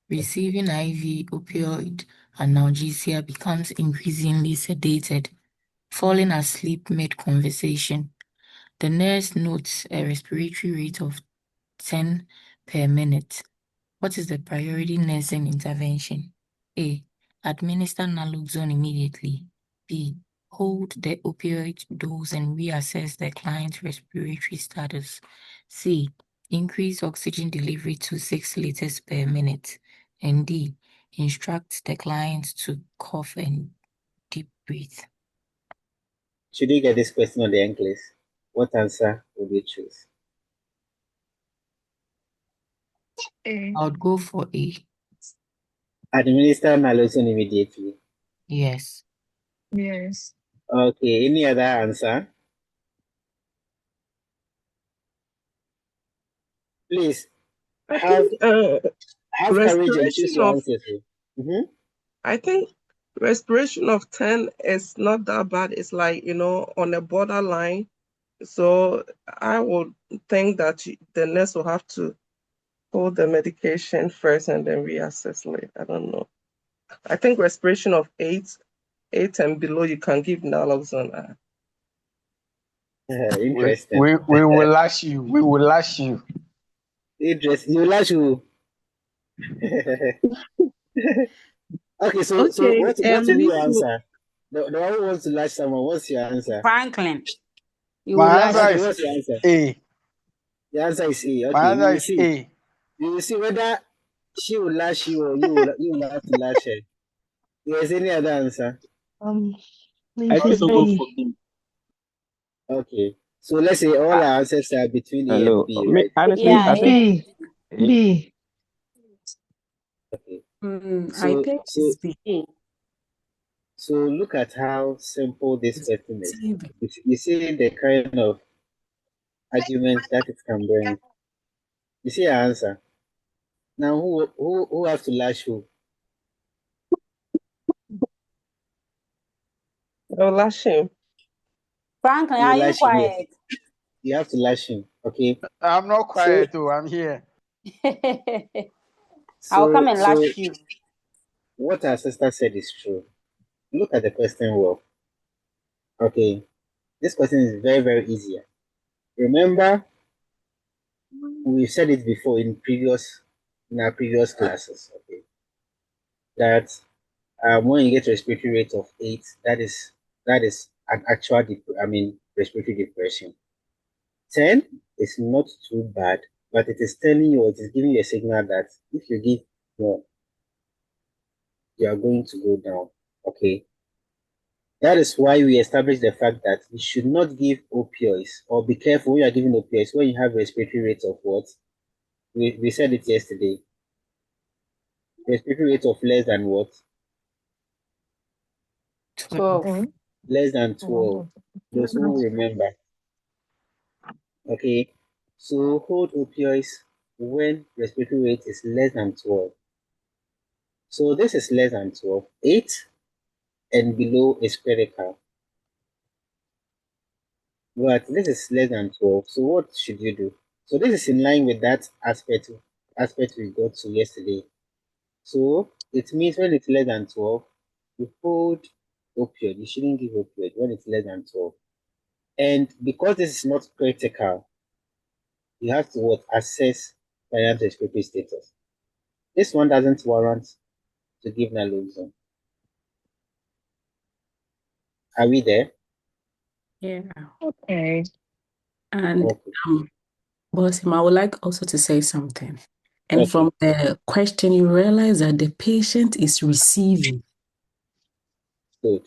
receiving IV opioid analgesia becomes increasingly sedated, falling asleep mid-conversation. The nurse notes a respiratory rate of 10 per minute. What is the priority nursing intervention? A. Administer naloxone immediately. B. Hold the opioid dose and reassess the client's respiratory status. C. Increase oxygen delivery to 6 liters per minute. And D. Instruct the client to cough and deep breathe. Should you get this question on the English? What answer would you choose? I would go for A. Administer naloxone immediately. Yes. Yes. Okay, any other answer? Please I have think courage and choose respiration your of answers. Mm-hmm. I think respiration of 10 is not that bad. It's like, on a borderline. So I would think that the nurse will have to hold the medication first and then reassess later. I don't know. I think respiration of 8 and below, you can give naloxone. Interesting. We will lash you. We will lash you. Interesting. You like you. Okay, so Okay, what will be me your too. answer? The one who wants to lash someone, what's your answer? Franklin, you will My lash answer Okay, him. what's your answer? is A. The answer is A. My Okay, we answer will is see. A. We will see whether she will lash you or you will have to lash her. Yes, any other answer? I Please, also go for B. B. Okay. So let's say all Ah, our answers are between A and hello. B, right? Honestly, Yeah, I think eh? B. B. Okay. I So think so it's B. so look at how simple this question is. You see the kind of argument that it can bring. You see your answer. Now who has to lash who? I'll lash him. Franklin, You are will you lash him, yes. quiet? You have to lash him. Okay. I'm not So quiet too. I'm here. I'll come so and so lash you. what our sister said is true. Look at the question well. Okay. This question is very, very easy. Remember, we said it before in our previous classes, okay, that when you get a respiratory rate of 8, that is an actual respiratory depression. 10 is not too bad, but it is telling you, it is giving you a signal that if you give more, you are going to go down. Okay. That is why we established the fact that you should not give opioids, or be careful when you are giving opioids when you have respiratory rate of what? We said it yesterday. Respiratory rate of less than what? 12. Less than 12. Those who remember. Okay. So hold opioids when respiratory rate is less than 12. So this is less than 12. 8 and below is critical. But this is less than 12. So what should you do? So this is in line with that aspect we got to yesterday. So it means when it's less than 12, you hold opioid. You shouldn't give opioid when it's less than 12. And because this is not critical, you have to what? Assess variant respiratory status. This one doesn't warrant to give naloxone. Are we there? Yeah. Okay. And Okay. Bosim, I would like also to say something. And Okay. from the question, you realize that the patient is receiving. Good.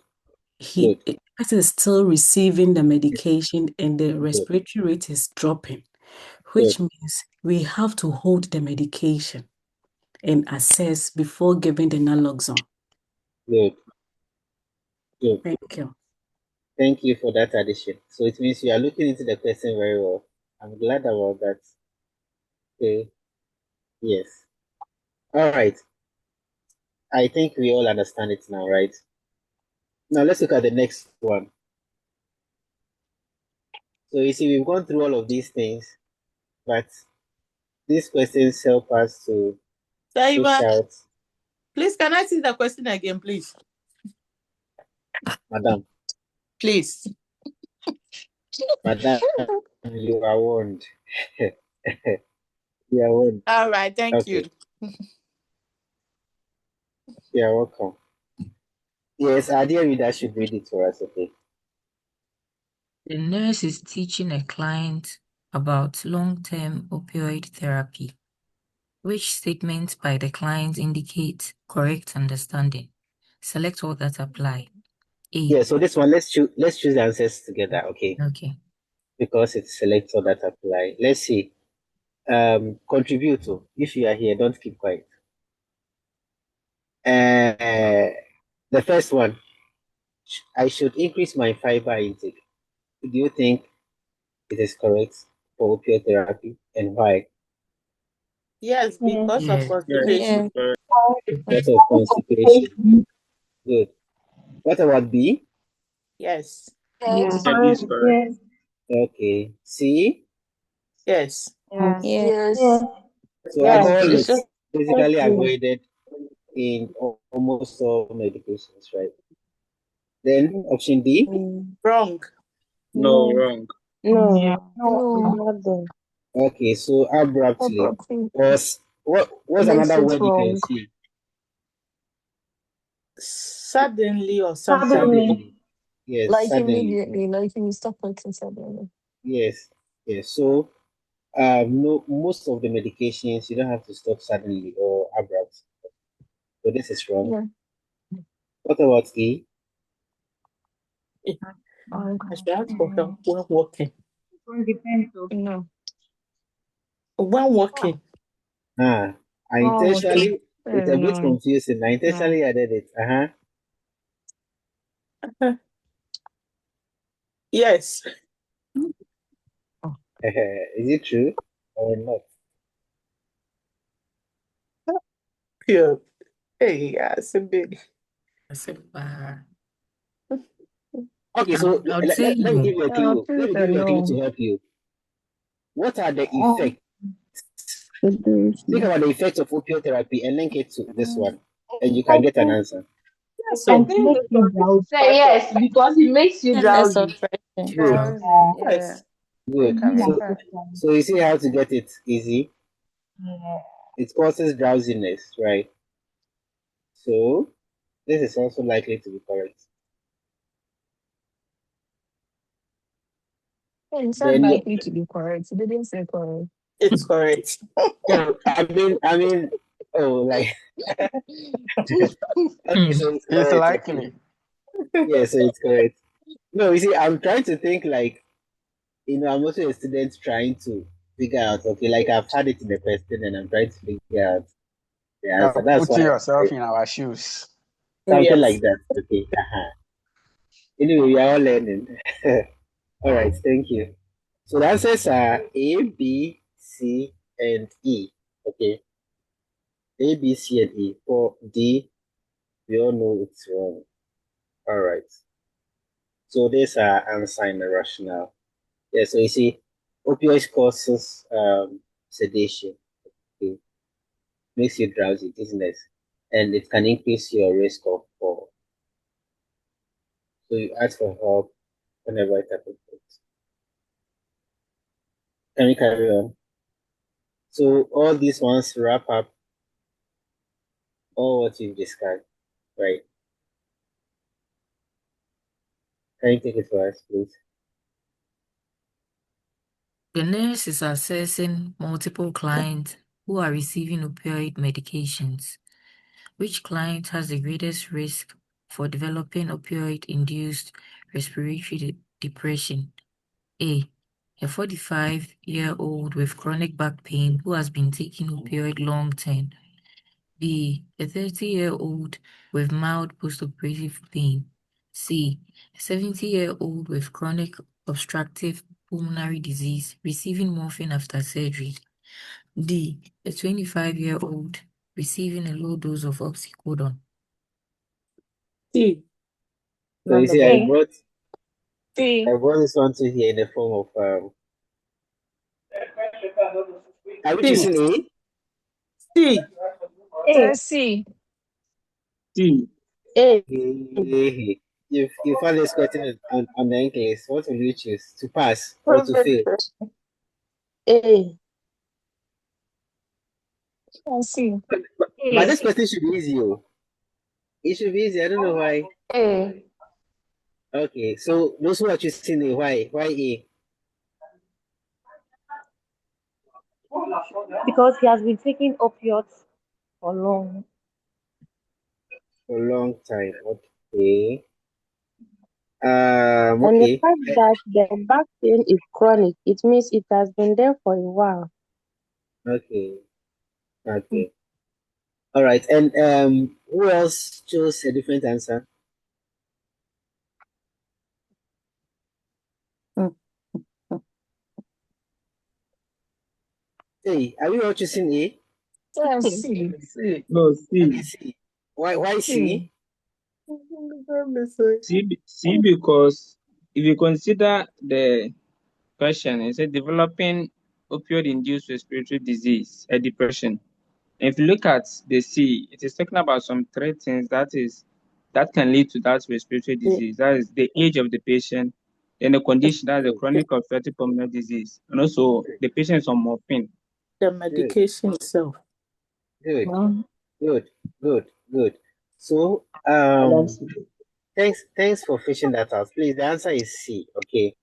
The person is still receiving the medication and the Good. respiratory rate is dropping, Good. which means we have to hold the medication and assess before giving the naloxone. Good. Good. Thank you. Thank you for that addition. So it means you are looking into the question very well. I'm glad about that. Okay. Yes. All right. I think we all understand it now, right? Now let's look at the next one. So you see, we've gone through all of these things, but these questions help us to push out. Please, can I see the question again, please? Madam. Please. Madam, you are warned. You are warned. All right, thank you. You are welcome. Yes, our dear reader should read it for us, okay? The nurse is teaching a client about long-term opioid therapy. Which statements by the client indicate correct understanding? Select all that apply. A. Yeah, so this one, let's choose the answers together, okay? Okay. Because it's select all that apply. Let's see. Contribute to. If you are here, don't keep quiet. The first one, I should increase my fiber intake. Do you think it is correct for opioid therapy, and why? Yes, because of constipation. Because of constipation. Good. What about B? Yes. Yeah, B is correct. Okay. C? Yes. Yes. So alcohol is basically avoided in almost all medications, right? Then option D? Wrong. No, wrong. No. Okay, so abruptly. Abruptly. What's Makes another it word you can wrong. see? Suddenly or something. Suddenly. Yes, Like suddenly. immediately, like when you stop working suddenly. Yes, yes. So no, most of the medications you don't have to stop suddenly or abrupt. So this is wrong. Yeah. What about E? I should ask for help when walking. No. When walking. I Oh, intentionally, it's a bit no. confusing. I intentionally added it. Yes. Is it true or not? Pure. Hey, yes, a bit. Okay, so I would let, say let me no. give you a clue. Let me give you a clue to help you. What are the effects? Think about the effects of opioid therapy and link it to this one, and you can get an answer. So, Say yes, because it makes you Less drowsy. oppression. Good, yes. good. So you see how to get it easy. It causes drowsiness, right? So this is also likely to be correct. You said likely to be correct. You didn't say correct. It's correct. No, I mean, oh, like, okay, so it's It's correct. likely. Okay. Yeah, so it's correct. No, you see, I'm trying to think like, I'm also a student trying to figure out, okay, like I've had it in the question and I'm trying to figure out the answer. You're That's why putting yourself in our shoes. something Yes. like that. Okay. Anyway, we are all learning. All right, thank you. So the answers are A, B, C, and E. Okay, A, B, C, and E. For D, we all know it's wrong. All right. So these are answer in the rationale. Yeah, so you see, opioid causes sedation, okay, makes you drowsy, dizziness, and it can increase your risk of fall. So you ask for help whenever it happens. Can we carry on? So all these ones wrap up all what we've discussed, right? Can you take it for us, please? The nurse is assessing multiple clients who are receiving opioid medications. Which client has the greatest risk for developing opioid-induced respiratory depression? A. A 45-year-old with chronic back pain who has been taking opioid long-term. B. A 30-year-old with mild postoperative pain. C. A 70-year-old with chronic obstructive pulmonary disease receiving morphine after surgery. D. A 25-year-old receiving a low dose of oxycodone. C. So you Number see, B. C. I brought this one to here in the form of are we C. choosing A? C. C. C. A. Hey, you found this question on the English. What will you choose? To pass or to fail? A. C. But this question should be easy. Oh. It should be easy. I don't know why. A. Okay, so those who are choosing A, why? Why A? Because he has been taking opioids for long. For a long time. Okay. And the Okay. fact that the back pain is chronic, it means it has been there for a while. Okay. Okay. All right. And who else chose a different answer? Hey, are we all choosing A? C. C. No, Okay, C. C. Why C. C? C because if you consider the question, it said developing opioid-induced respiratory disease, a depression. If you look at the C, it is talking about some three things that can lead to that respiratory disease. That is the age of the patient, then the condition, that is the Good. chronic obstructive pulmonary disease, and also the patient is on morphine. The Good. medication itself. Good. Well, Good. Good. Good. So thanks for fishing that out. Please, the answer is C. Okay.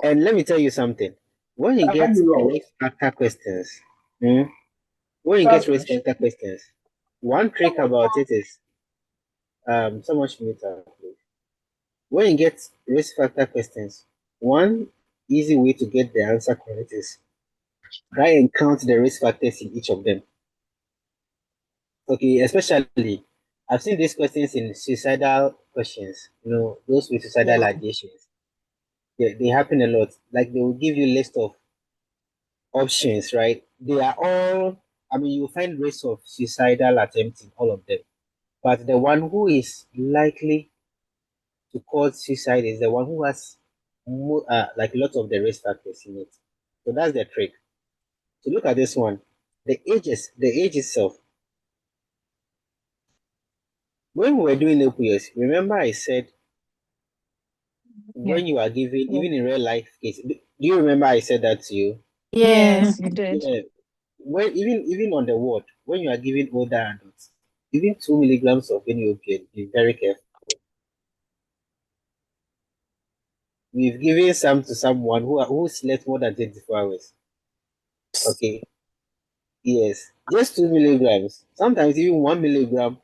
And let me tell you something. When you get risk factor questions, hmm, when you get risk factor questions, one trick about it is so much meter, please. When you get risk factor questions, one easy way to get the answer correct is try and count the risk factors in each of them. Okay, especially I've seen these questions in suicidal questions, those with suicidal ideations. They happen a lot. Like they will give you a list of options, right? They are all, I mean, you find rates of suicidal attempts in all of them. But the one who is likely to cause suicide is the one who has like a lot of the risk factors in it. So that's the trick. So look at this one. The age itself. When we were doing opioids, remember I said Yeah. when you are given, even in real life case, do you remember I said that to you? Yes, you did. Yeah. When even on the ward, when you are giving older adults, even 2 milligrams of any opiate, be very careful. We've given some to someone who slept more than 24 hours. Okay. Yes. Just 2 milligrams. Sometimes even 1 milligram.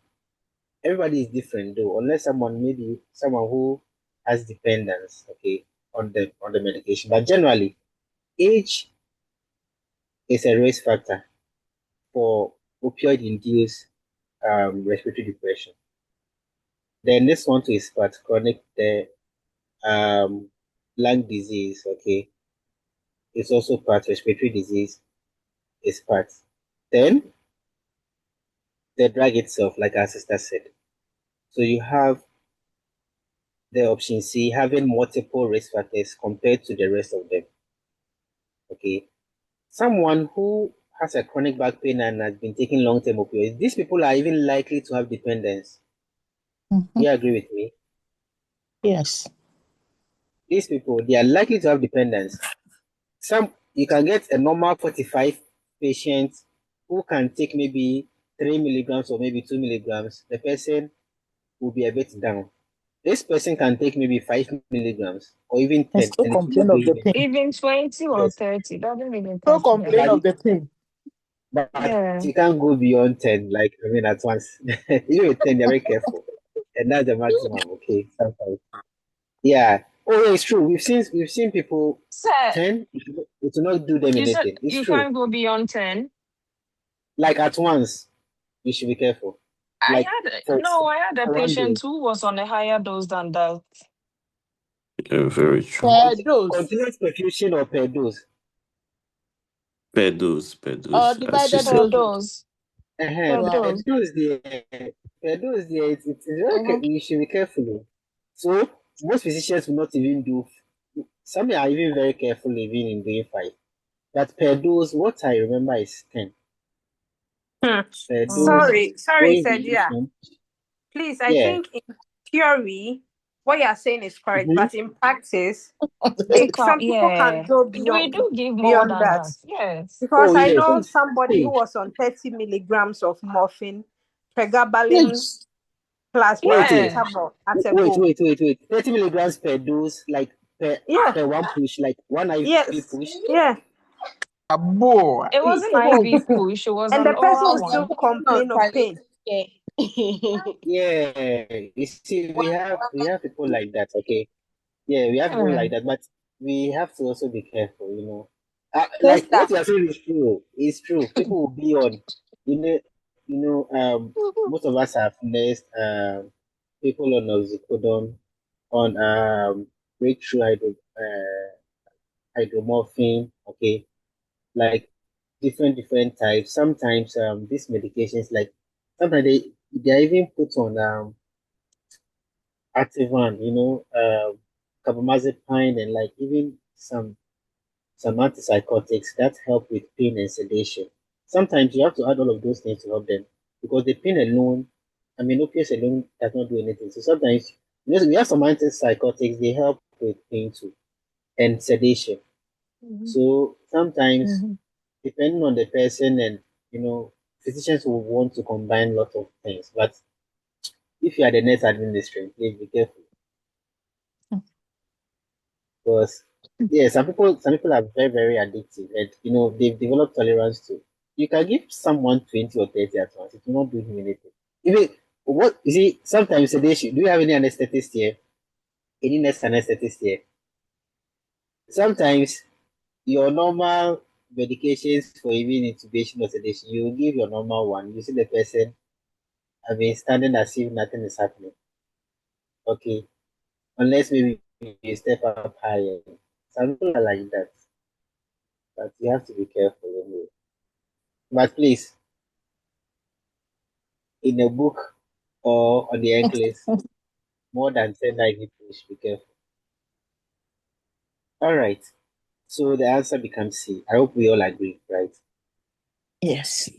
Everybody is different though, unless someone who has dependence, okay, on the medication. But generally, age is a risk factor for opioid induced respiratory depression. Then this one too is part chronic the lung disease, okay. It's also part respiratory disease is part. Then the drug itself, like our sister said. So you have the option C, having multiple risk factors compared to the rest of them. Okay. Someone who has a chronic back pain and has been taking long-term opioids, these people are even likely to have dependence. Do you agree with me? Yes. These people, they are likely to have dependence. Some you can get a normal 45 patient who can take maybe 3 milligrams or maybe 2 milligrams. The person will be a bit down. This person can take maybe 5 milligrams or even And 10, still and it will complain not do of the him pain. Even 20 or yes. 30 doesn't even Still consider. complain But of the pain. Yeah. you can't go beyond 10, like I mean at once. Even with 10, you're very careful. And that's the maximum, okay? Sometimes. Yeah. Oh yeah, it's true. We've seen people So 10, it will not do them you said anything. It's you true. can't go beyond 10. Like at once, you should be careful. Like for I had a for one patient day. who was on a higher dose than that. Yeah, very true. Per dose. Continuous perfusion or per dose. Per Or dose, as she divided Per said. doses. dose. Per Per Wow. dose. dose there, per dose there, it's very Mhm. you should be careful. Oh. So most physicians will not even do. Some are even very careful even in doing 5. But per dose, what I remember is 10. Hmm. Per dose Mm. Sorry, going Sadia. beyond 10. Please, I Yeah. think in theory, what you are saying is correct, Mm-hmm. but in practice, some people can Yeah. go We beyond do give more beyond than that. that. Yes. Because Oh I yeah. know So somebody who hey, was on 30 milligrams of morphine, pregabalin Yes. plus wait, oh. Yeah. paracetamol at a Wait, go. wait, wait, wait. 30 milligrams per dose, like Yeah. per one push, like one IV Yes. push. Yeah. A boy. It wasn't Oh. IV push, it was And an the person will oral still one. No, complain of Charlie. pain. Yeah. Yeah. You see, we have people like that, okay? Yeah, we have people Yeah. like that, but we have to also be careful, you know. Like Sister. what you are saying is true. It's true. People will be on, you know, most of us have nursed people on oxycodone, on breakthrough hydromorphine, okay, like different types. Sometimes these medications, like sometimes they are even put on Ativan, carbamazepine, and like even some antipsychotics that help with pain and sedation. Sometimes you have to add all of those things to help them because the pain alone, I mean, opiates alone does not do anything. So sometimes we have some antipsychotics, they help with pain too and sedation. Mhm. So sometimes, Mhm. depending on the person, and physicians will want to combine lots of things. But if you are the nurse administrator, please be careful because yeah, some people are very very addictive, and they've developed tolerance to. You can give someone 20 or 30 at once; it will not do him anything. Even what you see, sometimes sedation. Do you have any anesthetist here? Any nurse anesthetist here? Sometimes your normal medications for even intubation or sedation, you will give your normal one. You see the person, I mean, standing as if nothing is happening. Okay, unless maybe you step up higher. Some people are like that, but you have to be careful anyway. But please, in a book or on the ankles, more than 10 IV push, be careful. All right, so the answer becomes C. I hope we all agree, right? Yes.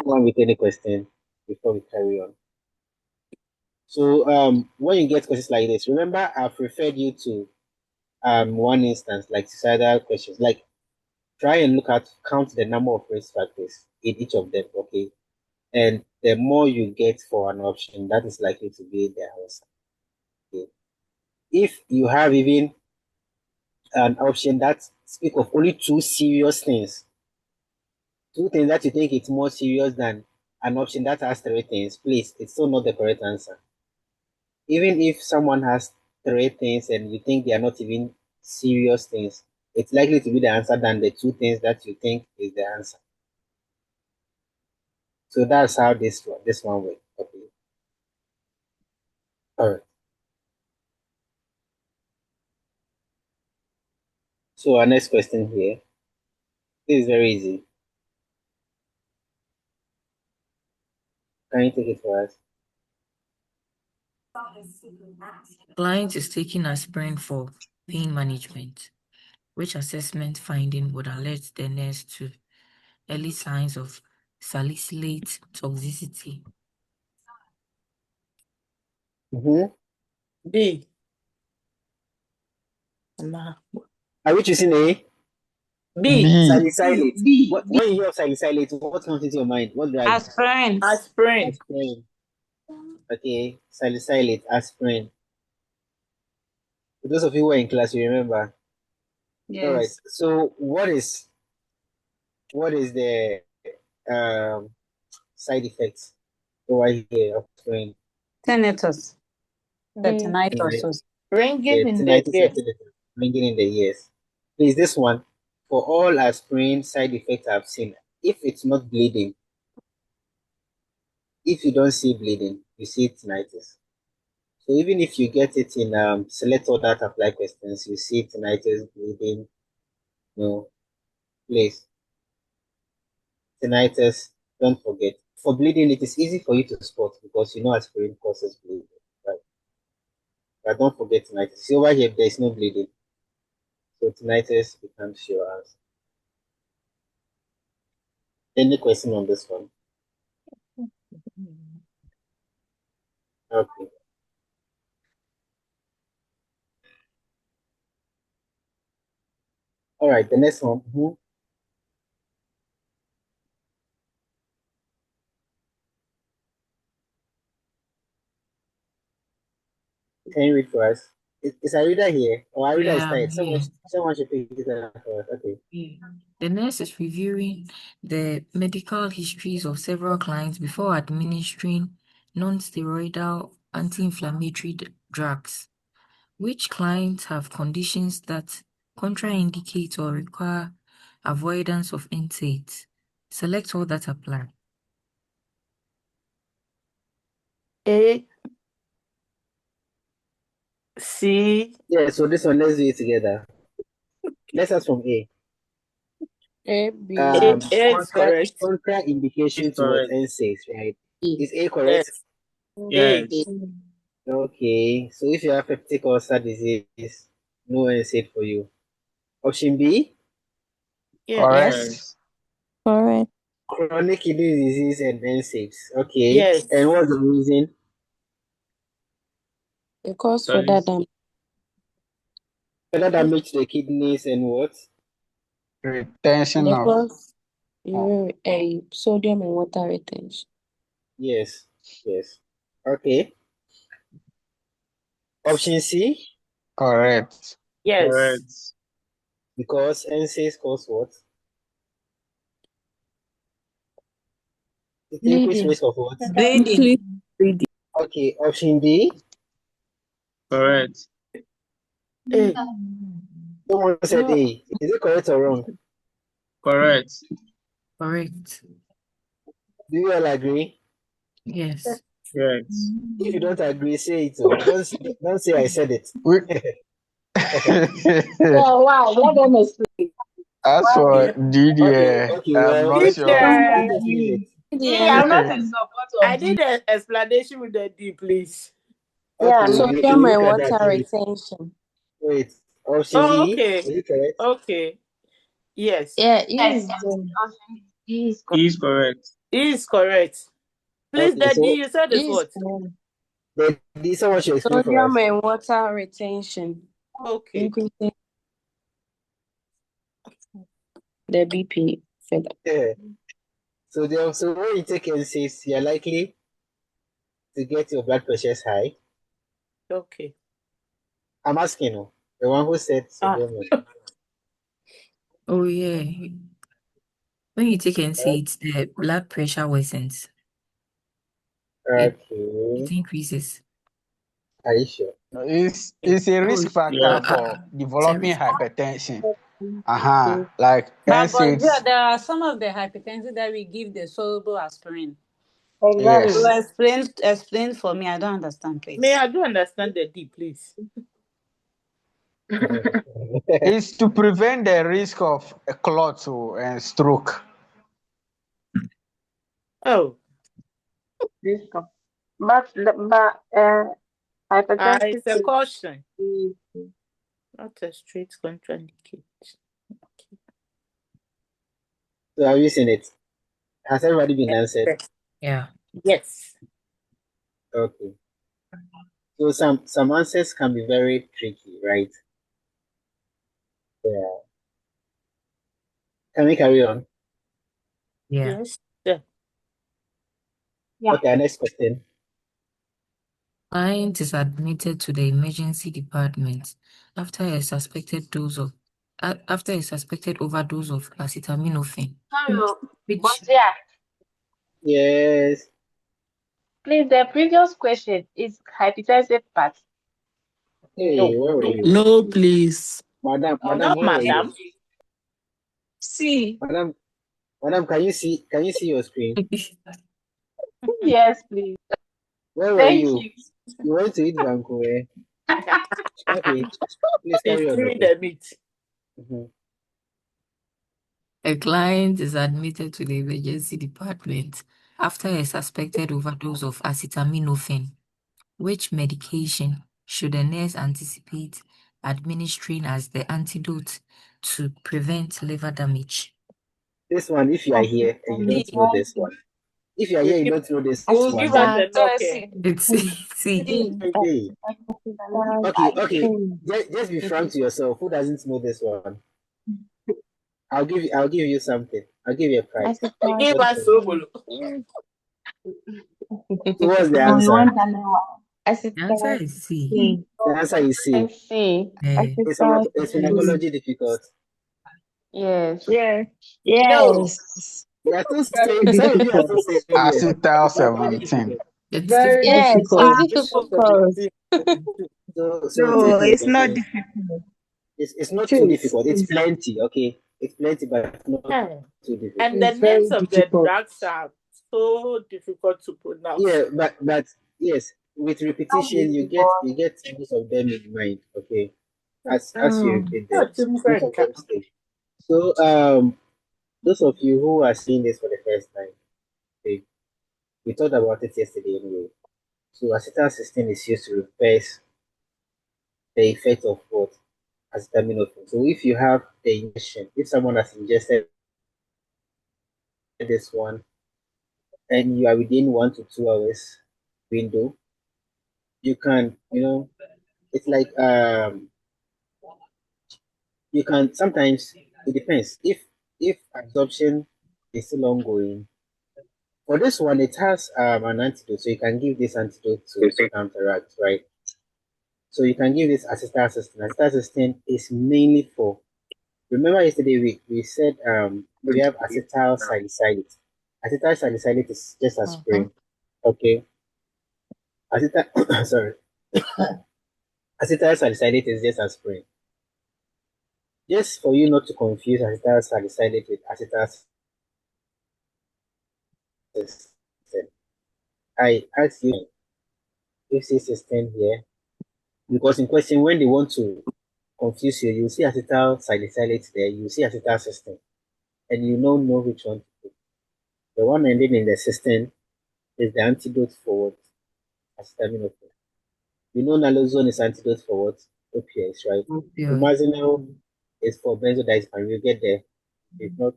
One with any question before we carry on. So when you get questions like this, remember I've referred you to one instance like suicidal questions. Like try and count the number of risk factors in each of them, okay? And the more you get for an option, that is likely to be the answer. Okay. If you have even an option that speak of only two things that you think it's more serious than an option that has three things, please, it's still not the correct answer. Even if someone has three things and you think they are not even serious things, it's likely to be the answer than the two things that you think is the answer. So that's how this one works. Okay. All right. So our next question here. This is very easy. Can you take it for us? Client is taking aspirin for pain management. Which assessment finding would alert the nurse to early signs of salicylate toxicity? B. Are we choosing A? B. Salicylate. When you hear of salicylate, what comes into your mind? What drug? Aspirin. Aspirin. Aspirin. Okay, salicylate, aspirin. For those of you who are in class, you remember. Yes. All right. So what is the side effects over here of aspirin? Tinnitus. The B. tinnitus. Ringing in the Tinnitus ear. and tinnitus, ringing in the ears. Please, this one, for all aspirin side effects I've seen, if it's not bleeding, if you don't see bleeding, you see tinnitus. So even if you get it in select all that apply questions, you see tinnitus, bleeding, no, please. Tinnitus, don't forget. For bleeding, it is easy for you to spot because you know aspirin causes bleeding, right? But don't forget tinnitus. See over here, there is no bleeding. So tinnitus becomes your answer. Any question on this one? Okay. All right, the next one. Can you read for us? Is Arida here? Or Arida is Yeah, I'm tired? here. Someone should pick it up for us. Okay. The nurse is reviewing the medical histories of several clients before administering non-steroidal anti-inflammatory drugs. Which clients have conditions that contraindicate or require avoidance of NSAIDs? Select all that apply. A. C. Yeah, so this one, let's do it together. Let's start from A. A. B. A is correct. Contraindication It's towards correct. NSAIDs, right? Is A correct? Yes. A. Yes. Okay, so if you have peptic ulcer disease, no NSAID for you. Option B, Yes. Correct. Yes. Correct. chronic kidney disease and NSAIDs. Okay, Yes. and what's the reason? It calls for Sorry. that. Further damage to the kidneys and what? Retention of Because a sodium and water retention. Yes, yes. Okay. Option C, correct. Yes. Correct. because NSAIDs cause what? It increase Bleeding. risk of what? Bleeding. Okay, option D, Correct. A. someone said No. A. Is it correct or wrong? Correct. Correct. Do you all agree? Yes. Correct. If you don't agree, say it. Oh. Don't say I said it. We, So why? Let them explain. as for Yeah. DDA, Okay, I'm well, not If sure. let us leave it. I'm not in support I of this. need an explanation with the D, please. Yeah, Okay, we Sodium look and at that. water Wait, retention. wait. Option Oh, E, okay. is it correct? Okay. Yes. Yeah, yes. he is He is correct. E is correct. Please, Okay, Daddy, so you said it's Is what? someone should explain for sodium us. and water retention. Okay. Increasing the BP further. Yeah. So when you take NSAIDs, you're likely to get your blood pressures high. Okay. I'm asking you, the one who said Ah. sodium. Oh, yeah. When you take NSAIDs, the blood pressure worsens. It Okay. increases. Are you sure? It's a Oh, risk factor Yeah. for it's a developing risk. hypertension. Like But NSAIDs. there are some of the hypertension that we give the soluble aspirin. So Exactly. explain for me. I don't understand, please. May I do understand the D, please? It's to prevent the risk of a clot and stroke. Oh, But it's a hypertension caution, is not a straight contraindicate. Okay. So have you seen it? Has everybody been answered? Yes. Yeah. Yes. Okay. So some answers can be very tricky, right? Yeah. Can we carry on? Yeah. Yes. Yeah. yeah. Okay, next question. Client is admitted to the emergency department after a suspected overdose of acetaminophen, Sorry, but which yeah, Yes. please. The previous question is hypertensive part. Hey, No. where were No. you? No, please. Madam, Not where were you? madam. See. Madam, can you see your screen? Yes, please. Where were Thank you? you. You went to eat banku, eh? Okay, please He's carry on, cleaning okay? the meat. Mhm. a client is admitted to the emergency department after a suspected overdose of acetaminophen. Which medication should a nurse anticipate administering as the antidote to prevent liver damage? This one, if you are here and you don't know this one, if you are We'll here, you give, don't know this we'll one, give us then the knock. Eh? It's C. hey, okay. Just be frank to yourself. Who doesn't know this one? I'll give you something. I'll give you a prize. Give What do us you think? Sobolo. So what's the So you answer? want another one? The answer is C. The answer is C. See. Eh, Is pharmacology difficult? Yes. Yeah. No. Yes. You are still Very saying, some of you are still difficult. saying yes. Acetal It's not very 17. difficult. it's Very difficult. Yes, difficult. it's difficult. So take No, note, it's not okay? difficult. It's not too Choose. difficult. It's plenty, okay? It's plenty, but not Eh. too And difficult. the It's names very of the difficult. drugs are so difficult to pronounce. Yeah, but yes, with repetition, you get most of them in mind, okay? As you repeat them, That's most different. of them stay. So those of you who are seeing this for the first time, okay, we talked about it yesterday anyway. So acetylcysteine is used to reverse the effect of what acetaminophen. So if you have the injection, if someone has ingested this one and you are within 1 to 2 hours window, you can, it's like you can sometimes it depends. If absorption is still ongoing, for this one it has an antidote, so you can give this antidote to counteract, right? So you can give this acetylcysteine. Acetylcysteine is mainly for, remember yesterday we said we have acetyl salicylate. Acetyl salicylate is just Mhm. aspirin. Okay. Acetyl sorry. Acetyl salicylate is just aspirin. Just for you not to confuse acetyl salicylate with acetyl system. I asked you if C system here because in question when they want to confuse you, you see acetyl salicylate there, you see acetyl system, and you don't know which one to pick. The one ending in the system is the antidote for what? Acetaminophen. You know naloxone is antidote for what? Opioids, right? Opioid. Flumazenil is for benzodiazepine. We'll get there. We've not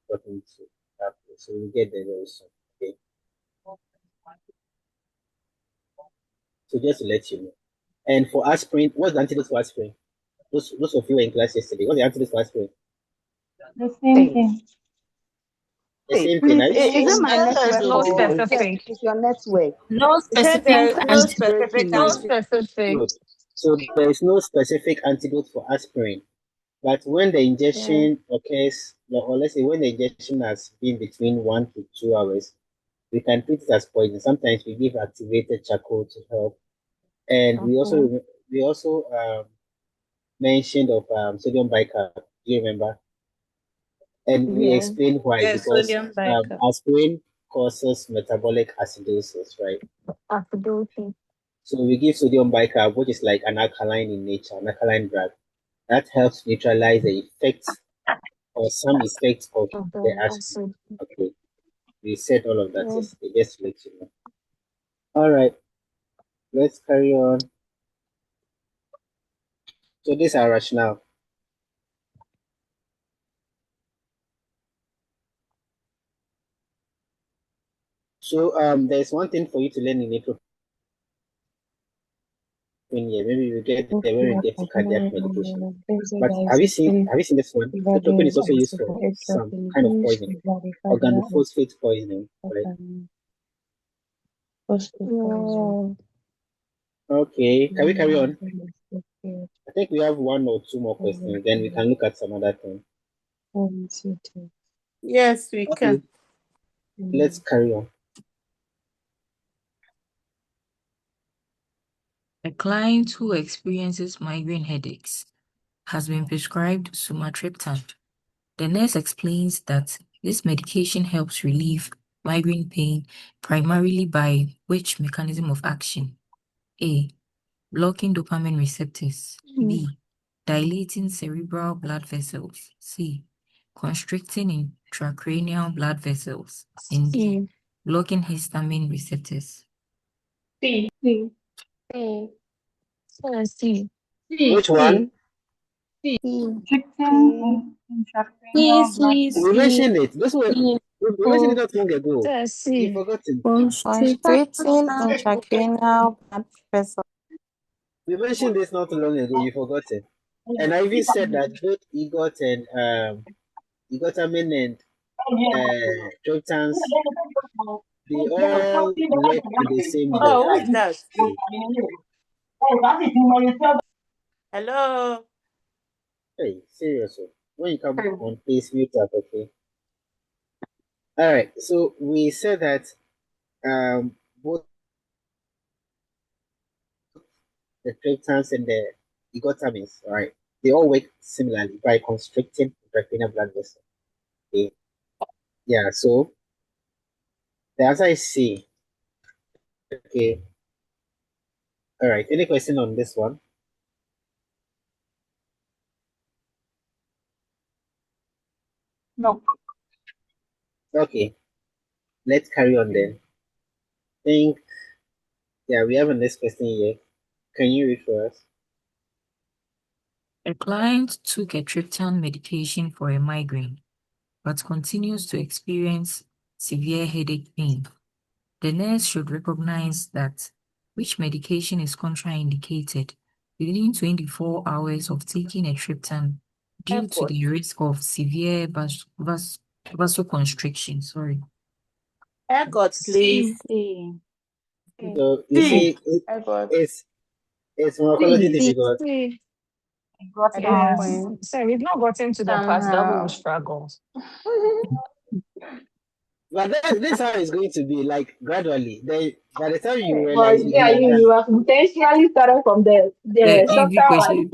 gotten to that place, so we'll get there very soon. Okay. So just to let you know. And for aspirin, what's the antidote for aspirin? Those of you who were in class yesterday, what's the antidote for aspirin? The same thing. The Hey, same thing, please, are you is sure? it my There's network no or specific. It's your network. No he said specific there is no and specific no antidote? specific. Good. So there is no specific antidote for aspirin. But when the Yeah. injection occurs, or let's say when the injection has been between 1 to 2 hours, we can treat it as poison. Sometimes we give activated charcoal to help, and Okay. we also mentioned of sodium bicarb. Do you remember? And we Yeah. explained why Yes, because sodium bicarbonate. aspirin causes metabolic acidosis, right? Acidosis. So we give sodium bicarb, which is like an alkaline in nature, an alkaline drug. That helps neutralize the effects or some effects of the The acid. acid. Okay, we said all of that Yeah. yesterday, just to let you know. All right, let's carry on. So this is our rationale. So there's one thing for you to learn in April. Yeah, maybe we get there when we get to cardiac medication. But have you seen this one? Atropine is also used for some kind of poisoning, organophosphate poisoning, right? Yeah. Okay, can we carry on? I think we have one or two more questions, then we can look at some other thing. Yes, we can. Let's carry on. A client who experiences migraine headaches has been prescribed sumatriptan. The nurse explains that this medication helps relieve migraine pain primarily by which mechanism of action? A. Blocking dopamine receptors. B. Dilating cerebral blood vessels. C. Constricting intracranial blood vessels. And D. Blocking histamine receptors. C. C. C. Which one? C. Okay. We mentioned it. We mentioned it not long ago. You've C. forgotten. Constricting intracranial blood vessel. We mentioned this not long ago. You've forgotten. And I even said that both EGOT and egotamine and triptans, they all work with the same drug. Oh, who is that? Hello. Hey, seriously. When you come on, please mute up, okay? All right. So we said that both the triptans and the egotamines, all right, they all work similarly by constricting intracranial blood vessels. Okay. Yeah. So the answer is C. Okay. All right. Any question on this one? No. Okay. Let's carry on then. Think. Yeah, we have a next question here. Can you read for us? A client took a triptan medication for a migraine, but continues to experience severe headache pain. The nurse should recognize that which medication is contraindicated within 24 hours of taking a triptan due to the risk of severe vasoconstriction. Sorry. Ergot, please. C. So you see, it's pharmacology difficult. C. Got At this yes. point, so we've not gotten to the part that we will struggle. But this is how it's going to be, like gradually. By the time you But realize yeah, you are done. you have potentially started from the Easy chapter one. question.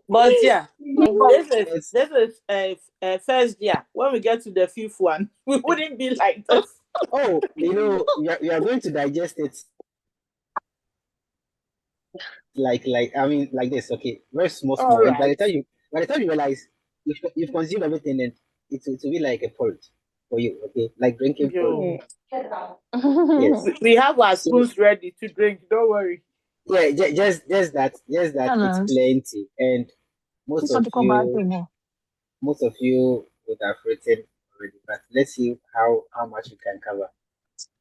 But yeah, Yes. this is first year. When we get to the fifth one, we wouldn't be like this. Oh, you are going to digest it like this. Okay, very small, All small. And right. by the time you realize you've consumed everything, and it will be like a port for you. Okay, like drinking port. Yes. We have our So spoons ready to drink. Don't worry. yeah, just that it's Hello. plenty, and most This of one to come back you to me. most of you would have written already. But let's see how much we can cover.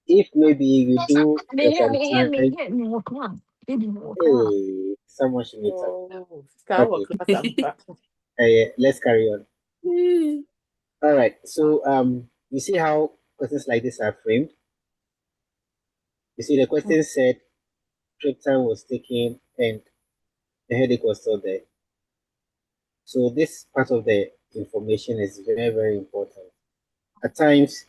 If maybe you do for some time, Hit me. Come on. Hit me. Come on. hey, someone should meet up. Oh, Okay, let's carry on. All right. So you see how questions like this are framed. You see, the question said triptan was taken and the headache was still there. So this part of the information is very, very important. At times,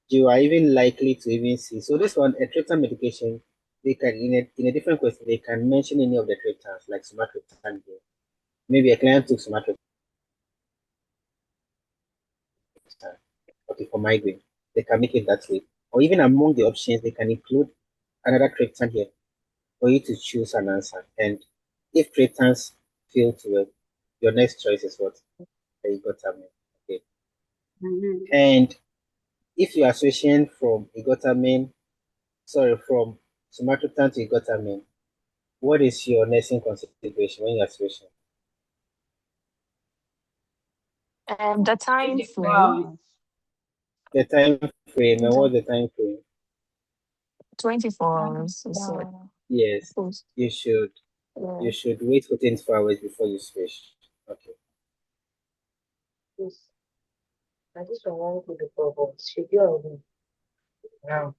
you are even likely to even see. So this one, a triptan medication, they can in a different question, they can mention any of the triptans like sumatriptan here. Maybe a client took sumatriptan, okay, for migraine. They can make it that way. or even among the options, they can include another triptan here for you to choose an answer. And if triptans fail to work, your next choice is what? Ergotamine. Okay. And if you are switching from somatriptan to ergotamine, what is your nursing consideration when you are switching? The time 24 frame, hours. The time frame, and the what's the time frame? 24 hours is it? Yes, Post. you should Yeah. you should wait for 24 hours before you switch. Okay. Yes. I just want to the problem. Should you already now?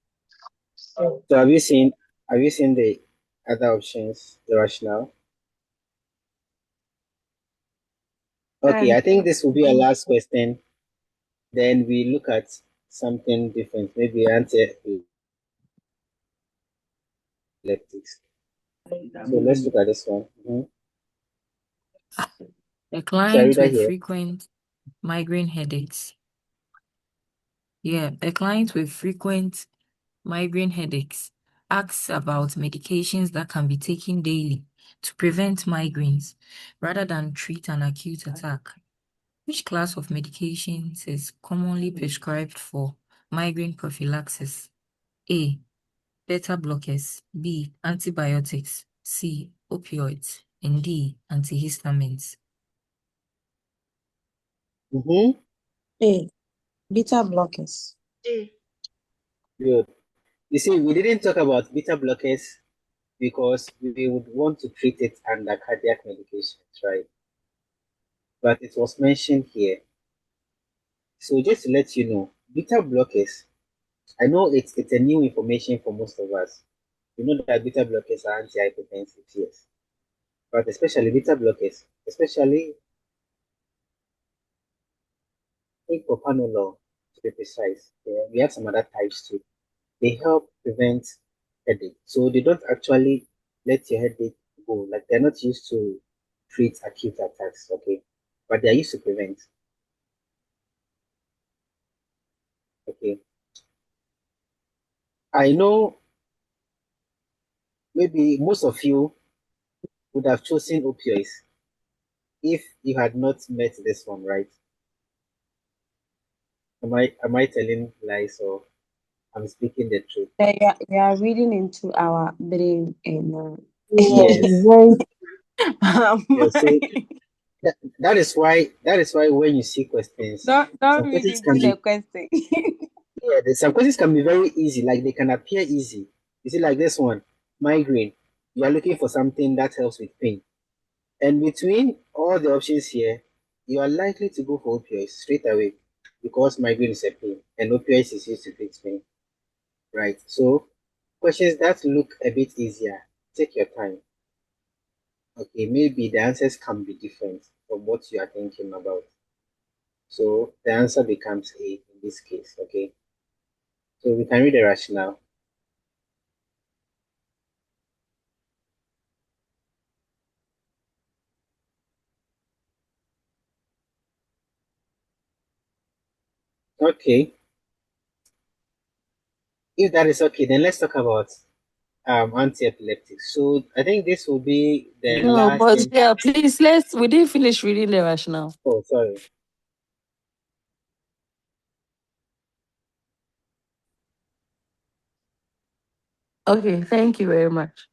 So So have you seen the other options, the rationale? Okay, I think this will be our last question. Then we look at something different, maybe anti-epileptics. So let's look at this one. A So I client read that with here. frequent migraine headaches. Yeah, a client with frequent migraine headaches asks about medications that can be taken daily to prevent migraines rather than treat an acute attack. Which class of medications is commonly prescribed for migraine prophylaxis? A. Beta blockers. B. Antibiotics. C. Opioids. And D. Antihistamines. A. Beta blockers. Good. You see, we didn't talk about beta blockers because we would want to treat it under cardiac medications, right? But it was mentioned here. So just to let you know, beta blockers, I know it's a new information for most of us. You know that beta blockers are antihypertensive, yes. But especially beta blockers, especially take propanolol to be precise. We have some other types too. They help prevent headache. So they don't actually let your headache go. Like they're not used to treat acute attacks, okay? But they're used to prevent. Okay. I know maybe most of you would have chosen opioids if you had not met this one, right? Am I telling lies or I'm speaking the truth? Yeah, you are reading into our brain and Yes. very Yes. So that is why when you see questions, don't some read questions into can the be question. some questions can be very easy, like they can appear easy. You see, like this one, migraine. You are looking for something that helps with pain. And between all the options here, you are likely to go for opioids straight away because migraine is a pain and opioids is used to treat pain, right? So questions that look a bit easier, take your time. Okay, maybe the answers can be different from what you are thinking about. So the answer becomes A in this case, okay? So we can read the rationale. Okay, if that is okay, then let's talk about anti-epileptics. So I think this will be the No, last but thing. yeah, please we didn't finish reading the rationale. Oh, sorry. Okay, thank you very much.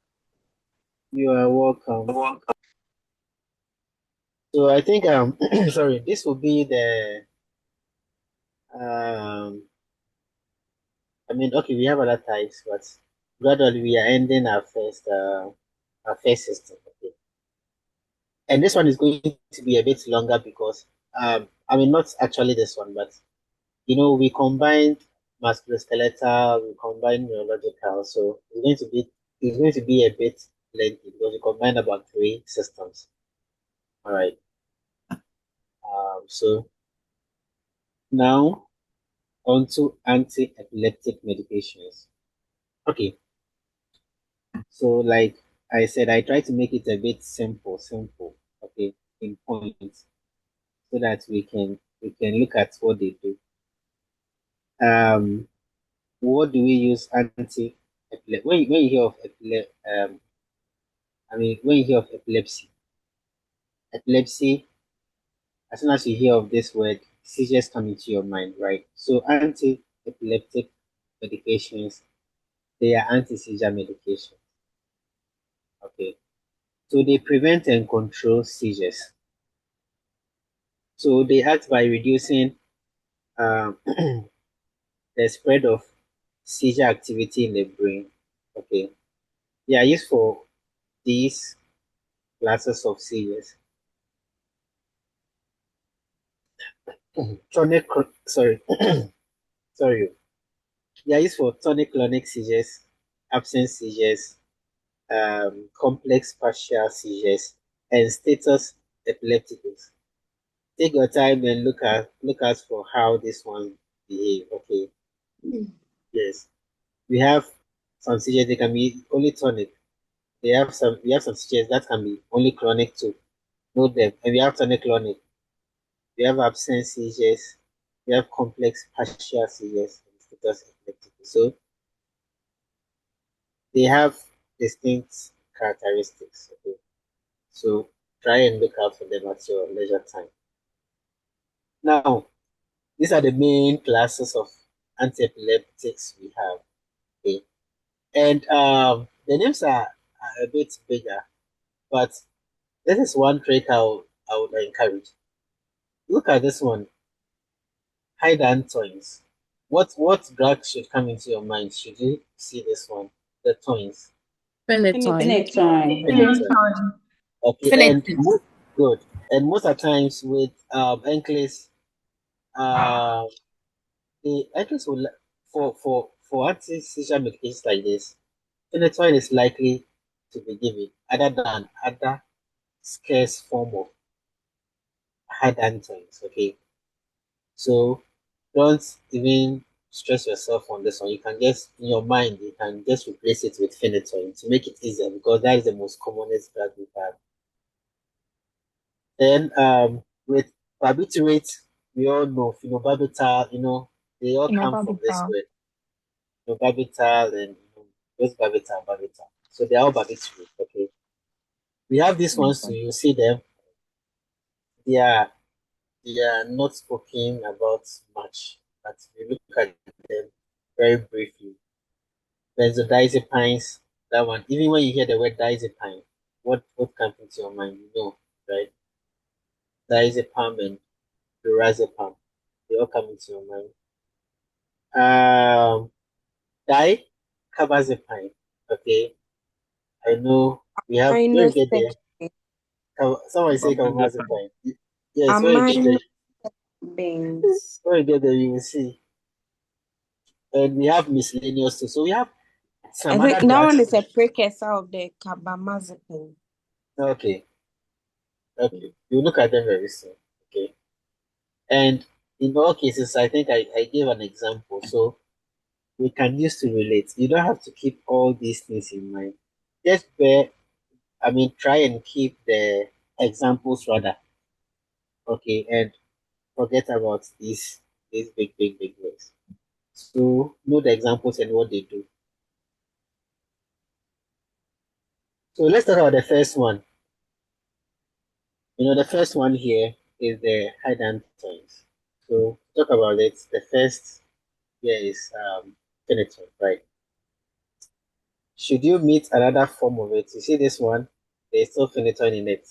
You are welcome. So I think sorry, this will be the I mean, okay, we have other types, but gradually we are ending our first system. Okay. And this one is going to be a bit longer because I mean not actually this one, but we combined musculoskeletal, we combined neurological, so it's going to be a bit lengthy because we combined about three systems. All right. So now onto anti-epileptic medications. Okay. So like I said, I try to make it a bit simple, okay, in points, so that we can look at what they do. Um, what do we use when you hear of when you hear of epilepsy, as soon as you hear of this word, seizures come into your mind, right? So anti-epileptic medications, they are anti-seizure medications. Okay. So they prevent and control seizures. So they act by reducing the spread of seizure activity in the brain. Okay. They are used for these classes of seizures. Tonic, sorry, sorry. They are used for tonic-clonic seizures, absence seizures, complex partial seizures, and status epilepticus. Take your time and look out for how this one behave. Okay. Yes. We have some seizures they can be only tonic. We have some seizures that can be only chronic too. Note them. And we have tonic-clonic. We have absence seizures. We have complex partial seizures and status epilepticus. So they have distinct characteristics. Okay. So try and look out for them at your leisure time. Now, these are the main classes of antiepileptics we have. Okay. And the names are a bit bigger, but this is one trick I would encourage. Look at this one, hydantoins. What drug should come into your mind? Should you see this one? The toins. Phenytoin. Phenytoin. Okay, and good. And most of the times with NCLEX, the NCLEX will for anti-seizure medications like this, phenytoin is likely to be given other than other scarce form of hydantoins. Okay, so don't even stress yourself on this one. You can just in your mind you can just replace it with phenytoin to make it easier because that is the most commonest drug we have. Then with barbiturate, we all know phenobarbital, they all come from this word. Phenobarbital and just barbital. So they are all barbiturate, okay. We have these ones too, you see them. They are not spoken about much, but we look at them very briefly. Benzodiazepines, that one. Even when you hear the word diazepine, what comes into your mind? You know, right? Diazepam and lorazepam, they all come into your mind. Dicarbazepine. Okay, I know we have. When you get there, someone say carbazepine. Yes, when you get there, you will see. And we have miscellaneous too. So we have some I other think that drugs. one is a precursor of the carbamazepine. Okay. You look at them very soon. Okay. And in all cases, I think I gave an example. So we can use to relate. You don't have to keep all these things in mind. Just try and keep the examples rather. Okay, and forget about these big words. So know the examples and what they do. So let's talk about the first one. The first one here is the hydantoins. So talk about it. The first here is phenytoin, right? Should you meet another form of it, you see this one, there's still phenytoin in it,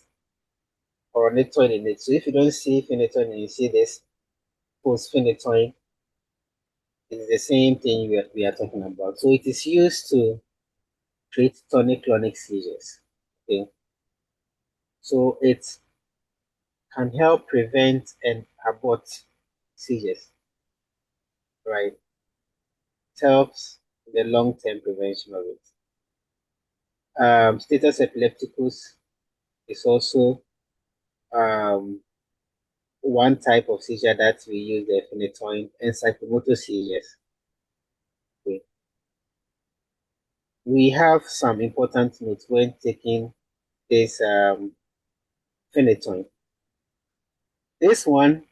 or phenytoin in it. So if you don't see phenytoin and you see this post-phenytoin, it's the same thing we are talking about. So it is used to treat tonic-clonic seizures. Okay. So it can help prevent and abort seizures, right? It helps in the long-term prevention of it. Status epilepticus is also one type of seizure that we use the phenytoin and psychomotor seizures. Okay. We have some important notes when taking this phenytoin. This one,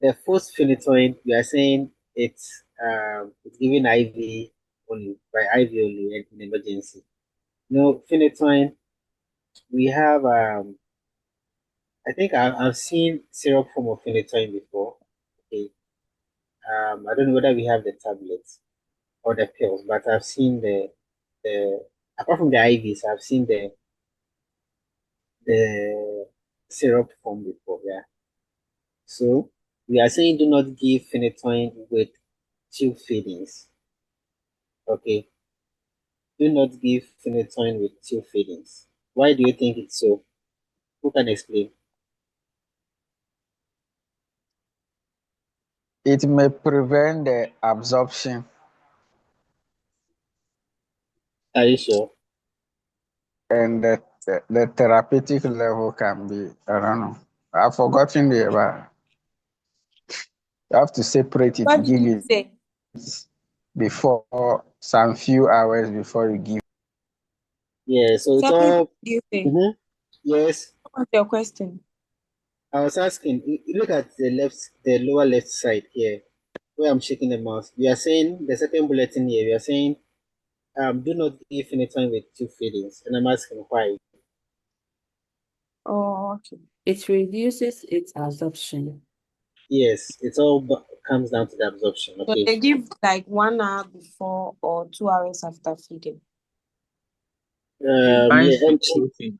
the first phenytoin, we are saying it's it's given IV only, by IV only in emergency. No, phenytoin, we have, I think I've seen syrup form of phenytoin before. Okay. I don't know whether we have the tablets or the pills, but I've seen the apart from the IVs, I've seen the syrup form before. Yeah. So we are saying do not give phenytoin with tube feedings. Okay. Do not give phenytoin with tube feedings. Why do you think it's so? Who can explain? It may prevent the absorption. Are you sure? And the therapeutic level can be, I don't know. I've forgotten but you have to separate it, What did give you it say? before some few hours before you give. Yeah, so it's Sorry, what all. did you say? Mhm. Yes, What's your question? I was asking. Look at the lower left side here, where I'm shaking the mouse. We are saying the second bulletin here. We are saying, do not give phenytoin with two feedings, and I'm asking why. Oh, okay. It reduces its absorption. Yes, it's all comes down to the absorption. So Okay. they give like 1 hour before or 2 hours after feeding. It Yeah, binds to protein.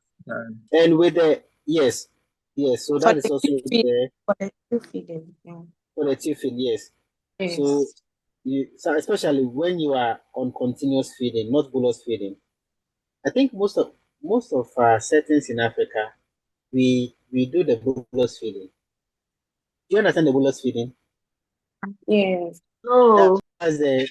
and with the yes, yes. So For that is the also tube feeding, there for the tube feeding, yeah. for the two feed. Yes. So Yes. so especially when you are on continuous feeding, not bolus feeding. I think most of settings in Africa, we do the bolus feeding. Do you understand the bolus feeding? Yes. No. That's the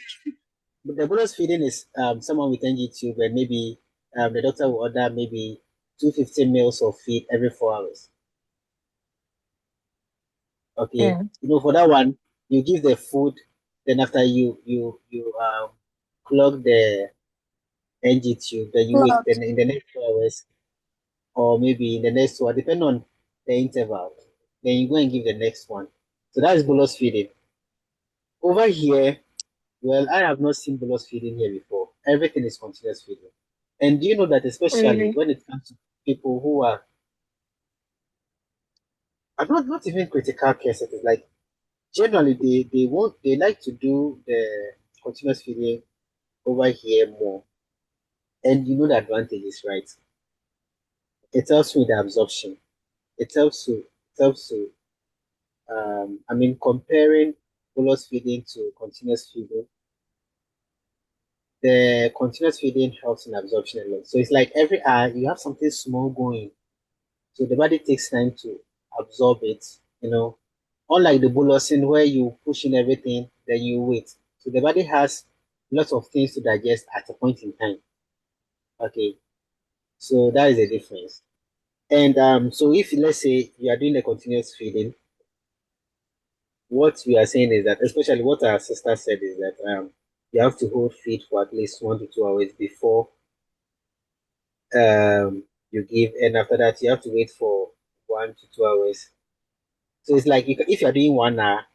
bolus feeding is someone with NG tube, and maybe the doctor will order maybe 250 mils of feed every 4 hours. Okay, Yeah. for that one, you give the food, then after you plug the NG tube, then you wait. Clock. Then in the next 4 hours, or maybe in the next one, depending on the interval, then you go and give the next one. So that is bolus feeding. Over here, well, I have not seen bolus feeding here before. Everything is continuous feeding. And do you know that especially Really? when it comes to people who are not even critical care settings, like generally they like to do the continuous feeding over here more. And you know the advantages, right? It helps with the absorption. It helps to I mean, comparing bolus feeding to continuous feeding, the continuous feeding helps in absorption a lot. So it's like every hour you have something small going. So the body takes time to absorb it, Unlike the bolusing where you push in everything, then you wait. So the body has lots of things to digest at a point in time. Okay. So that is the difference. And so if let's say you are doing the continuous feeding, what we are saying is that, especially what our sister said, is that you have to hold feed for at least 1 to 2 hours before you give, and after that you have to wait for 1 to 2 hours. So it's like if you're doing 1 hour,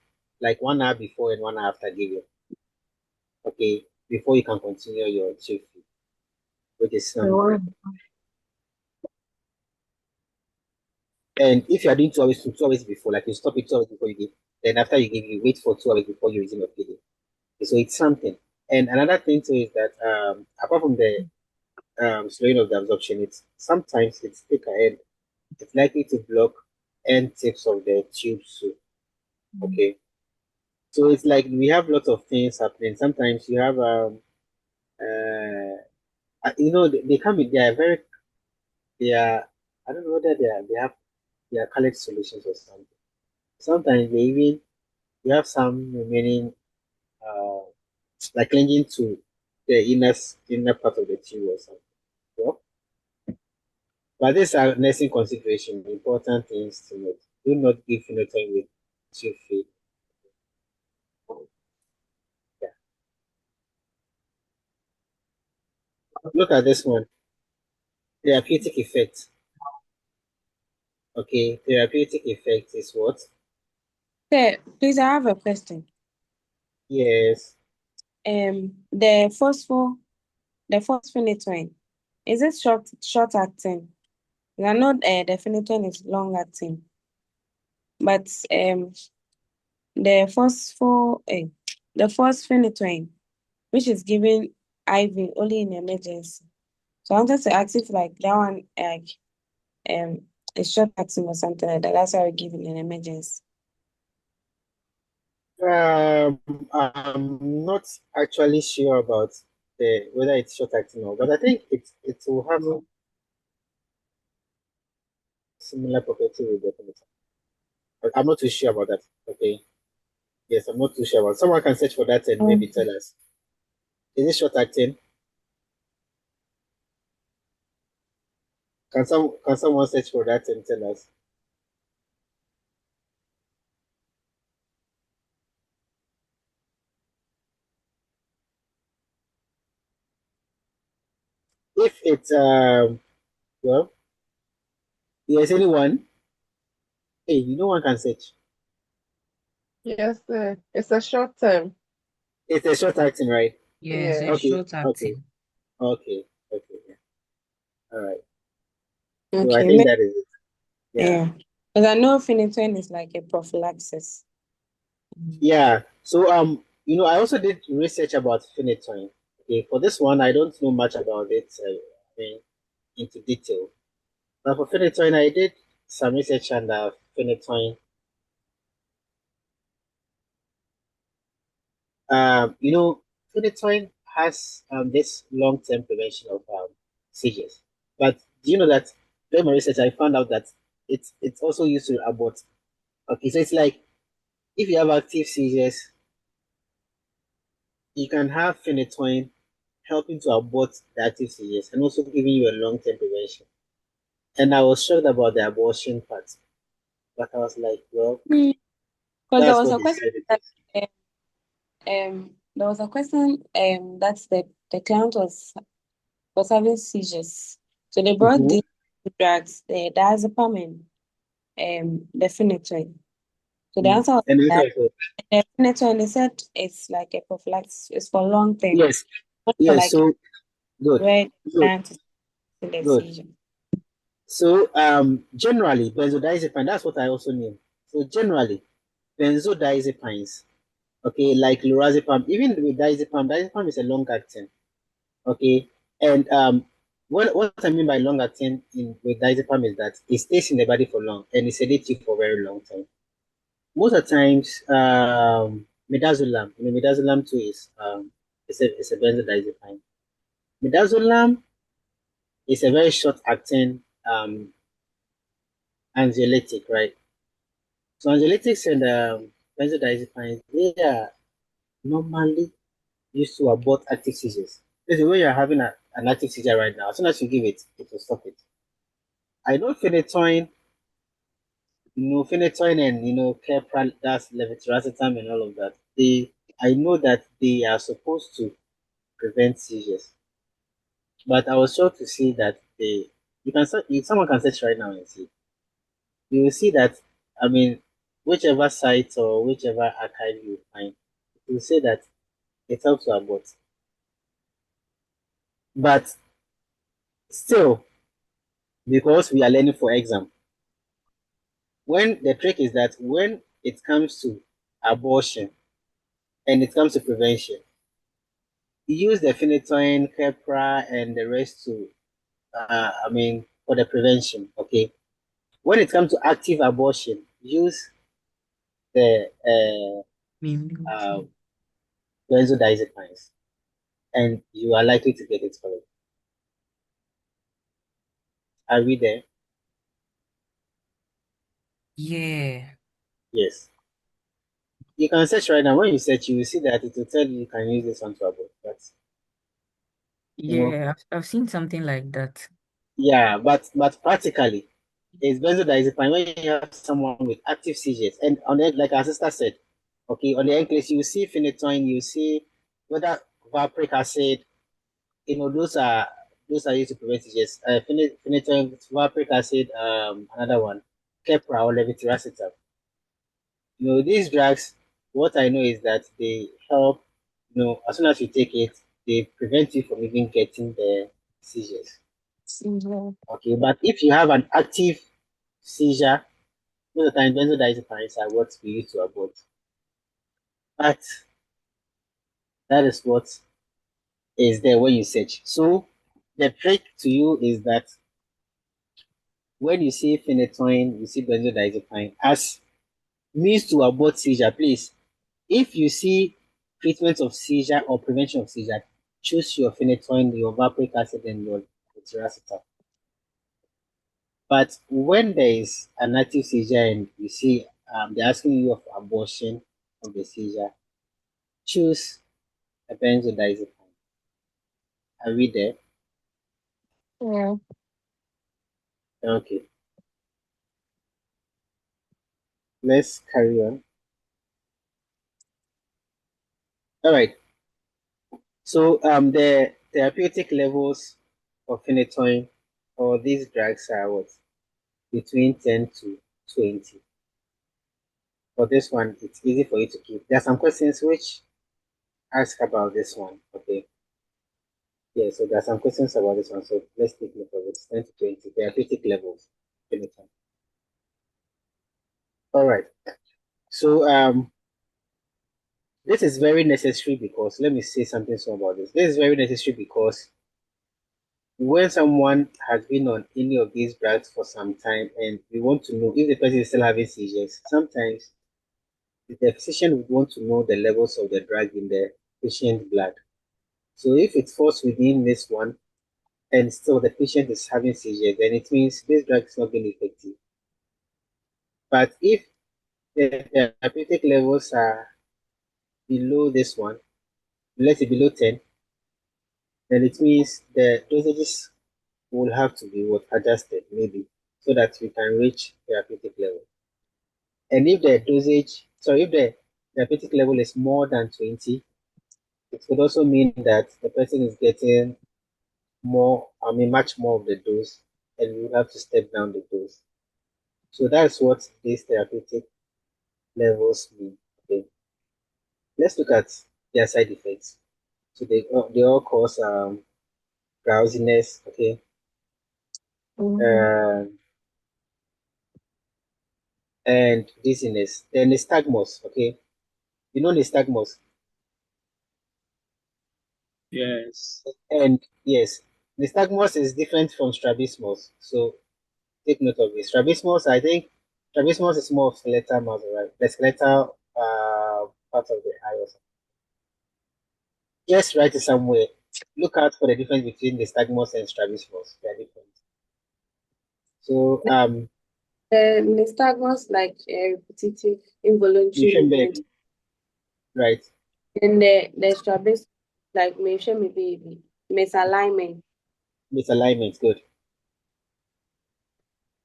like 1 hour before and 1 hour after giving, okay, before you can continue your tube feed, which is something. And if you are doing 2 hours before, like you stop it 2 hours before you give, then after you give, you wait for 2 hours before you resume your feeding. So it's something. And another thing too is that apart from the slowing of the absorption, it's thicker and it's likely to block end tips of the tube too. Okay. So it's like we have lots of things happening. Sometimes you have they can be they are I don't know whether they are colored solutions or something. Sometimes they even you have some remaining uh like clinging to the inner part of the tube or something. Well, but these are nursing consideration, important things to note. Do not give phenytoin with tube feed. Yeah. Look at this one. Therapeutic effect. Okay, therapeutic effect is what? Sir, please, I have a question. Yes. The phosphonatoin, is it short acting? I know the phenytoin is long acting, but the the phosphonatoin, which is given IV only in emergency. So I wanted to ask if like that one is short acting or something like that. That's why we give in an emergency. I'm not actually sure about whether it's short acting or, but I think it will have a similar property with the phenytoin. But I'm not too sure about that. Okay. Yes, I'm not too sure about. Someone can search for that and maybe tell us. Is it short acting? Can someone search for that and tell us? If it's well, yes, anyone? Hey, no one can search. Yes, it's a short term. It's a short acting, right? Yes, Yeah. it's Okay, short okay, acting. okay, okay. Yeah. All right. So I Okay, think that is it. Yeah. yeah. Because I know phenytoin is like a prophylaxis. Yeah. So I also did research about phenytoin. Okay, for this one, I don't know much about it. I mean, into detail. But for phenytoin, I did some research on phenytoin. You know, phenytoin has this long-term prevention of seizures. But do you know that during my research, I found out that it's also used to abort. Okay, so it's like if you have active seizures, you can have phenytoin helping to abort the active seizures and also giving you a long-term prevention. And I was shocked about the abortion part, but I was like, well, Because there that's was what a they question said it that is. there was a question that the client was having seizures. So they brought Mm-hmm. these drugs, the diazepam and the phenytoin. So the answer was And the that answer is the phenytoin, they said it's like a prophylaxis, it's for long term, yes, not for yes. like So good, where the good, client is in the good. seizure. So generally benzodiazepine, that's what I also knew. So generally benzodiazepines, okay, like lorazepam, even with diazepam is a long acting, okay, and what I mean by long acting in with diazepam is that it stays in the body for long and it sedates you for a very long time. Most of the times, midazolam, midazolam too is it's a benzodiazepine. Midazolam is a very short acting anxiolytic, right? So anxiolytics and benzodiazepines, they are normally used to abort active seizures. This is when you're having an active seizure right now. As soon as you give it, it will stop it. I know phenytoin, phenytoin and Keppra, that's levetiracetam and all of that. I know that they are supposed to prevent seizures, but I was shocked to see that someone can search right now and see. You will see that. I mean, whichever site or whichever archive you find, it will say that it helps to abort. But still, because we are learning for exam, when the trick is that when it comes to abortion and it comes to prevention, you use the phenytoin, Keppra, and the rest to, for the prevention. Okay. When it comes to active abortion, use the benzodiazepines, and you are likely to get it correct. Are we there? Yeah. Yes. You can search right now. When you search, you will see that it will tell you can use this one to abort. But you know, Yeah, I've seen something like that. yeah, but practically, it's benzodiazepine when you have someone with active seizures, and on the like our sister said, okay, on the end case you see phenytoin, you see whether valproic acid, those are used to prevent seizures. Phenytoin, valproic acid, another one, Keppra or levetiracetam. These drugs what I know is that they help, as soon as you take it, they prevent you from even getting the seizures. Seizure. Okay, but if you have an active seizure, most of the time benzodiazepines are what we use to abort. But that is what is there when you search. So the trick to you is that when you see phenytoin, you see benzodiazepine as means to abort seizure, please. If you see treatment of seizure or prevention of seizure, choose your phenytoin, your valproic acid, and your tiracetam. But when there is an active seizure and you see they're asking you of abortion of the seizure, choose a benzodiazepine. Are we there? Yeah. Okay, let's carry on. All right. So the therapeutic levels of phenytoin or these drugs are what? Between 10 to 20. For this one, it's easy for you to keep. There are some questions which ask about this one. Okay. Yeah, so there are some questions about this one. So let's take note of it. 10 to 20 therapeutic levels. Phenytoin. All right. So this is very necessary because let me say something so about this. This is very necessary because when someone has been on any of these drugs for some time and we want to know if the person is still having seizures, sometimes the physician would want to know the levels of the drug in the patient's blood. So if it falls within this one and still the patient is having seizures, then it means this drug is not being effective. But if the therapeutic levels are below this one, let's say below 10, then it means the dosages will have to be adjusted maybe so that we can reach therapeutic level. And if the dosage, sorry, if the therapeutic level is more than 20, it could also mean that the person is getting more, much more of the dose, and we have to step down the dose. So that's what these therapeutic levels mean. Okay. Let's look at their side effects. So they all cause drowsiness, okay, Mhm. um, and dizziness. Then nystagmus, okay. You know nystagmus, Yes. and yes, nystagmus is different from strabismus. So take note of it. Strabismus, I think, strabismus is more of skeletal muscle, right? The skeletal part of the eye or something. Just write it somewhere. Look out for the difference between the nystagmus and strabismus. They are different. So The nystagmus like a repetitive you involuntary should movement, baby, right? and the strabismus like maybe misalignment. Misalignment, good.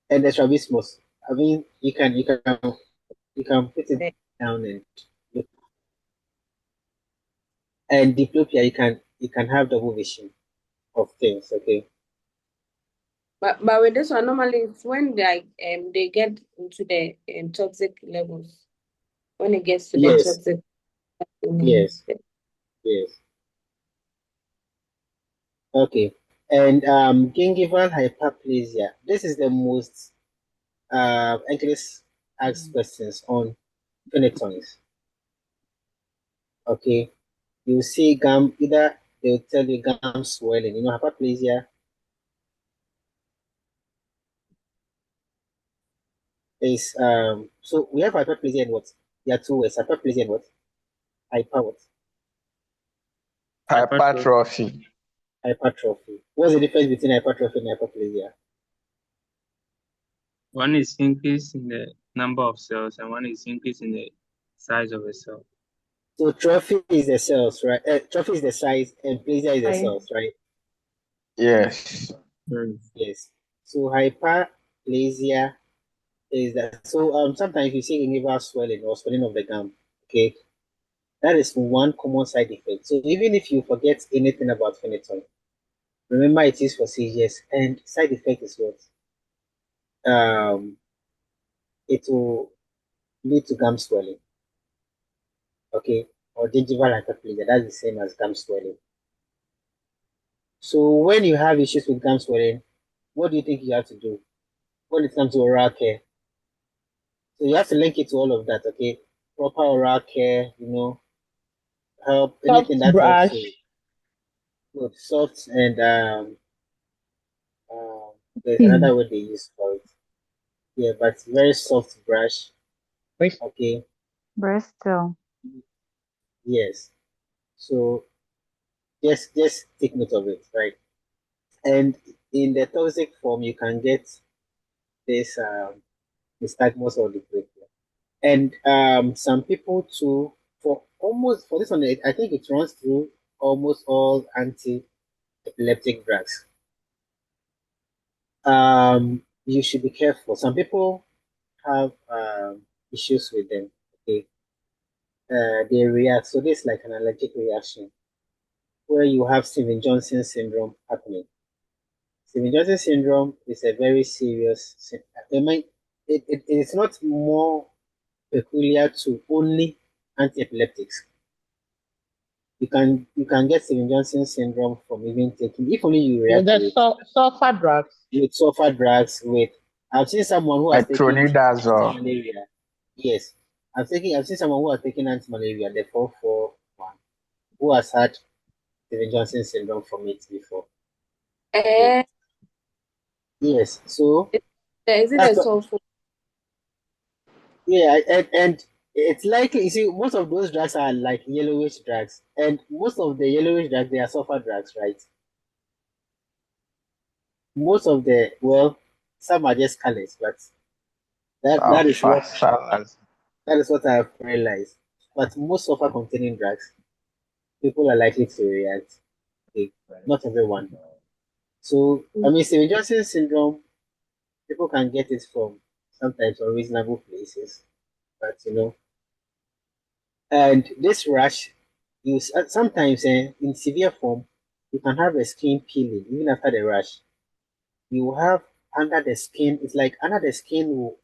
And the strabismus. You can put it The- down and look. And diplopia, you can have double vision of things. Okay. But with this one, normally it's when they get into the toxic levels. When it gets to the Yes. toxic, Yes. Yes. Okay. And gingival hyperplasia. This is the most English asks questions on phenytoins. Okay. You see gum, either they'll tell you gum swelling. Hyperplasia is so we have hyperplasia and what? There are two words, hyperplasia and what? Hyper what? Hypertrophy. Hypertrophy. Hypertrophy. What's the difference between hypertrophy and hyperplasia? One is increase in the number of cells and one is increase in the size of a cell. So trophy is the cells, right? Trophy is the size and plasia is the I cells, right? Yes. Yes. So hyperplasia is that. So sometimes you see gingival swelling or swelling of the gum. Okay, that is one common side effect. So even if you forget anything about phenytoin, remember it is for seizures, and side effect is what? Um, it will lead to gum swelling. okay, or gingival hyperplasia. That's the same as gum swelling. So when you have issues with gum swelling, what do you think you have to do when it comes to oral care? So you have to link it to all of that, okay? Proper oral care, help Soft anything that helps you brush. with soft and um, there's Hmm. another word they use for it. Yeah, but very soft brush, Wait. okay? Bristol. Yes. So just take note of it, right? And in the toxic form, you can get this nystagmus or depression. And some people too, for this one, I think it runs through almost all anti-epileptic drugs. You should be careful. Some people have issues with them. Okay, they react. So this is like an allergic reaction where you have Steven Johnson syndrome happening. Steven Johnson syndrome is a very serious. It's not more peculiar to only anti-epileptics. You can get Steven Johnson syndrome from even taking, if only you With react the to it sulfur drugs. with sulfur drugs. With I've seen someone who has Like taken tronidazole. anti-malaria. Yes, I've seen someone who has taken anti-malaria, the 441, who has had Steven Johnson syndrome from it before. Okay. Eh, Yes, so is it that's a what, sulfur? yeah, and it's likely, you see, most of those drugs are like yellowish drugs, and most of the yellowish drugs, they are sulfur drugs, right? Most of the, well, some are just colors, but that is Sulfur what salad. I've realized. But most sulfur containing drugs, people are likely to react. Okay, not everyone. So I mean, Steven Johnson syndrome, people can get it from sometimes unreasonable places, but and this rash, sometimes in severe form, you can have a skin peeling even after the rash. You have under the skin, it's like under the skin will.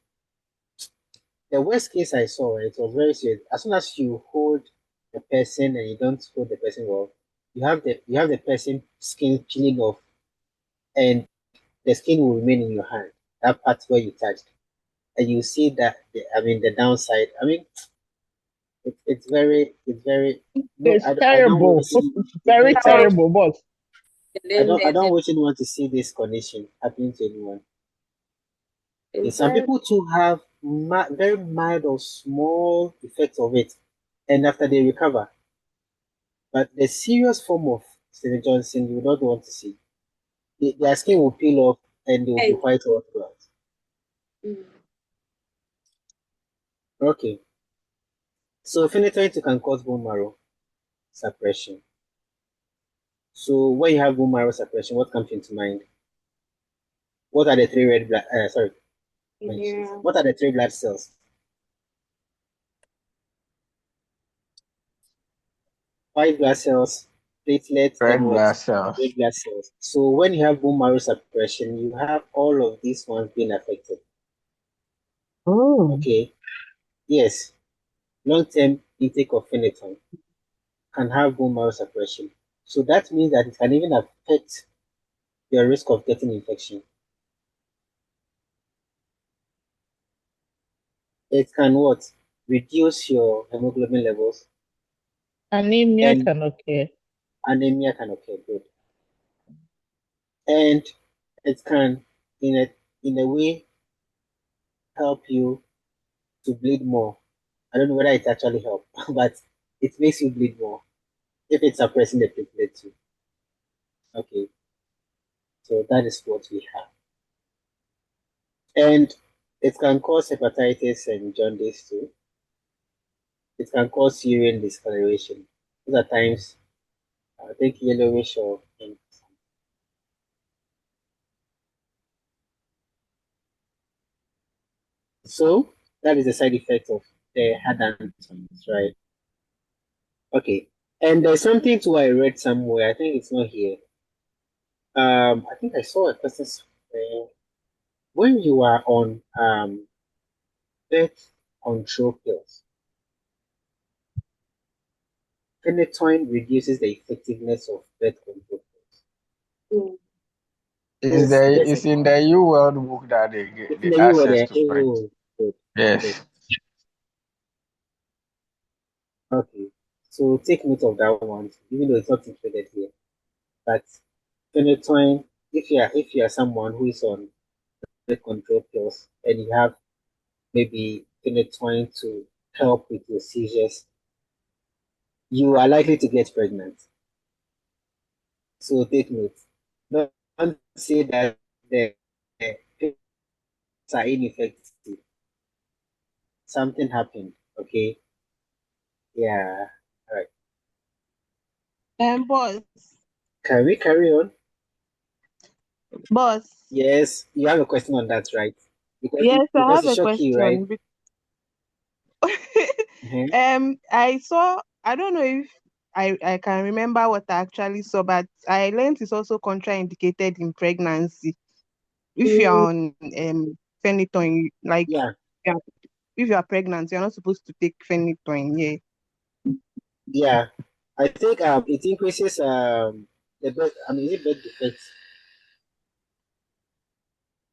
The worst case I saw, it was very serious. As soon as you hold the person and you don't hold the person well, you have the person skin peeling off, and the skin will remain in your hand. That part where you touched, and you see that. The downside. I mean, it's very. No, It's I don't want to terrible. see. It's It's very very terrible. terrible, but I don't want anyone to see this condition happening to anyone. Okay, It's some very people too have very mild or small effects of it, and after they recover. But the serious form of Steven Johnson, you don't want to see. Their skin will peel off and they will be bad. white all throughout. Okay, so phenytoin can cause bone marrow suppression. So when you have bone marrow suppression, what comes into mind? What are the three red blood? Sorry, mentions. Yeah. What are the three blood cells? White blood cells, platelets, and Red what? blood cells. Red blood cells. So when you have bone marrow suppression, you have all of these ones being affected. oh, Okay. Yes. Long-term intake of phenytoin can have bone marrow suppression. So that means that it can even affect your risk of getting infection. It can what? Reduce your hemoglobin levels, anemia and can occur. anemia can occur. Good. And it can, in a way, help you to bleed more. I don't know whether it actually helps, but it makes you bleed more if it's suppressing the platelet too. Okay, so that is what we have. And it can cause hepatitis and jaundice too. It can cause urine discoloration. Those are times, I think, yellowish or pink. So that is the side effect of the hard antihistamines, right? Okay. And there's something too I read somewhere. I think it's not here. I think I saw a person somewhere. When you are on birth control pills, phenytoin reduces the effectiveness of birth control pills. It's in the U World Book that It's in they the U ask word us there. to print. Oh, good, good. Yes. Okay. So take note of that one, even though it's not included here. But phenytoin, if you are someone who is on birth control pills and you have maybe phenytoin to help with your seizures, you are likely to get pregnant. So take note. Don't say that the pills are ineffective. Something happened. Okay. Yeah. All right. Boss, Can we carry on? boss. Yes. You have a question on that, right? Because Yes, I because have it a shocked you, right? question. Mhm. I saw. I don't know if I can remember what I actually saw, but I learned it's also contraindicated in pregnancy. If you're on phenytoin, like Yeah. yeah, if you are pregnant, you're not supposed to take phenytoin. Yeah. Yeah. I think it increases the birth. I mean, is it birth defects?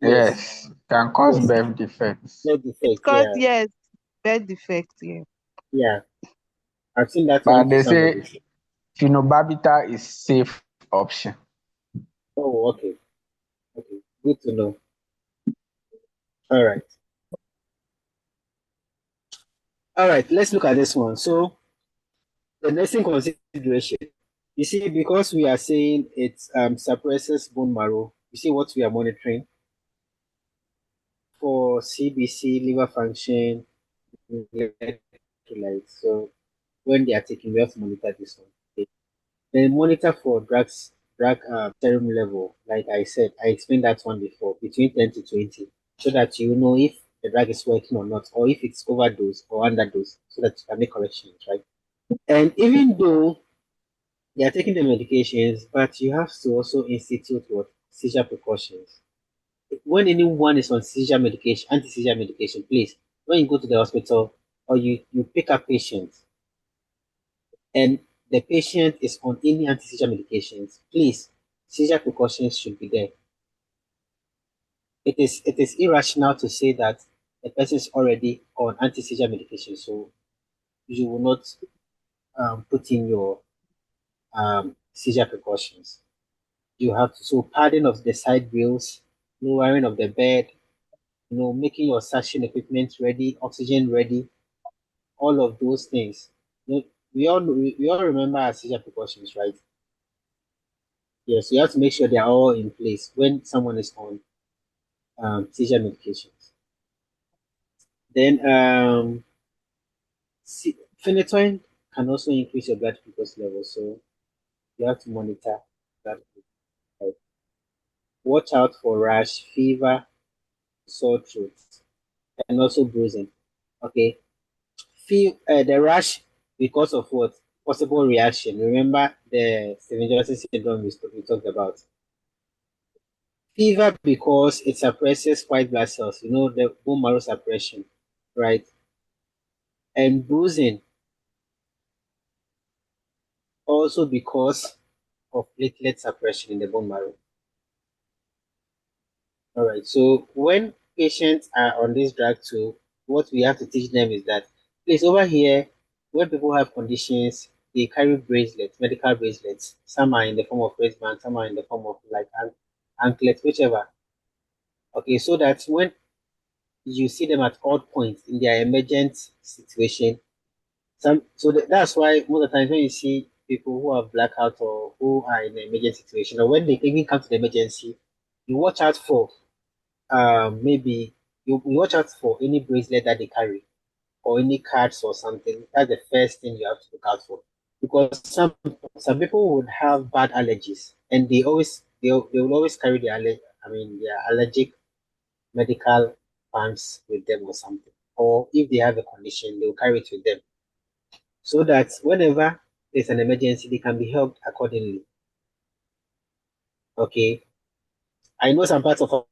Yes. Yes. Can cause Yes. birth defects. Birth It's defects. called, Yeah. yes, birth defect. Yeah. Yeah. I've seen that one But to they say somebody. phenobarbital is safe option. Oh, okay. Okay. Good to know. All right. All right. Let's look at this one. So the nursing consideration. You see, because we are saying it suppresses bone marrow. You see what we are monitoring for CBC, liver function, electrolytes. So when they are taking, we have to monitor this one. Okay. Then monitor for drug serum level. Like I said, I explained that one before, between 10 to 20, so that you know if the drug is working or not, or if it's overdose or underdose, so that you can make corrections, right? And even though they are taking the medications, but you have to also institute what seizure precautions. When anyone is on seizure medication, anti-seizure medication, please, when you go to the hospital or you pick up patients and the patient is on any anti-seizure medications, please, seizure precautions should be there. It is irrational to say that the person is already on anti-seizure medication, so you will not put in your seizure precautions. You have to, so padding of the side wheels, lowering of the bed, making your suction equipment ready, oxygen ready, all of those things. We all remember our seizure precautions, right? Yes, you have to make sure they are all in place when someone is on seizure medications. Then phenytoin can also increase your blood glucose level, so you have to monitor that. Right? Watch out for rash, fever, sore throat, and also bruising. Okay, feel the rash because of what? Possible reaction. Remember the Steven Johnson syndrome we talked about. Fever because it suppresses white blood cells, the bone marrow suppression, right? And bruising also because of platelet suppression in the bone marrow. All right. So when patients are on this drug too, what we have to teach them is that, please, over here, when people have conditions, they carry bracelets, medical bracelets. Some are in the form of wristbands, some are in the form of like anklets, whichever. Okay, so that when you see them at odd points in their emergent situation, that's why most of the times when you see people who have blackout or who are in an emergent situation, or when they even come to the emergency, you watch out for maybe you watch out for any bracelet that they carry or any cards or something. That's the first thing you have to look out for, because some people would have bad allergies and they will always carry their allergic medical pants with them or something, or if they have a condition they will carry it with them, so that whenever there's an emergency they can be helped accordingly. Okay, I know some parts of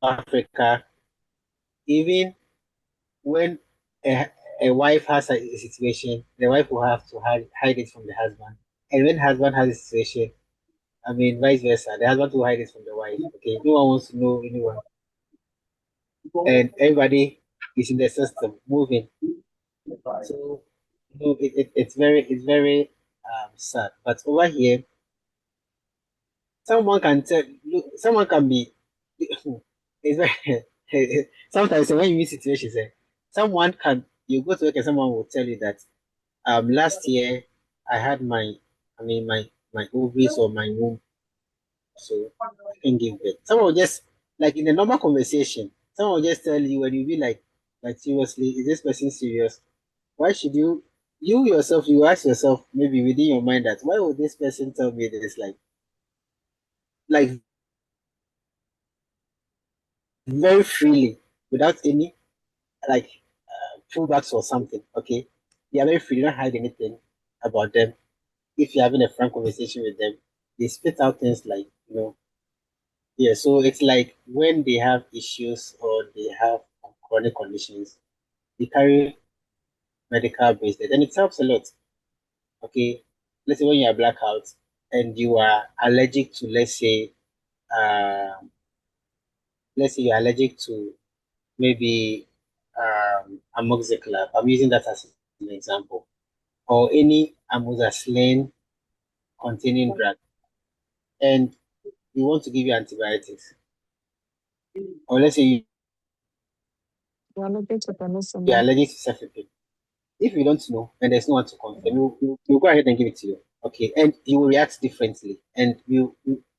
Africa, even when a a wife has a situation, the wife will have to hide it from the husband. And when the husband has a situation, I mean, vice versa, the husband will hide it from the wife. Okay, no one wants to know anyone. And everybody is in the system moving. So, it's very sad. But over here, someone can tell, look, someone can be, it's very, sometimes when you meet situations, someone can, you go to work and someone will tell you that, last year I had my ovaries or my womb, so I can give birth. Someone will just, like in a normal conversation, someone will just tell you, and you'll be like seriously, is this person serious? Why should you yourself, you ask yourself maybe within your mind that why would this person tell me this, like very freely without any like pullbacks or something. Okay, they are very free. You don't hide anything about them. If you're having a frank conversation with them, they spit out things like, yeah. So it's like when they have issues or they have chronic conditions, they carry medical bracelet, and it helps a lot. Okay, let's say when you are blackout and you are allergic to, let's say you're allergic to maybe amoxicillin. I'm using that as an example, or any amoxicillin containing drug, and we want to give you antibiotics, or let's say You're allergic to you're penicillin. allergic to cefepime. If you don't know and there's no one to confirm, we'll go ahead and give it to you. Okay, and you will react differently, and it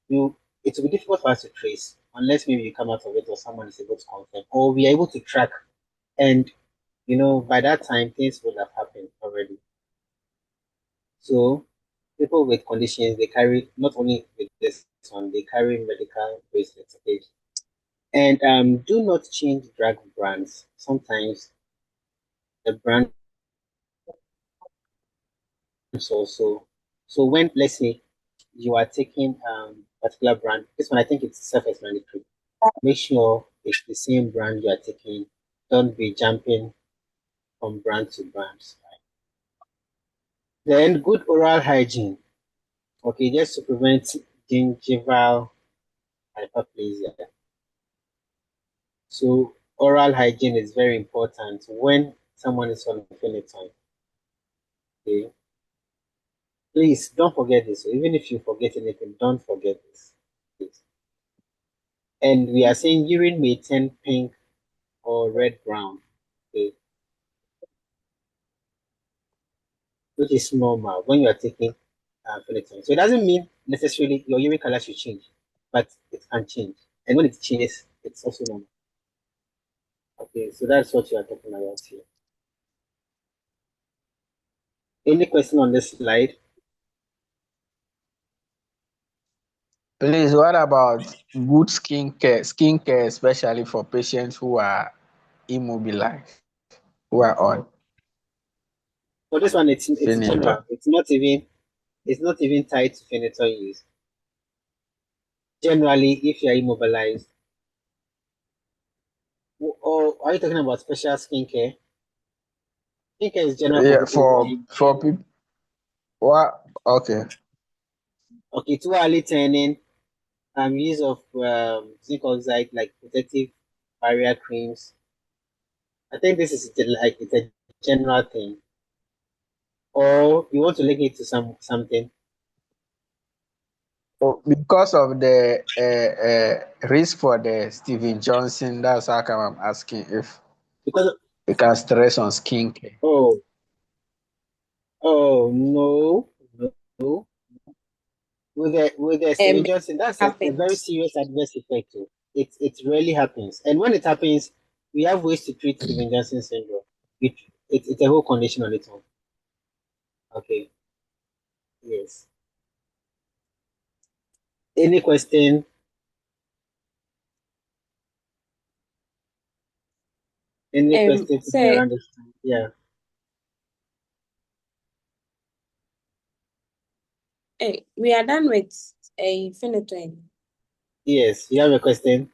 will be difficult for us to trace unless maybe you come out of it or someone is able to confirm, or we are able to track, and by that time things would have happened already. So people with conditions, they carry, not only with this one, they carry medical bracelets. Okay, and do not change drug brands. Sometimes the brand also. So when, let's say, you are taking particular brand, this one I think it's self-explanatory. Make sure it's the same brand you are taking. Don't be jumping from brand to brand. Then good oral hygiene. Okay, just to prevent gingival hyperplasia. So oral hygiene is very important when someone is on phenytoin. Okay, please don't forget this. So even if you forget anything, don't forget this. Please. And we are saying urine may turn pink or red brown, okay, which is normal when you are taking phenytoin. So it doesn't mean necessarily your urine color should change, but it can change. And when it changes, it's also normal. Okay, so that's what you are talking about here. Any question on this slide? Please, what about good skincare? Skincare, especially for patients who are immobilized, who are on For this one, it's phenytoin. general. It's not even tied to phenytoin use. Generally, if you are immobilized, or are you talking about special skincare? Skincare is general for Yeah, people who are for people. What? Okay. okay, too early turning, use of zinc oxide, like protective barrier creams. I think this is like it's a general thing. Or you want to link it to something Oh, because of the risk for the Steven Johnson, that's how come I'm asking if because we can stress on skincare. oh no, no. With the Steven It Johnson, that's a very happens. serious adverse effect. Oh. It really happens, and when it happens, we have ways to treat Steven Johnson syndrome. It's a whole condition on its own. Okay. Yes. Any question? Any question to me Say, around this? Yeah. hey, we are done with a phenytoin. Yes. You have a question?